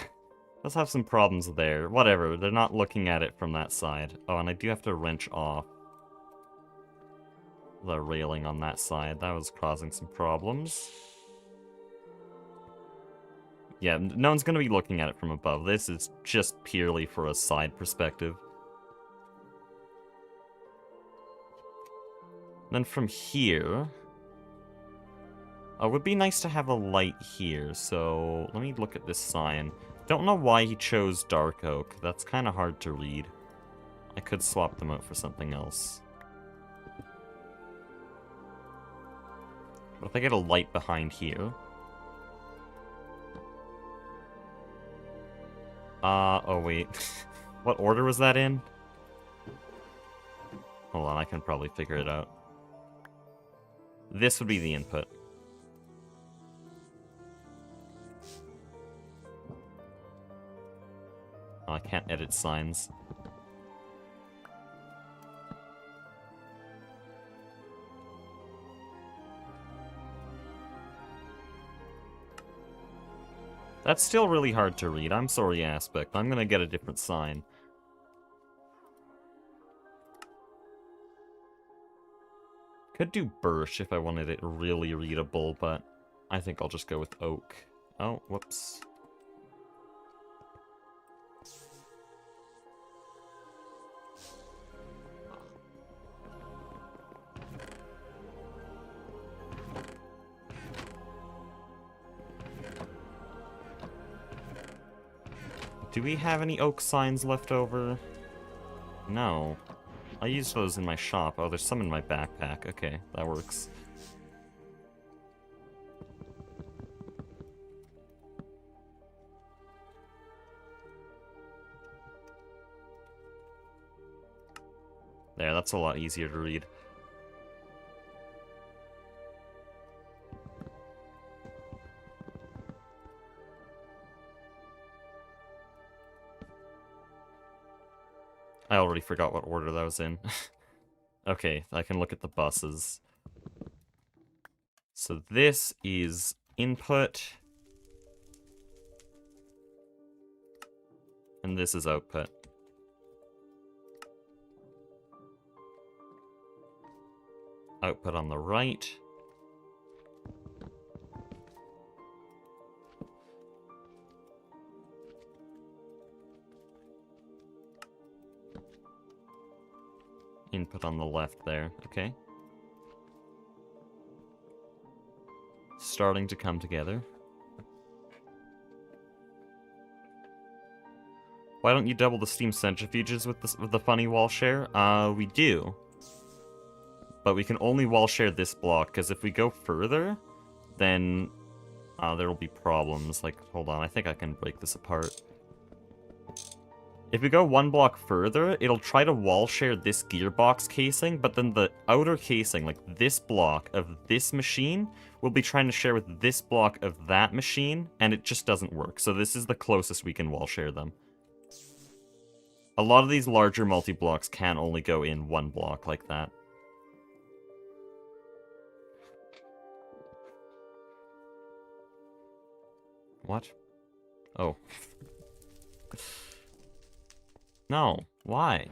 have some problems there. Whatever, they're not looking at it from that side. Oh, and I do have to wrench off the railing on that side. That was causing some problems. Yeah, no one's going to be looking at it from above. This is just purely for a side perspective. Then from here... Oh, it would be nice to have a light here, so let me look at this sign. Don't know why he chose dark oak. That's kind of hard to read. I could swap them out for something else. What if I get a light behind here? Oh wait. What order was that in? Hold on, I can probably figure it out. This would be the input. Oh, I can't edit signs. That's still really hard to read. I'm sorry, Aspect. I'm gonna get a different sign. Could do birch if I wanted it really readable, but I think I'll just go with oak. Oh, whoops. Do we have any oak signs left over? No. I used those in my shop. Oh, there's some in my backpack. Okay, that works. There, that's a lot easier to read. I already forgot what order that was in. Okay, I can look at the buses. So this is input. And this is output. Output on the right. Input on the left there, okay. Starting to come together. Why don't you double the steam centrifuges with the funny wall share? We do. But we can only wall share this block, because if we go further, then there'll be problems. Like, hold on, I think I can break this apart. If we go one block further, it'll try to wall share this gearbox casing, but then the outer casing, like this block of this machine, will be trying to share with this block of that machine, and it just doesn't work. So this is the closest we can wall share them. A lot of these larger multi-blocks can only go in one block like that. What? Oh. No, why?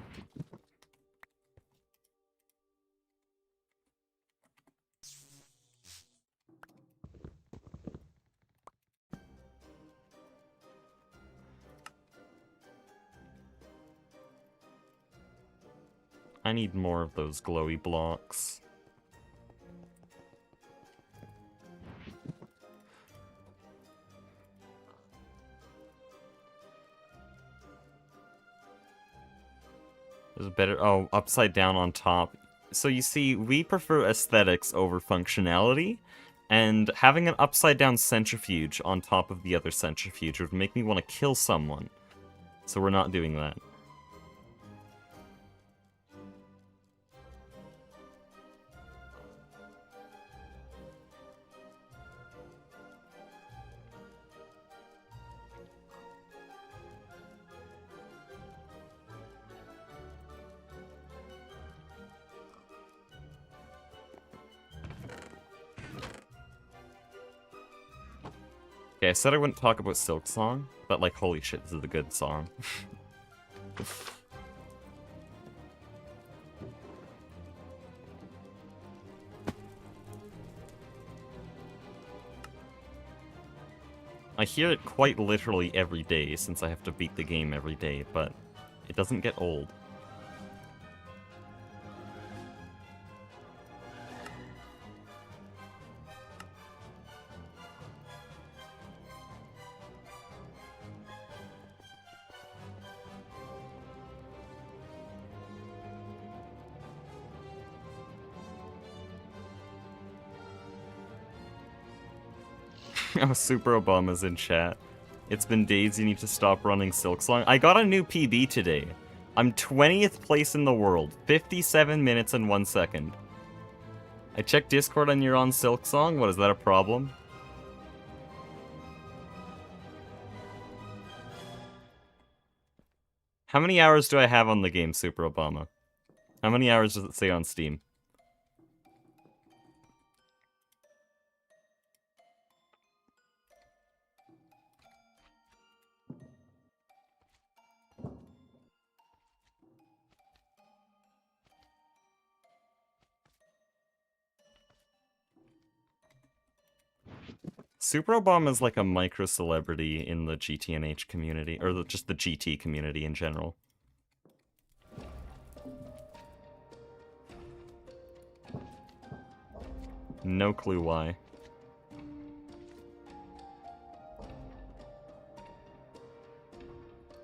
I need more of those glowy blocks. There's a better... Oh, upside down on top. So you see, we prefer aesthetics over functionality, and having an upside down centrifuge on top of the other centrifuge would make me want to kill someone. So we're not doing that. Okay, I said I wouldn't talk about Silk Song, but like, holy shit, this is a good song. I hear it quite literally every day since I have to beat the game every day, but it doesn't get old. Oh, Super Obama's in chat. It's been days, you need to stop running Silksong. I got a new PB today. I'm 20th place in the world. 57 minutes and 1 second. I checked Discord and you're on Silksong? What, is that a problem? How many hours do I have on the game, Super Obama? How many hours does it say on Steam? Super Obama is like a micro-celebrity in the GTNH community, or just the GT community in general. No clue why.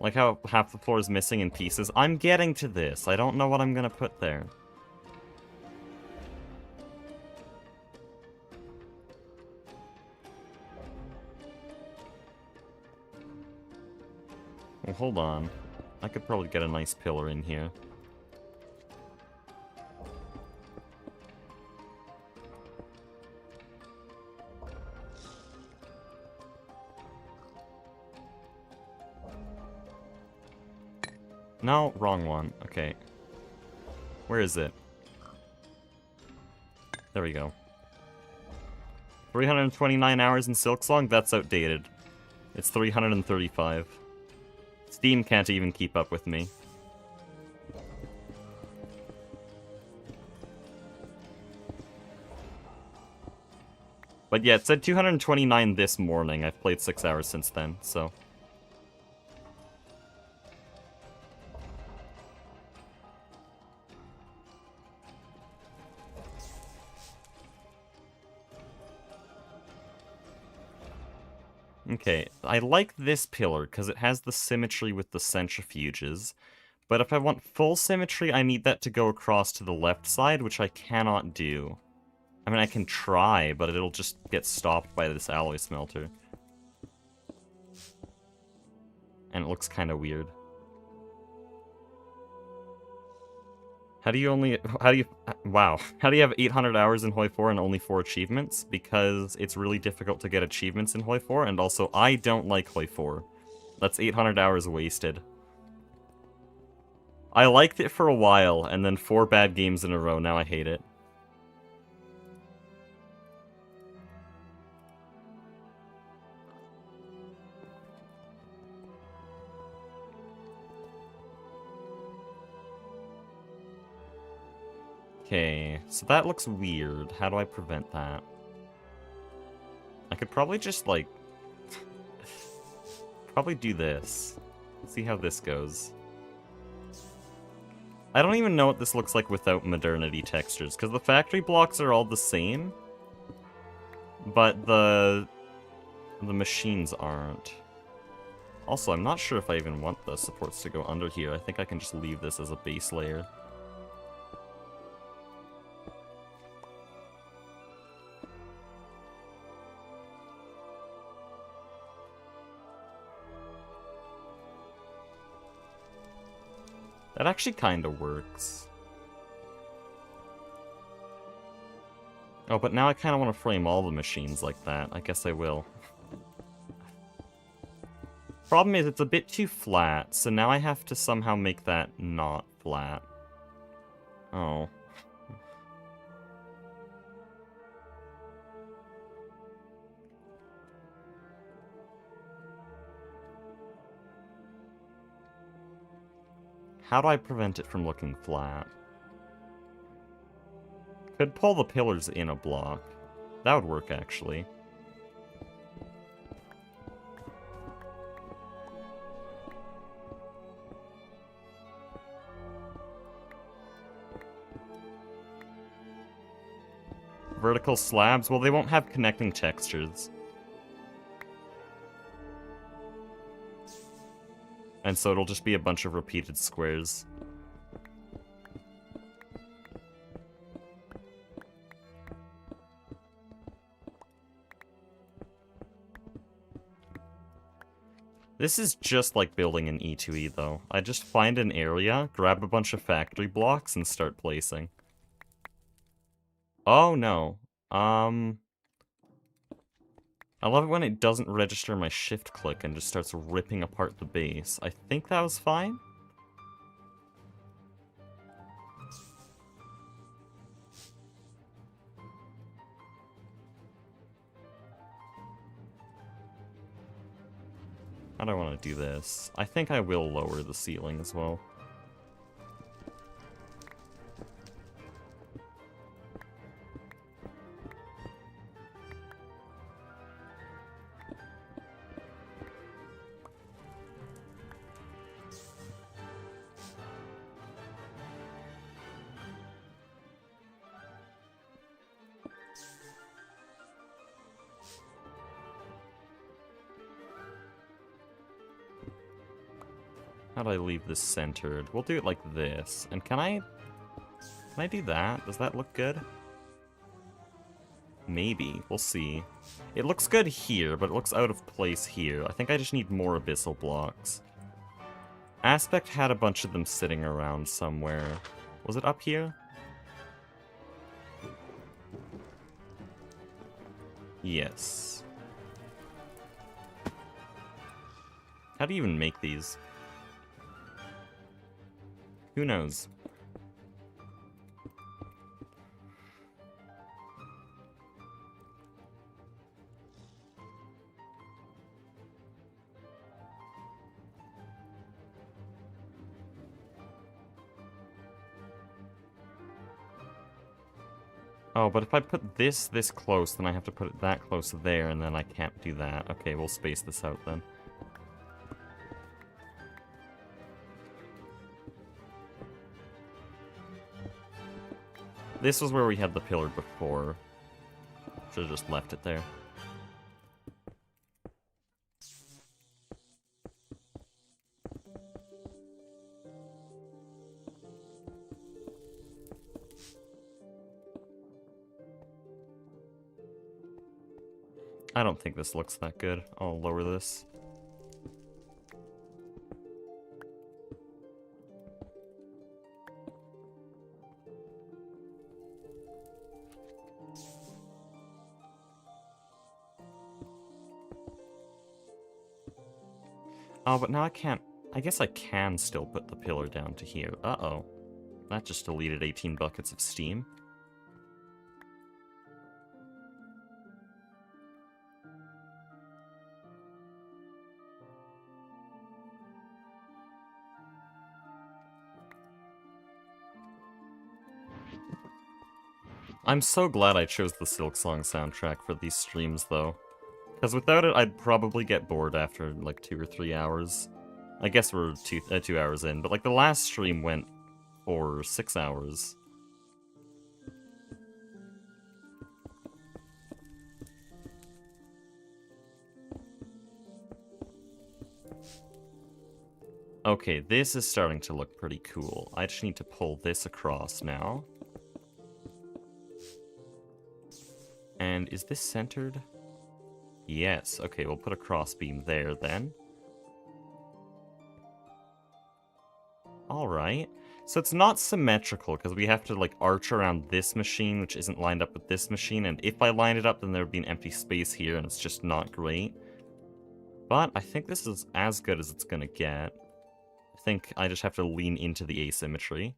Like how half the floor is missing in pieces. I'm getting to this. I don't know what I'm gonna put there. Well, hold on. I could probably get a nice pillar in here. No, wrong one. Okay. Where is it? There we go. 329 hours in Silksong? That's outdated. It's 335. Steam can't even keep up with me. But yeah, it said 229 this morning. I've played 6 hours since then, so... Okay, I like this pillar because it has the symmetry with the centrifuges, but if I want full symmetry, I need that to go across to the left side, which I cannot do. I mean, I can try, but it'll just get stopped by this alloy smelter. And it looks kind of weird. How do you have 800 hours in Hoi 4 and only 4 achievements? Because it's really difficult to get achievements in Hoi 4, and also I don't like Hoi 4. That's 800 hours wasted. I liked it for a while, and then 4 bad games in a row, now I hate it. Okay, so that looks weird. How do I prevent that? I could probably just, like... probably do this. See how this goes. I don't even know what this looks like without modernity textures, because the factory blocks are all the same, but the machines aren't. Also, I'm not sure if I even want the supports to go under here. I think I can just leave this as a base layer. That actually kind of works. Oh, but now I kind of want to frame all the machines like that. I guess I will. Problem is, it's a bit too flat, so now I have to somehow make that not flat. Oh. How do I prevent it from looking flat? Could pull the pillars in a block. That would work, actually. Vertical slabs? Well, they won't have connecting textures. And so it'll just be a bunch of repeated squares. This is just like building an E2E, though. I just find an area, grab a bunch of factory blocks, and start placing. Oh, no. I love it when it doesn't register my shift click and just starts ripping apart the base. I think that was fine. How do I want to do this? I think I will lower the ceiling as well. How do I leave this centered? We'll do it like this. And can I do that? Does that look good? Maybe. We'll see. It looks good here, but it looks out of place here. I think I just need more abyssal blocks. Aspect had a bunch of them sitting around somewhere. Was it up here? Yes. How do you even make these? Who knows? Oh, but if I put this close, then I have to put it that close there, and then I can't do that. Okay, we'll space this out then. This was where we had the pillar before. Should have just left it there. I don't think this looks that good. I'll lower this. Oh, but now I can't... I guess I can still put the pillar down to here. Uh-oh. That just deleted 18 buckets of steam. I'm so glad I chose the Silksong soundtrack for these streams, though. Because without it, I'd probably get bored after, like, 2 or 3 hours. I guess we're 2 hours in, but, like, the last stream went for 6 hours. Okay, this is starting to look pretty cool. I just need to pull this across now. And is this centered? Yes, okay, we'll put a crossbeam there then. Alright. So it's not symmetrical, because we have to, like, arch around this machine, which isn't lined up with this machine, and if I lined it up, then there would be an empty space here, and it's just not great. But I think this is as good as it's gonna get. I think I just have to lean into the asymmetry.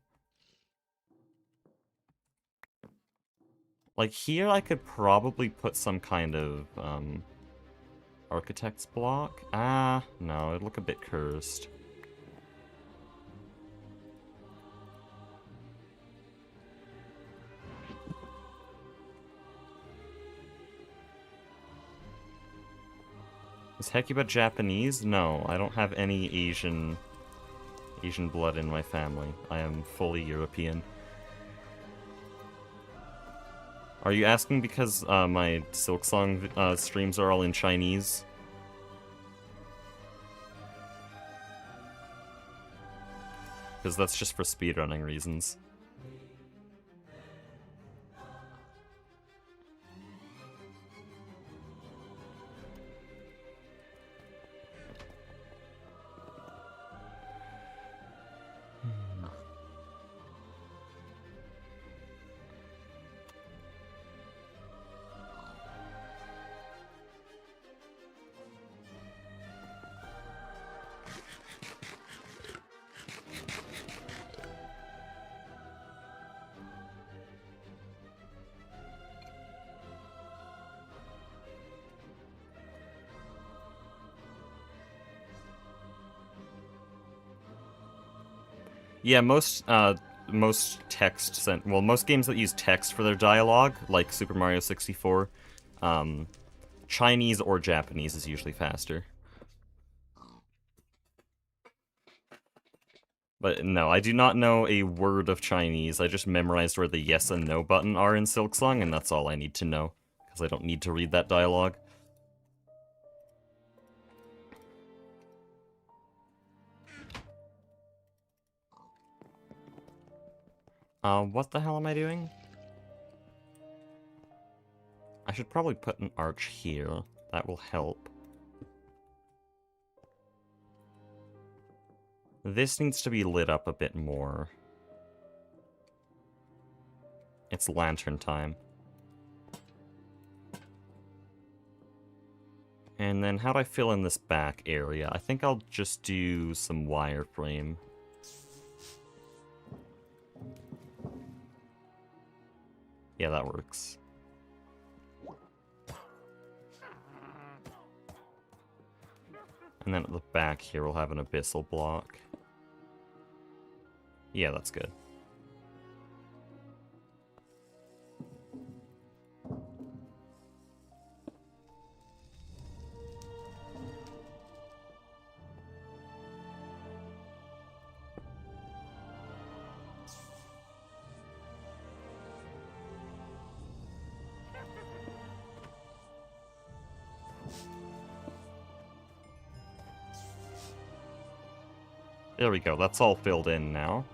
Like, here I could probably put some kind of, architect's block? Ah, no, it'd look a bit cursed. Is Hecuba Japanese? No, I don't have any Asian blood in my family. I am fully European. Are you asking because my Silksong streams are all in Chinese? Because that's just for speedrunning reasons. Yeah, most text sent. Well, most games that use text for their dialogue, like Super Mario 64, Chinese or Japanese is usually faster. But no, I do not know a word of Chinese. I just memorized where the yes and no button are in Silksong, and that's all I need to know. Because I don't need to read that dialogue. What the hell am I doing? I should probably put an arch here. That will help. This needs to be lit up a bit more. It's lantern time. And then how do I fill in this back area? I think I'll just do some wireframe. Yeah, that works. And then at the back here we'll have an abyssal block. Yeah, that's good. There we go, that's all filled in now.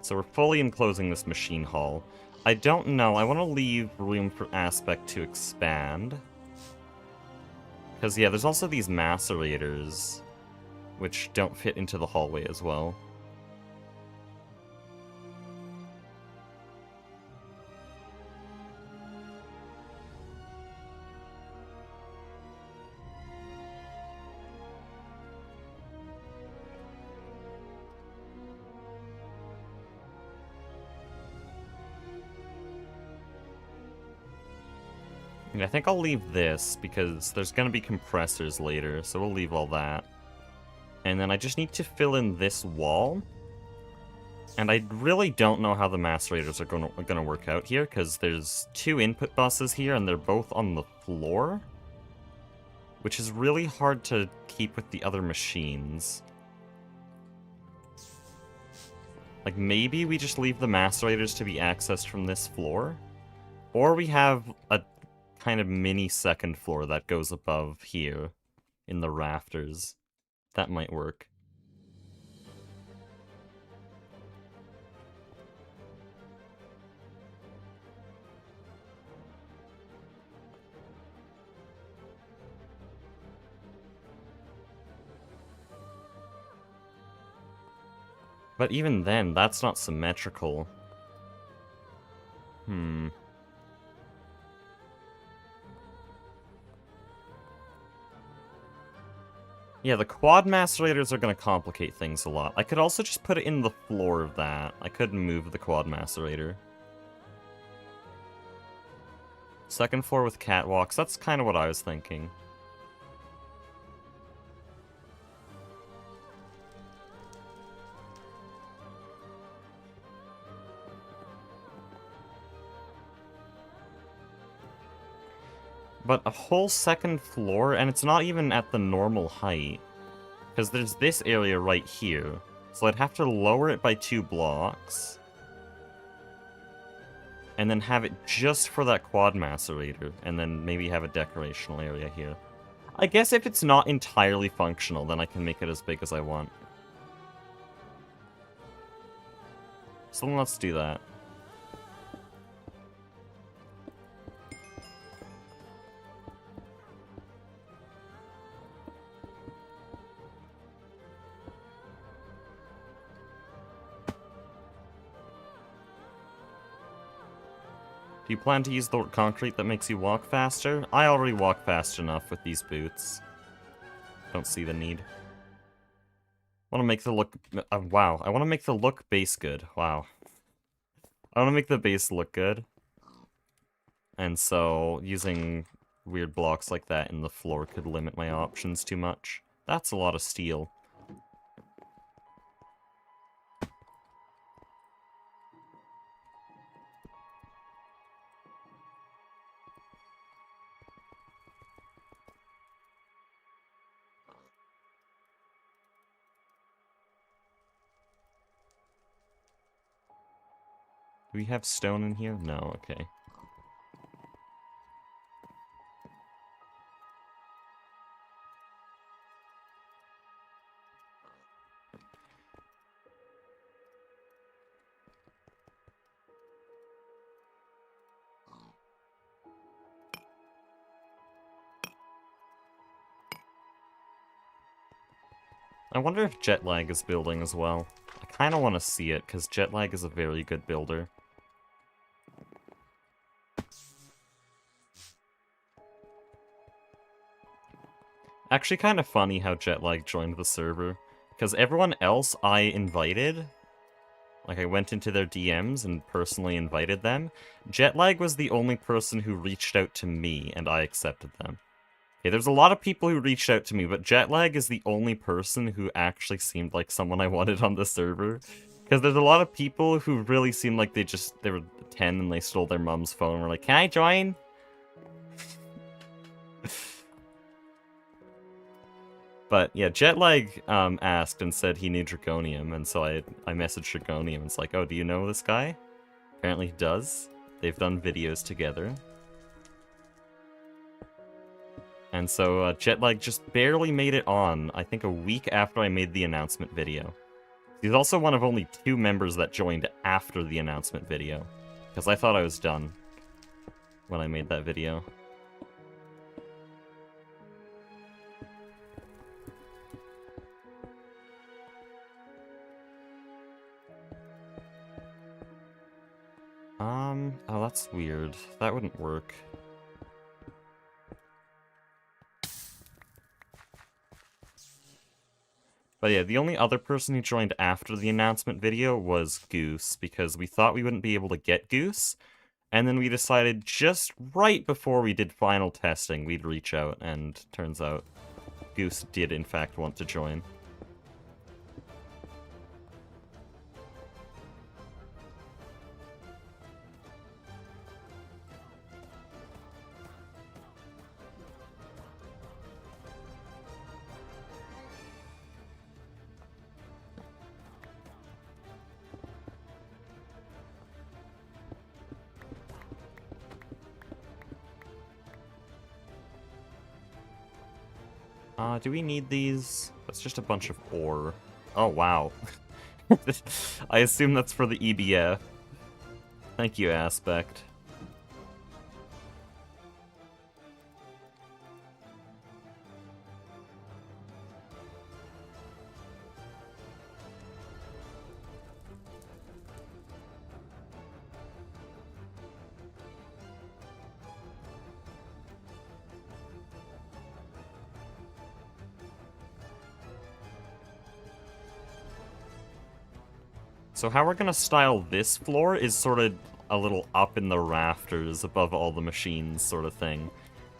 So we're fully enclosing this machine hall. I don't know, I want to leave room for aspect to expand. Because, yeah, there's also these macerators, which don't fit into the hallway as well. And I think I'll leave this, because there's going to be compressors later, so we'll leave all that. And then I just need to fill in this wall. And I really don't know how the macerators are going to work out here, because there's 2 input buses here, and they're both on the floor. Which is really hard to keep with the other machines. Like, maybe we just leave the macerators to be accessed from this floor? Or we have a kind of mini second floor that goes above here in the rafters. That might work. But even then, that's not symmetrical. Yeah, the quad macerators are going to complicate things a lot. I could also just put it in the floor of that. I could move the quad macerator. Second floor with catwalks, that's kind of what I was thinking. But a whole second floor, and it's not even at the normal height. Because there's this area right here. So I'd have to lower it by 2 blocks. And then have it just for that quad macerator. And then maybe have a decorational area here. I guess if it's not entirely functional, then I can make it as big as I want. So let's do that. Do you plan to use the concrete that makes you walk faster? I already walk fast enough with these boots. Don't see the need. I want to make the look... wow. I want to make the look base good. Wow. I want to make the base look good. And so, using weird blocks like that in the floor could limit my options too much. That's a lot of steel. Do we have stone in here? No, okay. I wonder if Jetlag is building as well. I kind of want to see it, because Jetlag is a very good builder. Actually kind of funny how Jetlag joined the server, because everyone else I invited, like I went into their DMs and personally invited them, Jetlag was the only person who reached out to me and I accepted them. Okay, there's a lot of people who reached out to me, but Jetlag is the only person who actually seemed like someone I wanted on the server. Because there's a lot of people who really seemed like they were 10 and they stole their mom's phone and were like, can I join? But yeah, Jetlag asked and said he knew Draconium, and so I messaged Draconium and it's like, oh, do you know this guy? Apparently he does. They've done videos together. And so Jetlag just barely made it on, I think a week after I made the announcement video. He's also one of only 2 members that joined after the announcement video. Because I thought I was done when I made that video. Oh, that's weird. That wouldn't work. But yeah, the only other person who joined after the announcement video was Goose, because we thought we wouldn't be able to get Goose, and then we decided just right before we did final testing we'd reach out, and turns out Goose did in fact want to join. Do we need these? That's just a bunch of ore. Oh, wow. I assume that's for the EBF. Thank you, Aspect. So how we're gonna style this floor is sort of a little up in the rafters above all the machines sort of thing.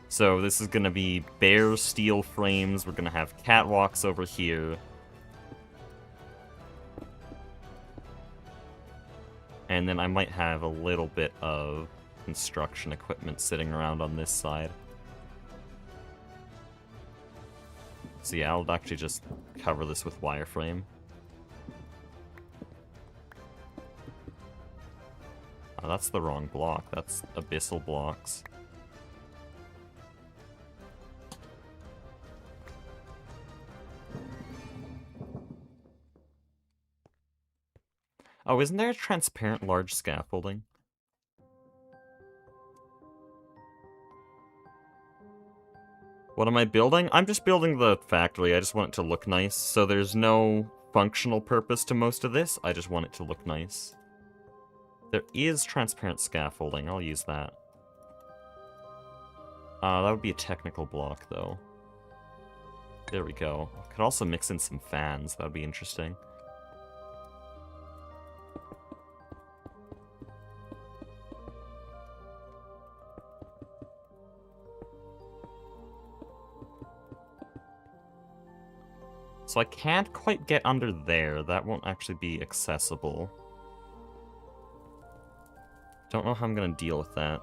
So this is gonna be bare steel frames, we're gonna have catwalks over here. And then I might have a little bit of construction equipment sitting around on this side. So yeah, I'll actually just cover this with wireframe. Oh, that's the wrong block. That's abyssal blocks. Oh, isn't there a transparent large scaffolding? What am I building? I'm just building the factory. I just want it to look nice. So there's no functional purpose to most of this. I just want it to look nice. There is transparent scaffolding. I'll use that. That would be a technical block, though. There we go. Could also mix in some fans. That would be interesting. So I can't quite get under there. That won't actually be accessible. Don't know how I'm gonna deal with that.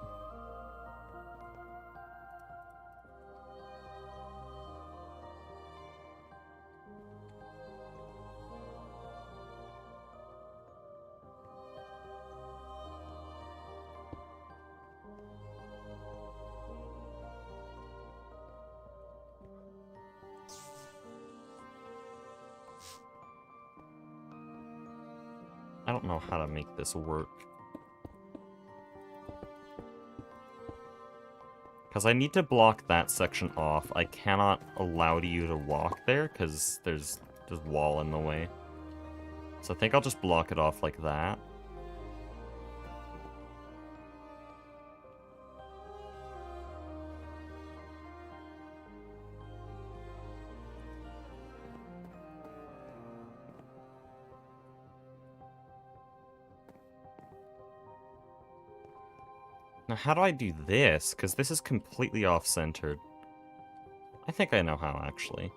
I don't know how to make this work. Because I need to block that section off. I cannot allow you to walk there because there's just wall in the way. So I think I'll just block it off like that. Now, how do I do this? Because this is completely off-centered. I think I know how, actually.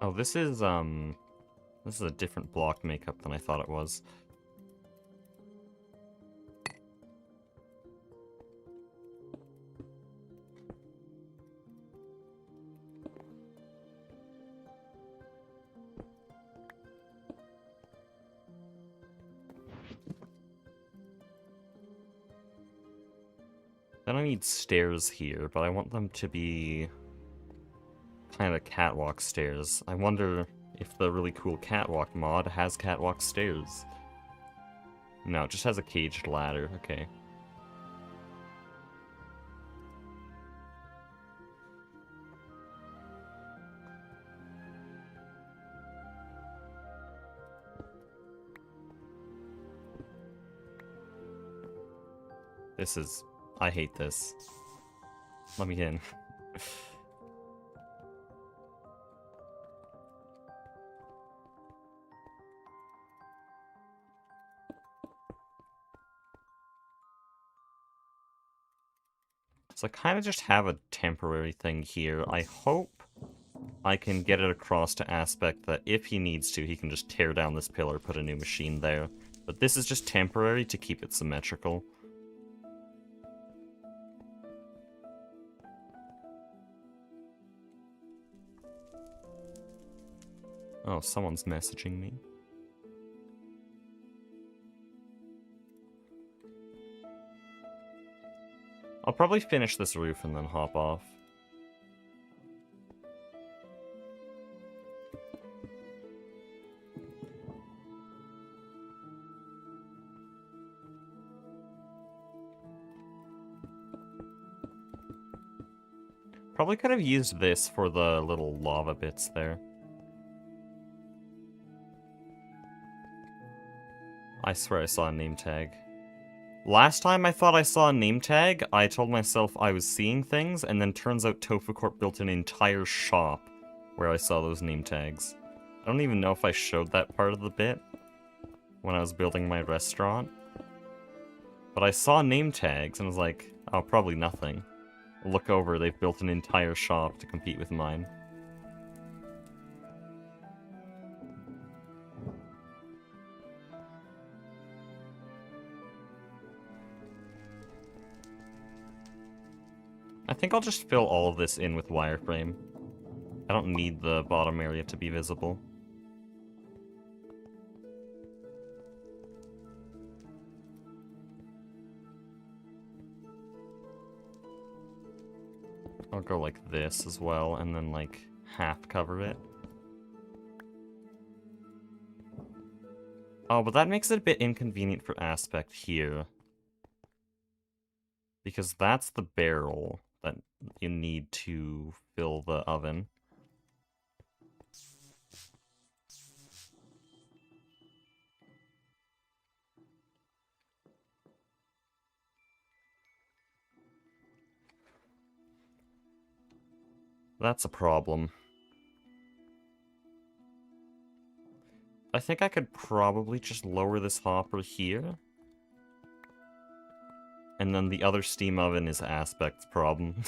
Oh, this is a different block makeup than I thought it was. Then I need stairs here, but I want them to be kind of catwalk stairs. I wonder if the really cool catwalk mod has catwalk stairs. No, it just has a caged ladder. Okay. This is... I hate this. Let me in. So I kind of just have a temporary thing here. I hope I can get it across to Aspect that if he needs to, he can just tear down this pillar, put a new machine there. But this is just temporary to keep it symmetrical. Oh, someone's messaging me. I'll probably finish this roof and then hop off. Probably could have used this for the little lava bits there. I swear I saw a name tag. Last time I thought I saw a name tag, I told myself I was seeing things, and then turns out Tofu Corp built an entire shop where I saw those name tags. I don't even know if I showed that part of the bit when I was building my restaurant. But I saw name tags and was like, oh, probably nothing. Look over, they've built an entire shop to compete with mine. I think I'll just fill all of this in with wireframe. I don't need the bottom area to be visible. I'll go like this as well, and then like half cover it. Oh, but that makes it a bit inconvenient for Aspect here. Because that's the barrel that you need to fill the oven. That's a problem. I think I could probably just lower this hopper here. And then the other steam oven is Aspect's problem.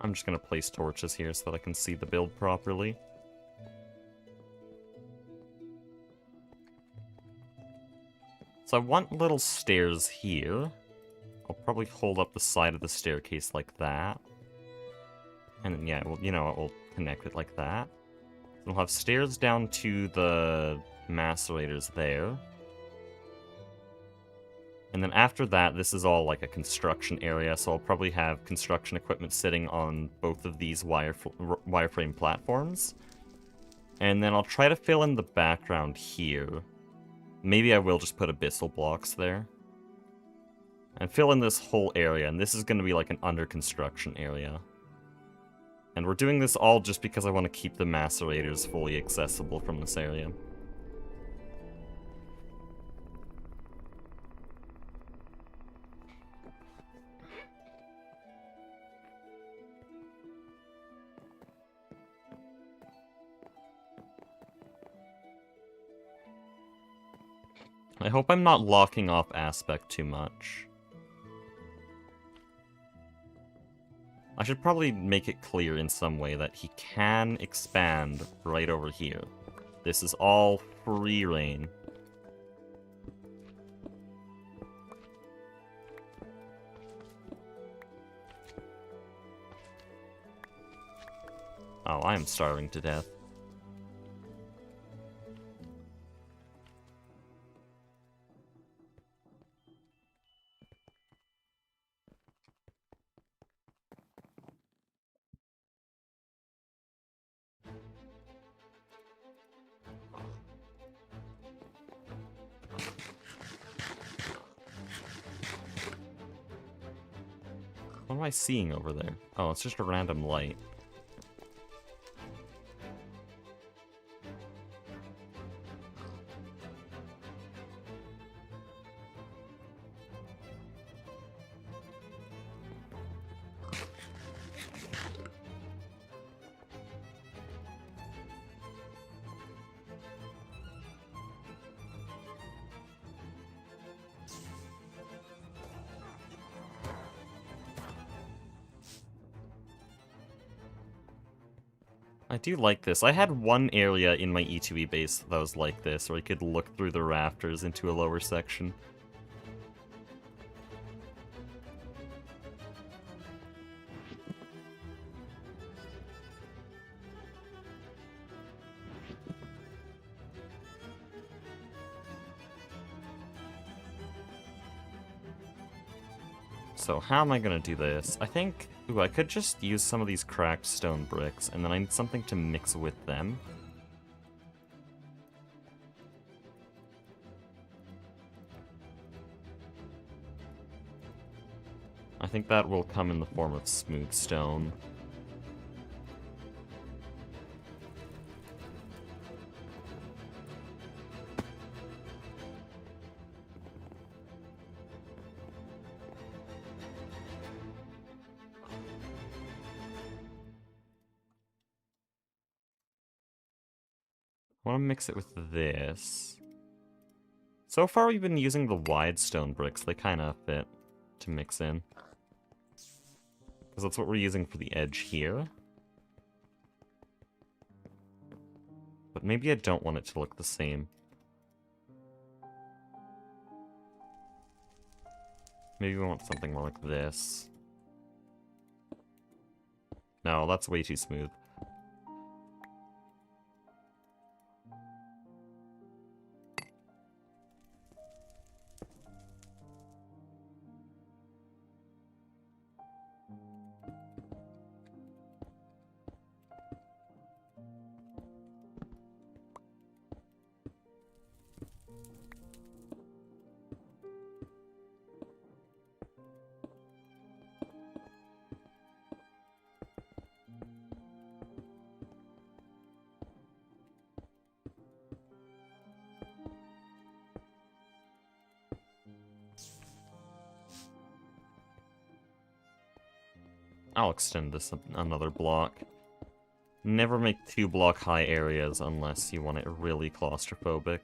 I'm just going to place torches here so that I can see the build properly. So I want little stairs here. I'll probably hold up the side of the staircase like that. And then, yeah, well, you know, we'll connect it like that. We'll have stairs down to the macerators there. And then after that, this is all like a construction area, so I'll probably have construction equipment sitting on both of these wireframe platforms. And then I'll try to fill in the background here. Maybe I will just put abyssal blocks there. And fill in this whole area, and this is going to be like an under construction area. And we're doing this all just because I want to keep the macerators fully accessible from this area. I hope I'm not locking off aspect too much. I should probably make it clear in some way that he can expand right over here. This is all free reign. Oh, I am starving to death. What am I seeing over there? Oh, it's just a random light. I do like this. I had one area in my E2E base that was like this, where you could look through the rafters into a lower section. So how am I gonna do this? I think... Ooh, I could just use some of these cracked stone bricks, and then I need something to mix with them. I think that will come in the form of smooth stone. I want to mix it with this. So far we've been using the wide stone bricks. They kind of fit to mix in. Because that's what we're using for the edge here. But maybe I don't want it to look the same. Maybe we want something more like this. No, that's way too smooth. I'll extend this another block. Never make 2-block high areas unless you want it really claustrophobic.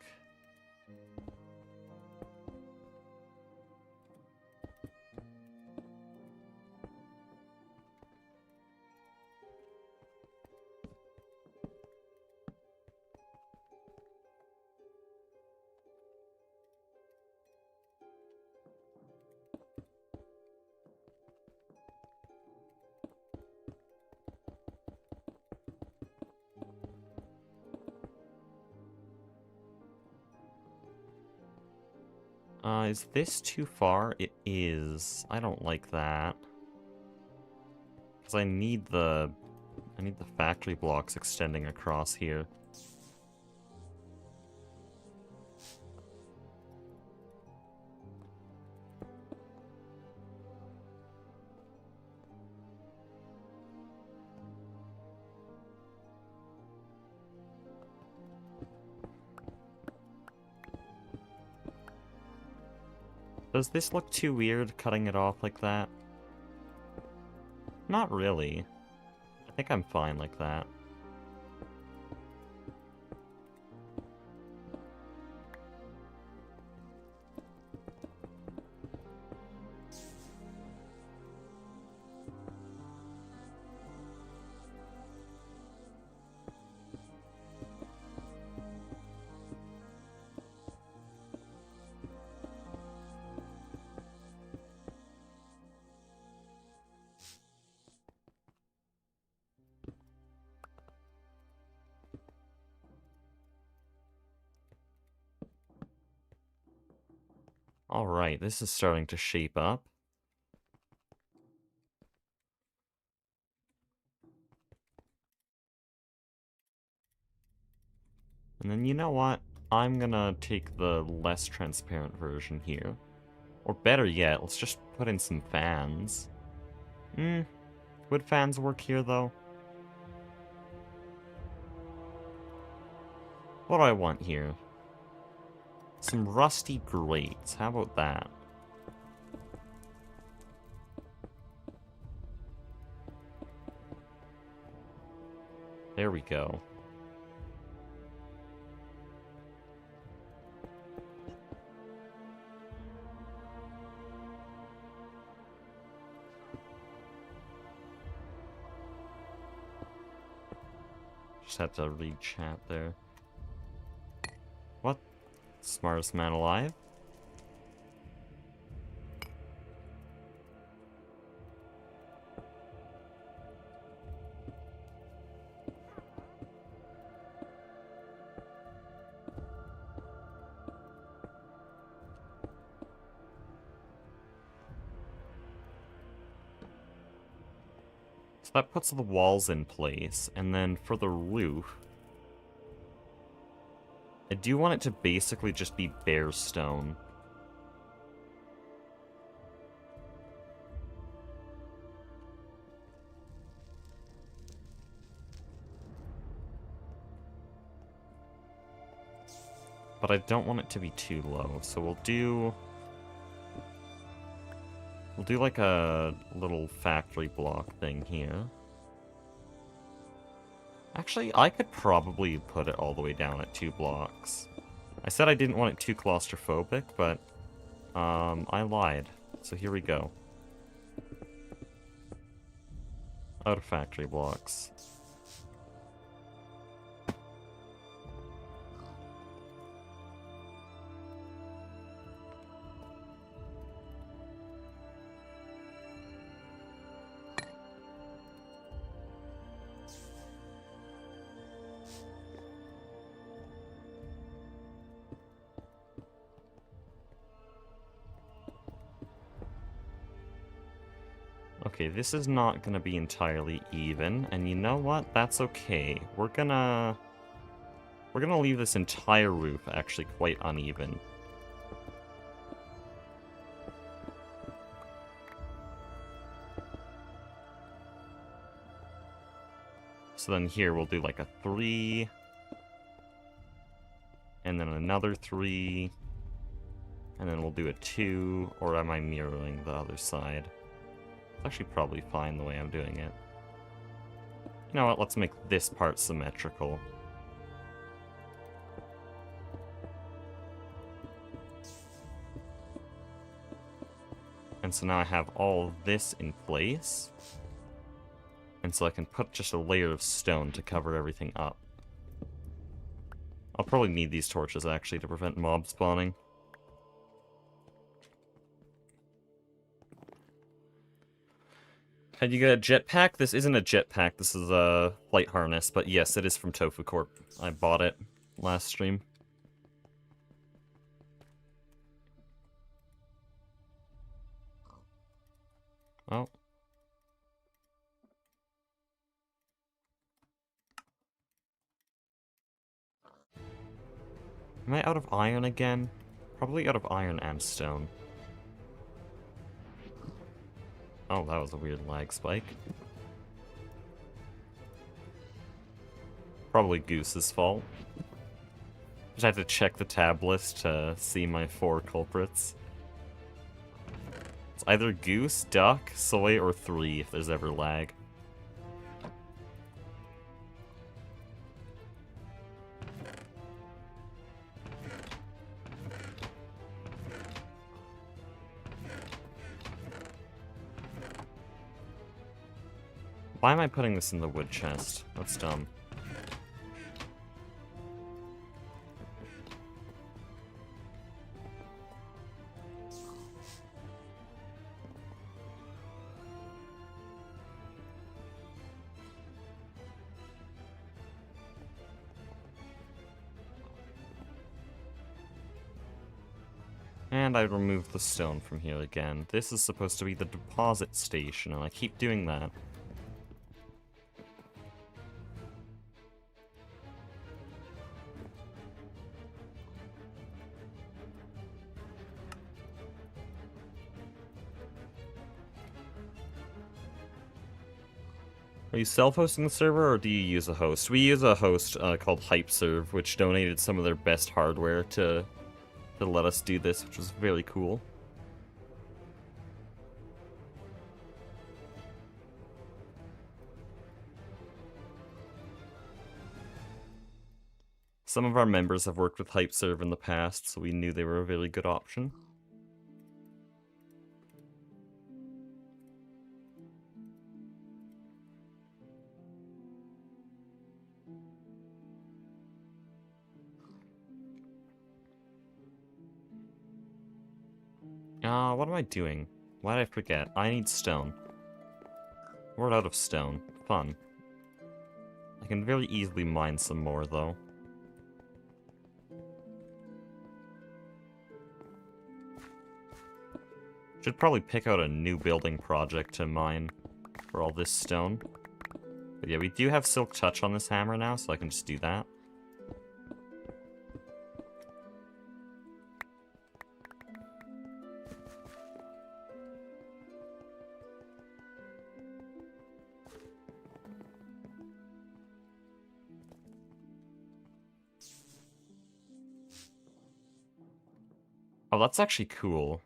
Is this too far? It is. I don't like that. Because I need the factory blocks extending across here. Does this look too weird, cutting it off like that? Not really. I think I'm fine like that. Alright, this is starting to shape up. And then you know what? I'm gonna take the less transparent version here. Or better yet, let's just put in some fans. Would fans work here though? What do I want here? Some rusty grates. How about that? There we go. Just had to read chat there. What? Smartest man alive? So that puts the walls in place, and then for the roof, I do want it to basically just be bare stone. But I don't want it to be too low, so we'll do like a little factory block thing here. Actually, I could probably put it all the way down at 2 blocks. I said I didn't want it too claustrophobic, but I lied. So here we go. Out of factory blocks. Okay, this is not gonna be entirely even, and you know what? That's okay. We're gonna leave this entire roof actually quite uneven. So then here we'll do like a 3, and then another 3, and then we'll do a 2, or am I mirroring the other side? It's actually probably fine the way I'm doing it. You know what, let's make this part symmetrical. And so now I have all of this in place. And so I can put just a layer of stone to cover everything up. I'll probably need these torches actually to prevent mob spawning. Had you got a jetpack? This isn't a jetpack, this is a flight harness, but yes, it is from Tofu Corp. I bought it last stream. Oh. Am I out of iron again? Probably out of iron and stone. Oh, that was a weird lag spike. Probably Goose's fault. Just had to check the tab list to see my 4 culprits. It's either Goose, Duck, Soy, or 3 if there's ever lag. Why am I putting this in the wood chest? That's dumb. And I removed the stone from here again. This is supposed to be the deposit station, and I keep doing that. Are you self-hosting the server, or do you use a host? We use a host called HypeServe, which donated some of their best hardware to let us do this, which was very cool. Some of our members have worked with HypeServe in the past, so we knew they were a very good option. What am I doing? Why did I forget? I need stone. We're out of stone. Fun. I can very easily mine some more, though. Should probably pick out a new building project to mine for all this stone. But yeah, we do have Silk Touch on this hammer now, so I can just do that. Oh, that's actually cool.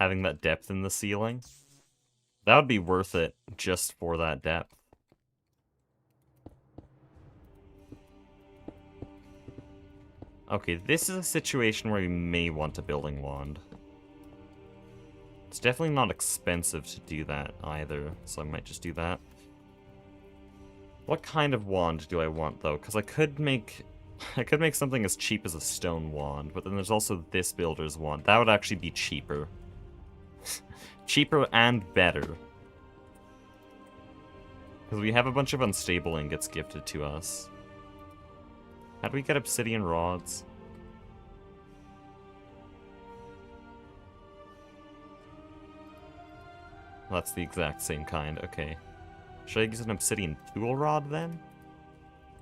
Having that depth in the ceiling. That would be worth it just for that depth. Okay, this is a situation where we may want a building wand. It's definitely not expensive to do that either, so I might just do that. What kind of wand do I want, though? Because I could make something as cheap as a stone wand, but then there's also this builder's wand. That would actually be cheaper. Cheaper and better. Because we have a bunch of unstable ingots gifted to us. How do we get obsidian rods? Well, that's the exact same kind, okay. Should I use an obsidian tool rod then?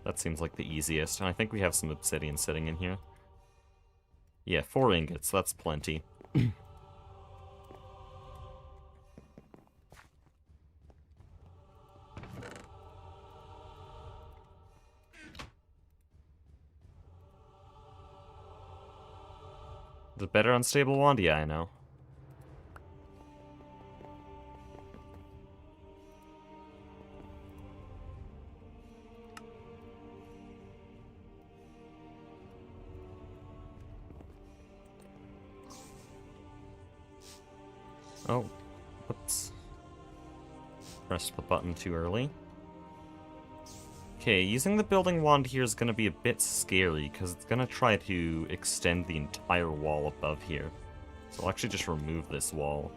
That seems like the easiest, and I think we have some obsidian sitting in here. Yeah, 4 ingots, that's plenty. The better unstable wand? Yeah, I know. Oh, whoops. Pressed the button too early. Okay, using the building wand here is going to be a bit scary, because it's going to try to extend the entire wall above here. So I'll actually just remove this wall.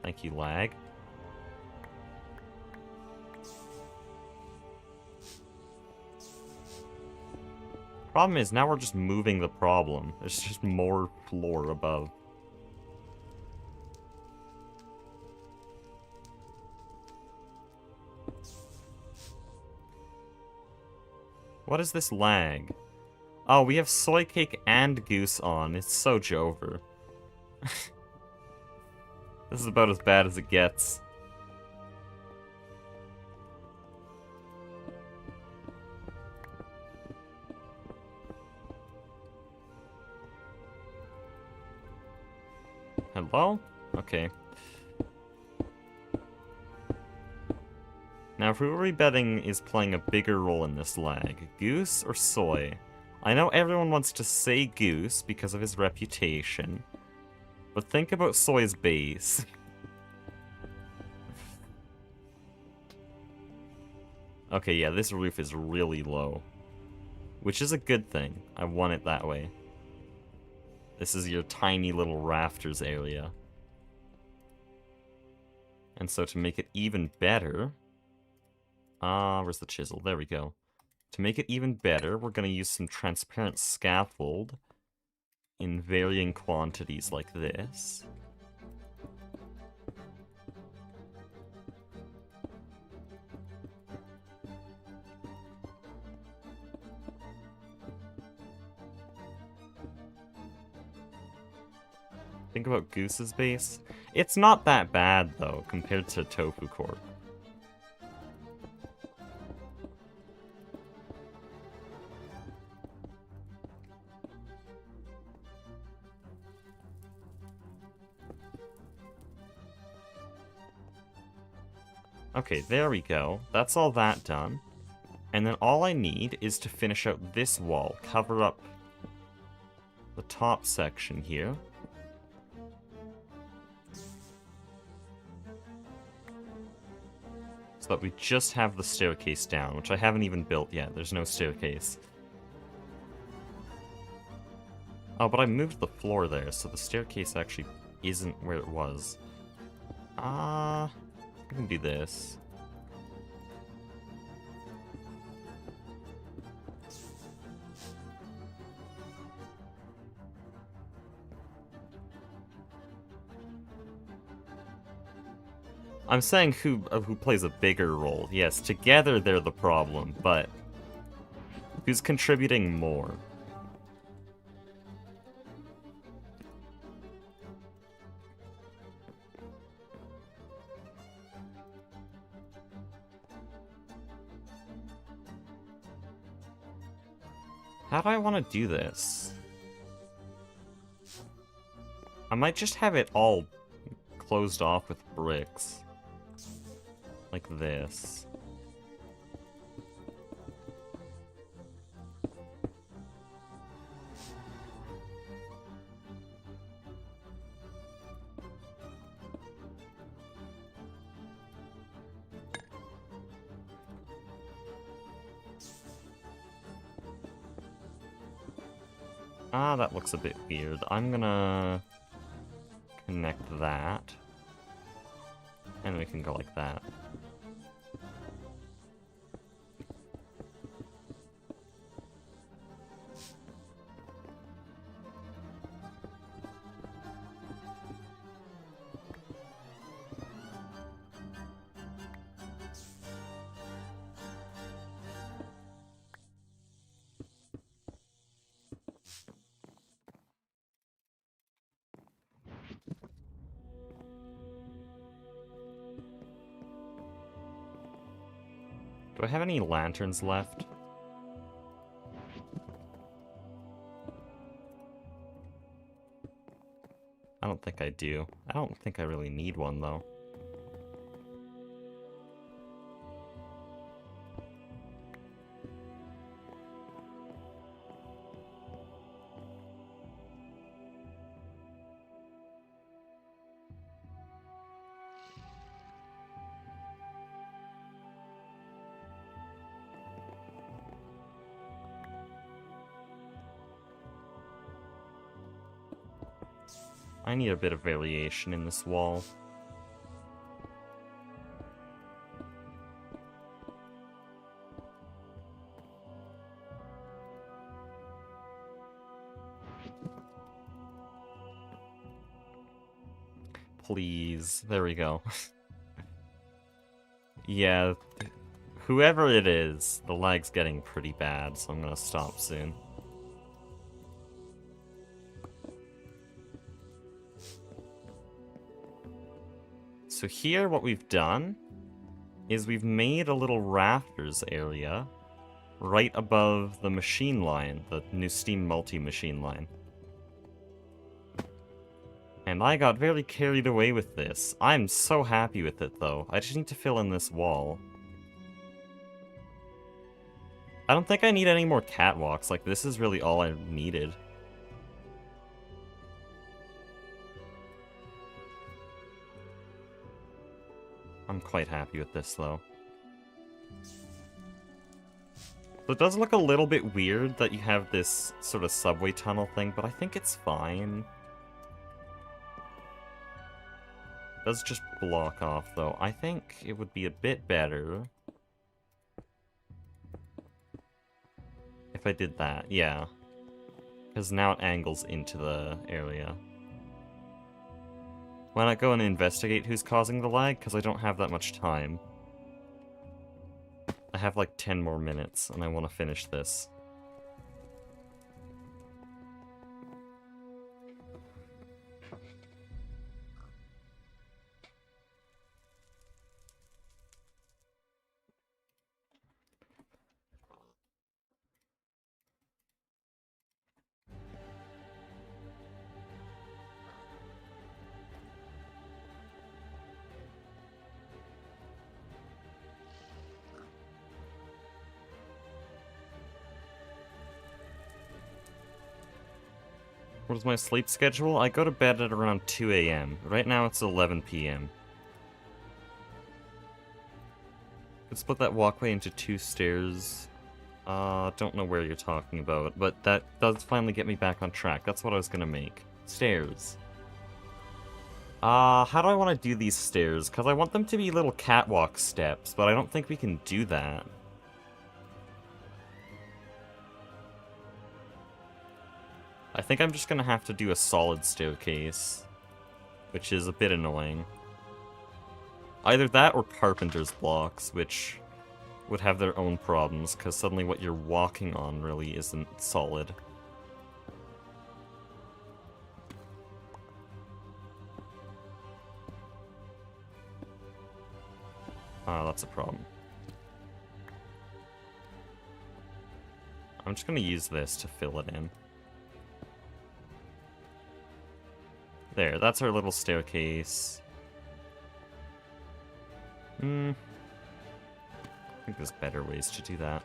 Thank you, lag. Problem is, now we're just moving the problem. There's just more floor above. What is this lag? Oh, we have soy cake and goose on. It's so Jover. This is about as bad as it gets. Hello? Okay. Now, who are we betting is playing a bigger role in this lag? Goose or Soy? I know everyone wants to say Goose because of his reputation, but think about Soy's base. Okay, yeah, this roof is really low, which is a good thing. I want it that way. This is your tiny little rafters area. And so to make it even better... where's the chisel? There we go. To make it even better, we're going to use some transparent scaffold in varying quantities like this. Think about Goose's base. It's not that bad, though, compared to Tofu Corp. Okay, there we go. That's all that done. And then all I need is to finish out this wall, cover up the top section here. So that we just have the staircase down, which I haven't even built yet. There's no staircase. Oh, but I moved the floor there, so the staircase actually isn't where it was. I can do this. I'm saying who plays a bigger role. Yes, together they're the problem, but who's contributing more? How do I want to do this? I might just have it all closed off with bricks. Like this. That looks a bit weird. I'm gonna connect that. And we can go like that. Do I have any lanterns left? I don't think I do. I don't think I really need one, though. I need a bit of variation in this wall. Please. There we go. Yeah. Whoever it is, the lag's getting pretty bad, so I'm gonna stop soon. So here, what we've done is we've made a little rafters area right above the machine line, the new Steam multi-machine line. And I got very carried away with this. I'm so happy with it, though. I just need to fill in this wall. I don't think I need any more catwalks. Like, this is really all I needed. I'm quite happy with this, though. So it does look a little bit weird that you have this sort of subway tunnel thing, but I think it's fine. It does just block off, though. I think it would be a bit better if I did that, yeah. Because now it angles into the area. Why not go and investigate who's causing the lag? Because I don't have that much time. I have like 10 more minutes, and I want to finish this. What is my sleep schedule? I go to bed at around 2 a.m. Right now it's 11 p.m. Could split that walkway into 2 stairs. Don't know where you're talking about, but that does finally get me back on track. That's what I was gonna make. Stairs. How do I want to do these stairs? Because I want them to be little catwalk steps, but I don't think we can do that. I think I'm just gonna have to do a solid staircase, which is a bit annoying. Either that or carpenter's blocks, which would have their own problems, because suddenly what you're walking on really isn't solid. Oh, that's a problem. I'm just gonna use this to fill it in. There, that's our little staircase. I think there's better ways to do that.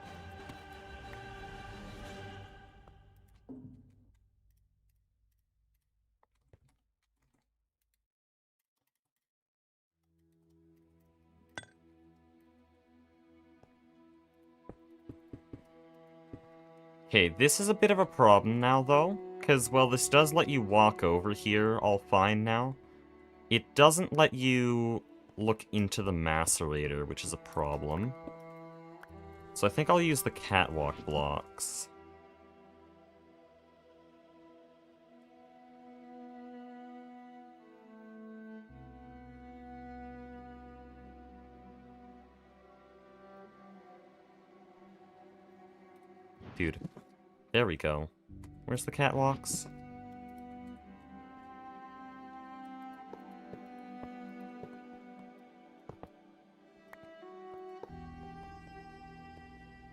Okay, this is a bit of a problem now, though, because, well, this does let you walk over here all fine now. It doesn't let you look into the macerator, which is a problem. So I think I'll use the catwalk blocks. Dude, there we go. Where's the catwalks?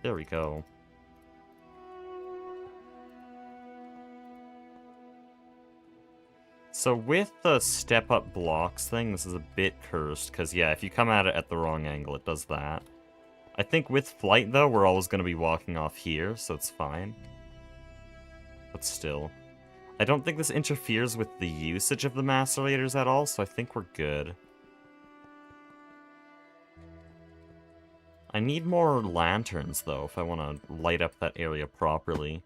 There we go. So with the step-up blocks thing, this is a bit cursed, because yeah, if you come at it at the wrong angle, it does that. I think with flight, though, we're always going to be walking off here, so it's fine. But still. I don't think this interferes with the usage of the macerators at all, so I think we're good. I need more lanterns, though, if I want to light up that area properly.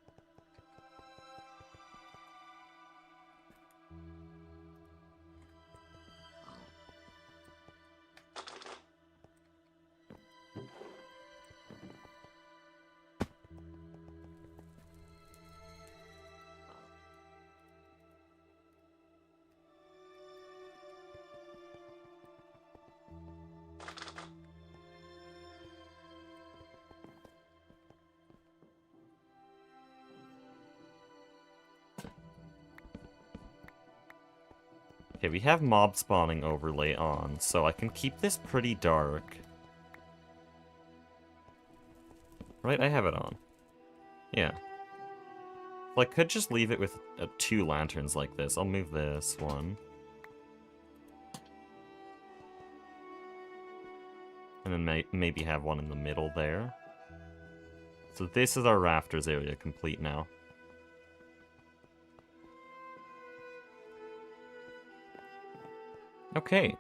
Okay, we have mob spawning overlay on, so I can keep this pretty dark. Right, I have it on. Yeah. Well, I could just leave it with 2 lanterns like this. I'll move this one. And then maybe have one in the middle there. So this is our rafters area complete now. Okay.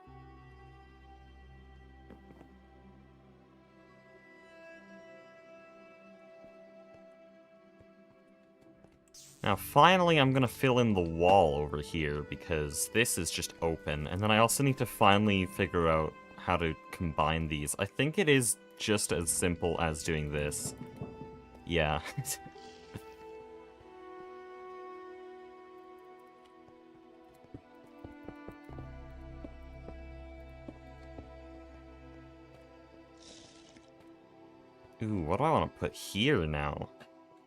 Now finally I'm gonna fill in the wall over here because this is just open. And then I also need to finally figure out how to combine these. I think it is just as simple as doing this. Yeah. Ooh, what do I want to put here now?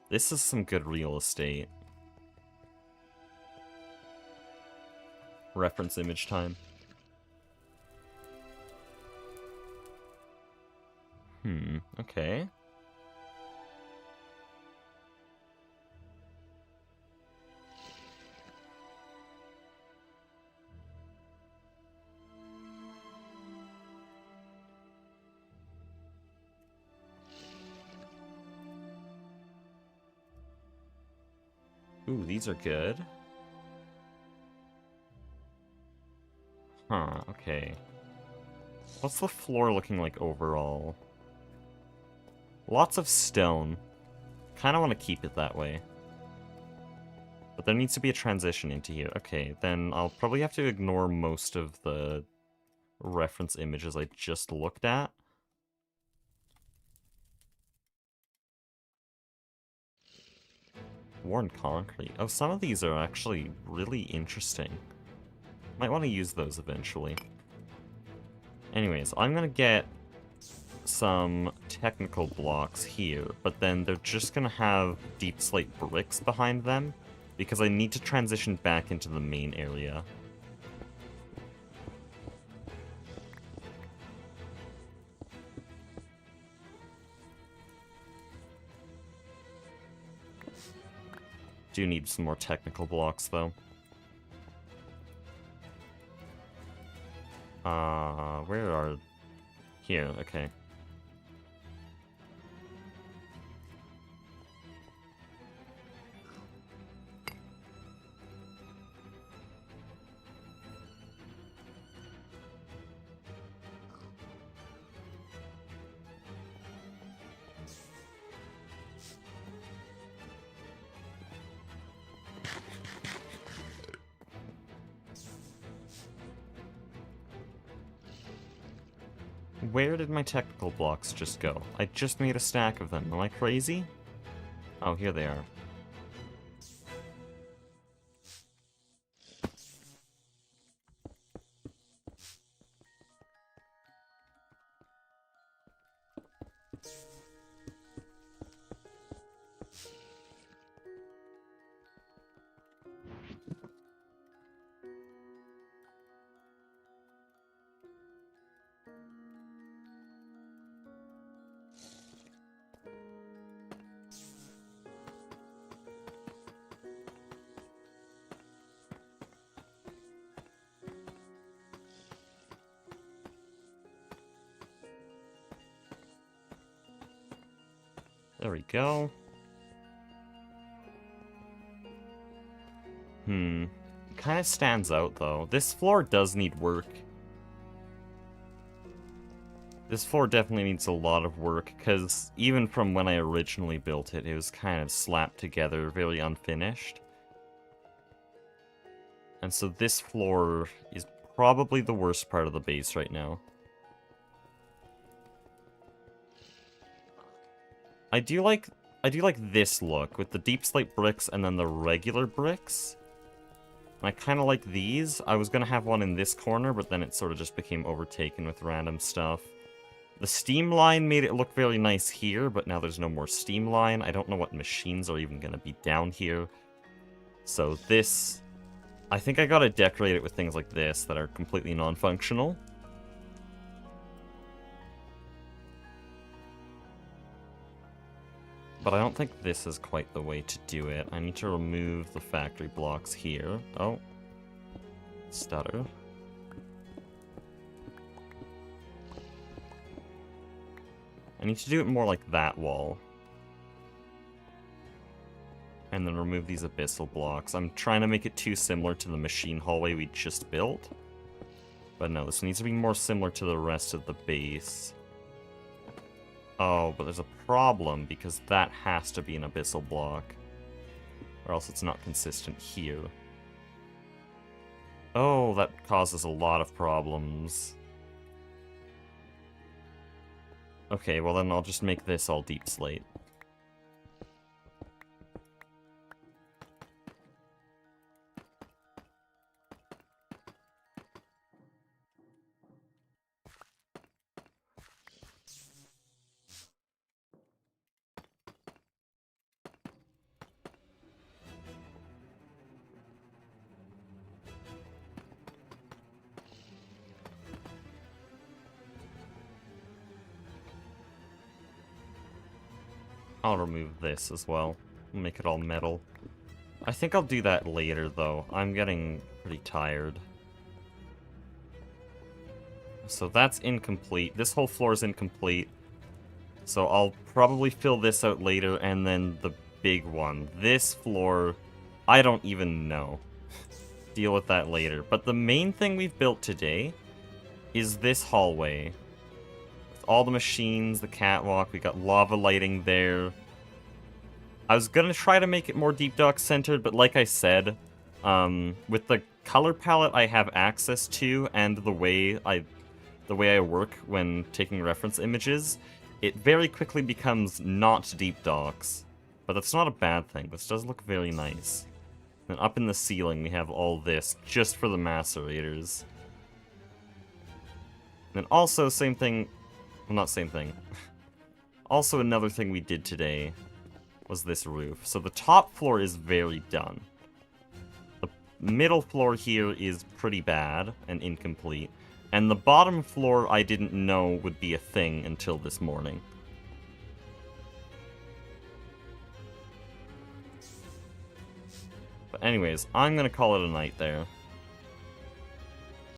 This is some good real estate. Reference image time. Okay. Ooh, these are good. Huh, okay. What's the floor looking like overall? Lots of stone. Kinda want to keep it that way. But there needs to be a transition into here. Okay, then I'll probably have to ignore most of the reference images I just looked at. Worn concrete. Oh, some of these are actually really interesting. Might want to use those eventually. Anyways, I'm gonna get some technical blocks here, but then they're just gonna have deep slate bricks behind them, because I need to transition back into the main area. Do need some more technical blocks, though. Where are... Here, okay. Where did my technical blocks just go? I just made a stack of them. Am I crazy? Oh, here they are. There we go. It kind of stands out, though. This floor does need work. This floor definitely needs a lot of work, because even from when I originally built it, it was kind of slapped together, very unfinished. And so this floor is probably the worst part of the base right now. I do like this look, with the deep slate bricks and then the regular bricks. And I kind of like these. I was going to have one in this corner, but then it sort of just became overtaken with random stuff. The steam line made it look very nice here, but now there's no more steam line. I don't know what machines are even going to be down here. So this I think I gotta decorate it with things like this that are completely non-functional. But I don't think this is quite the way to do it. I need to remove the factory blocks here. Oh. Stutter. I need to do it more like that wall. And then remove these abyssal blocks. I'm trying to make it too similar to the machine hallway we just built. But no, this needs to be more similar to the rest of the base. Oh, but there's a problem, because that has to be an abyssal block. Or else it's not consistent here. Oh, that causes a lot of problems. Okay, well then I'll just make this all deep slate. I'll remove this as well. Make it all metal. I think I'll do that later, though. I'm getting pretty tired. So that's incomplete. This whole floor is incomplete. So I'll probably fill this out later, and then the big one. This floor, I don't even know. Deal with that later. But the main thing we've built today is this hallway. All the machines, the catwalk, we got lava lighting there. I was gonna try to make it more Deep Dock centered, but like I said, with the color palette I have access to and the way I work when taking reference images, it very quickly becomes not Deep Docks. But that's not a bad thing. This does look very nice. And up in the ceiling we have all this just for the macerators. And also, same thing. Well, not same thing. Also, another thing we did today was this roof. So the top floor is very done. The middle floor here is pretty bad and incomplete. And the bottom floor I didn't know would be a thing until this morning. But anyways, I'm gonna call it a night there.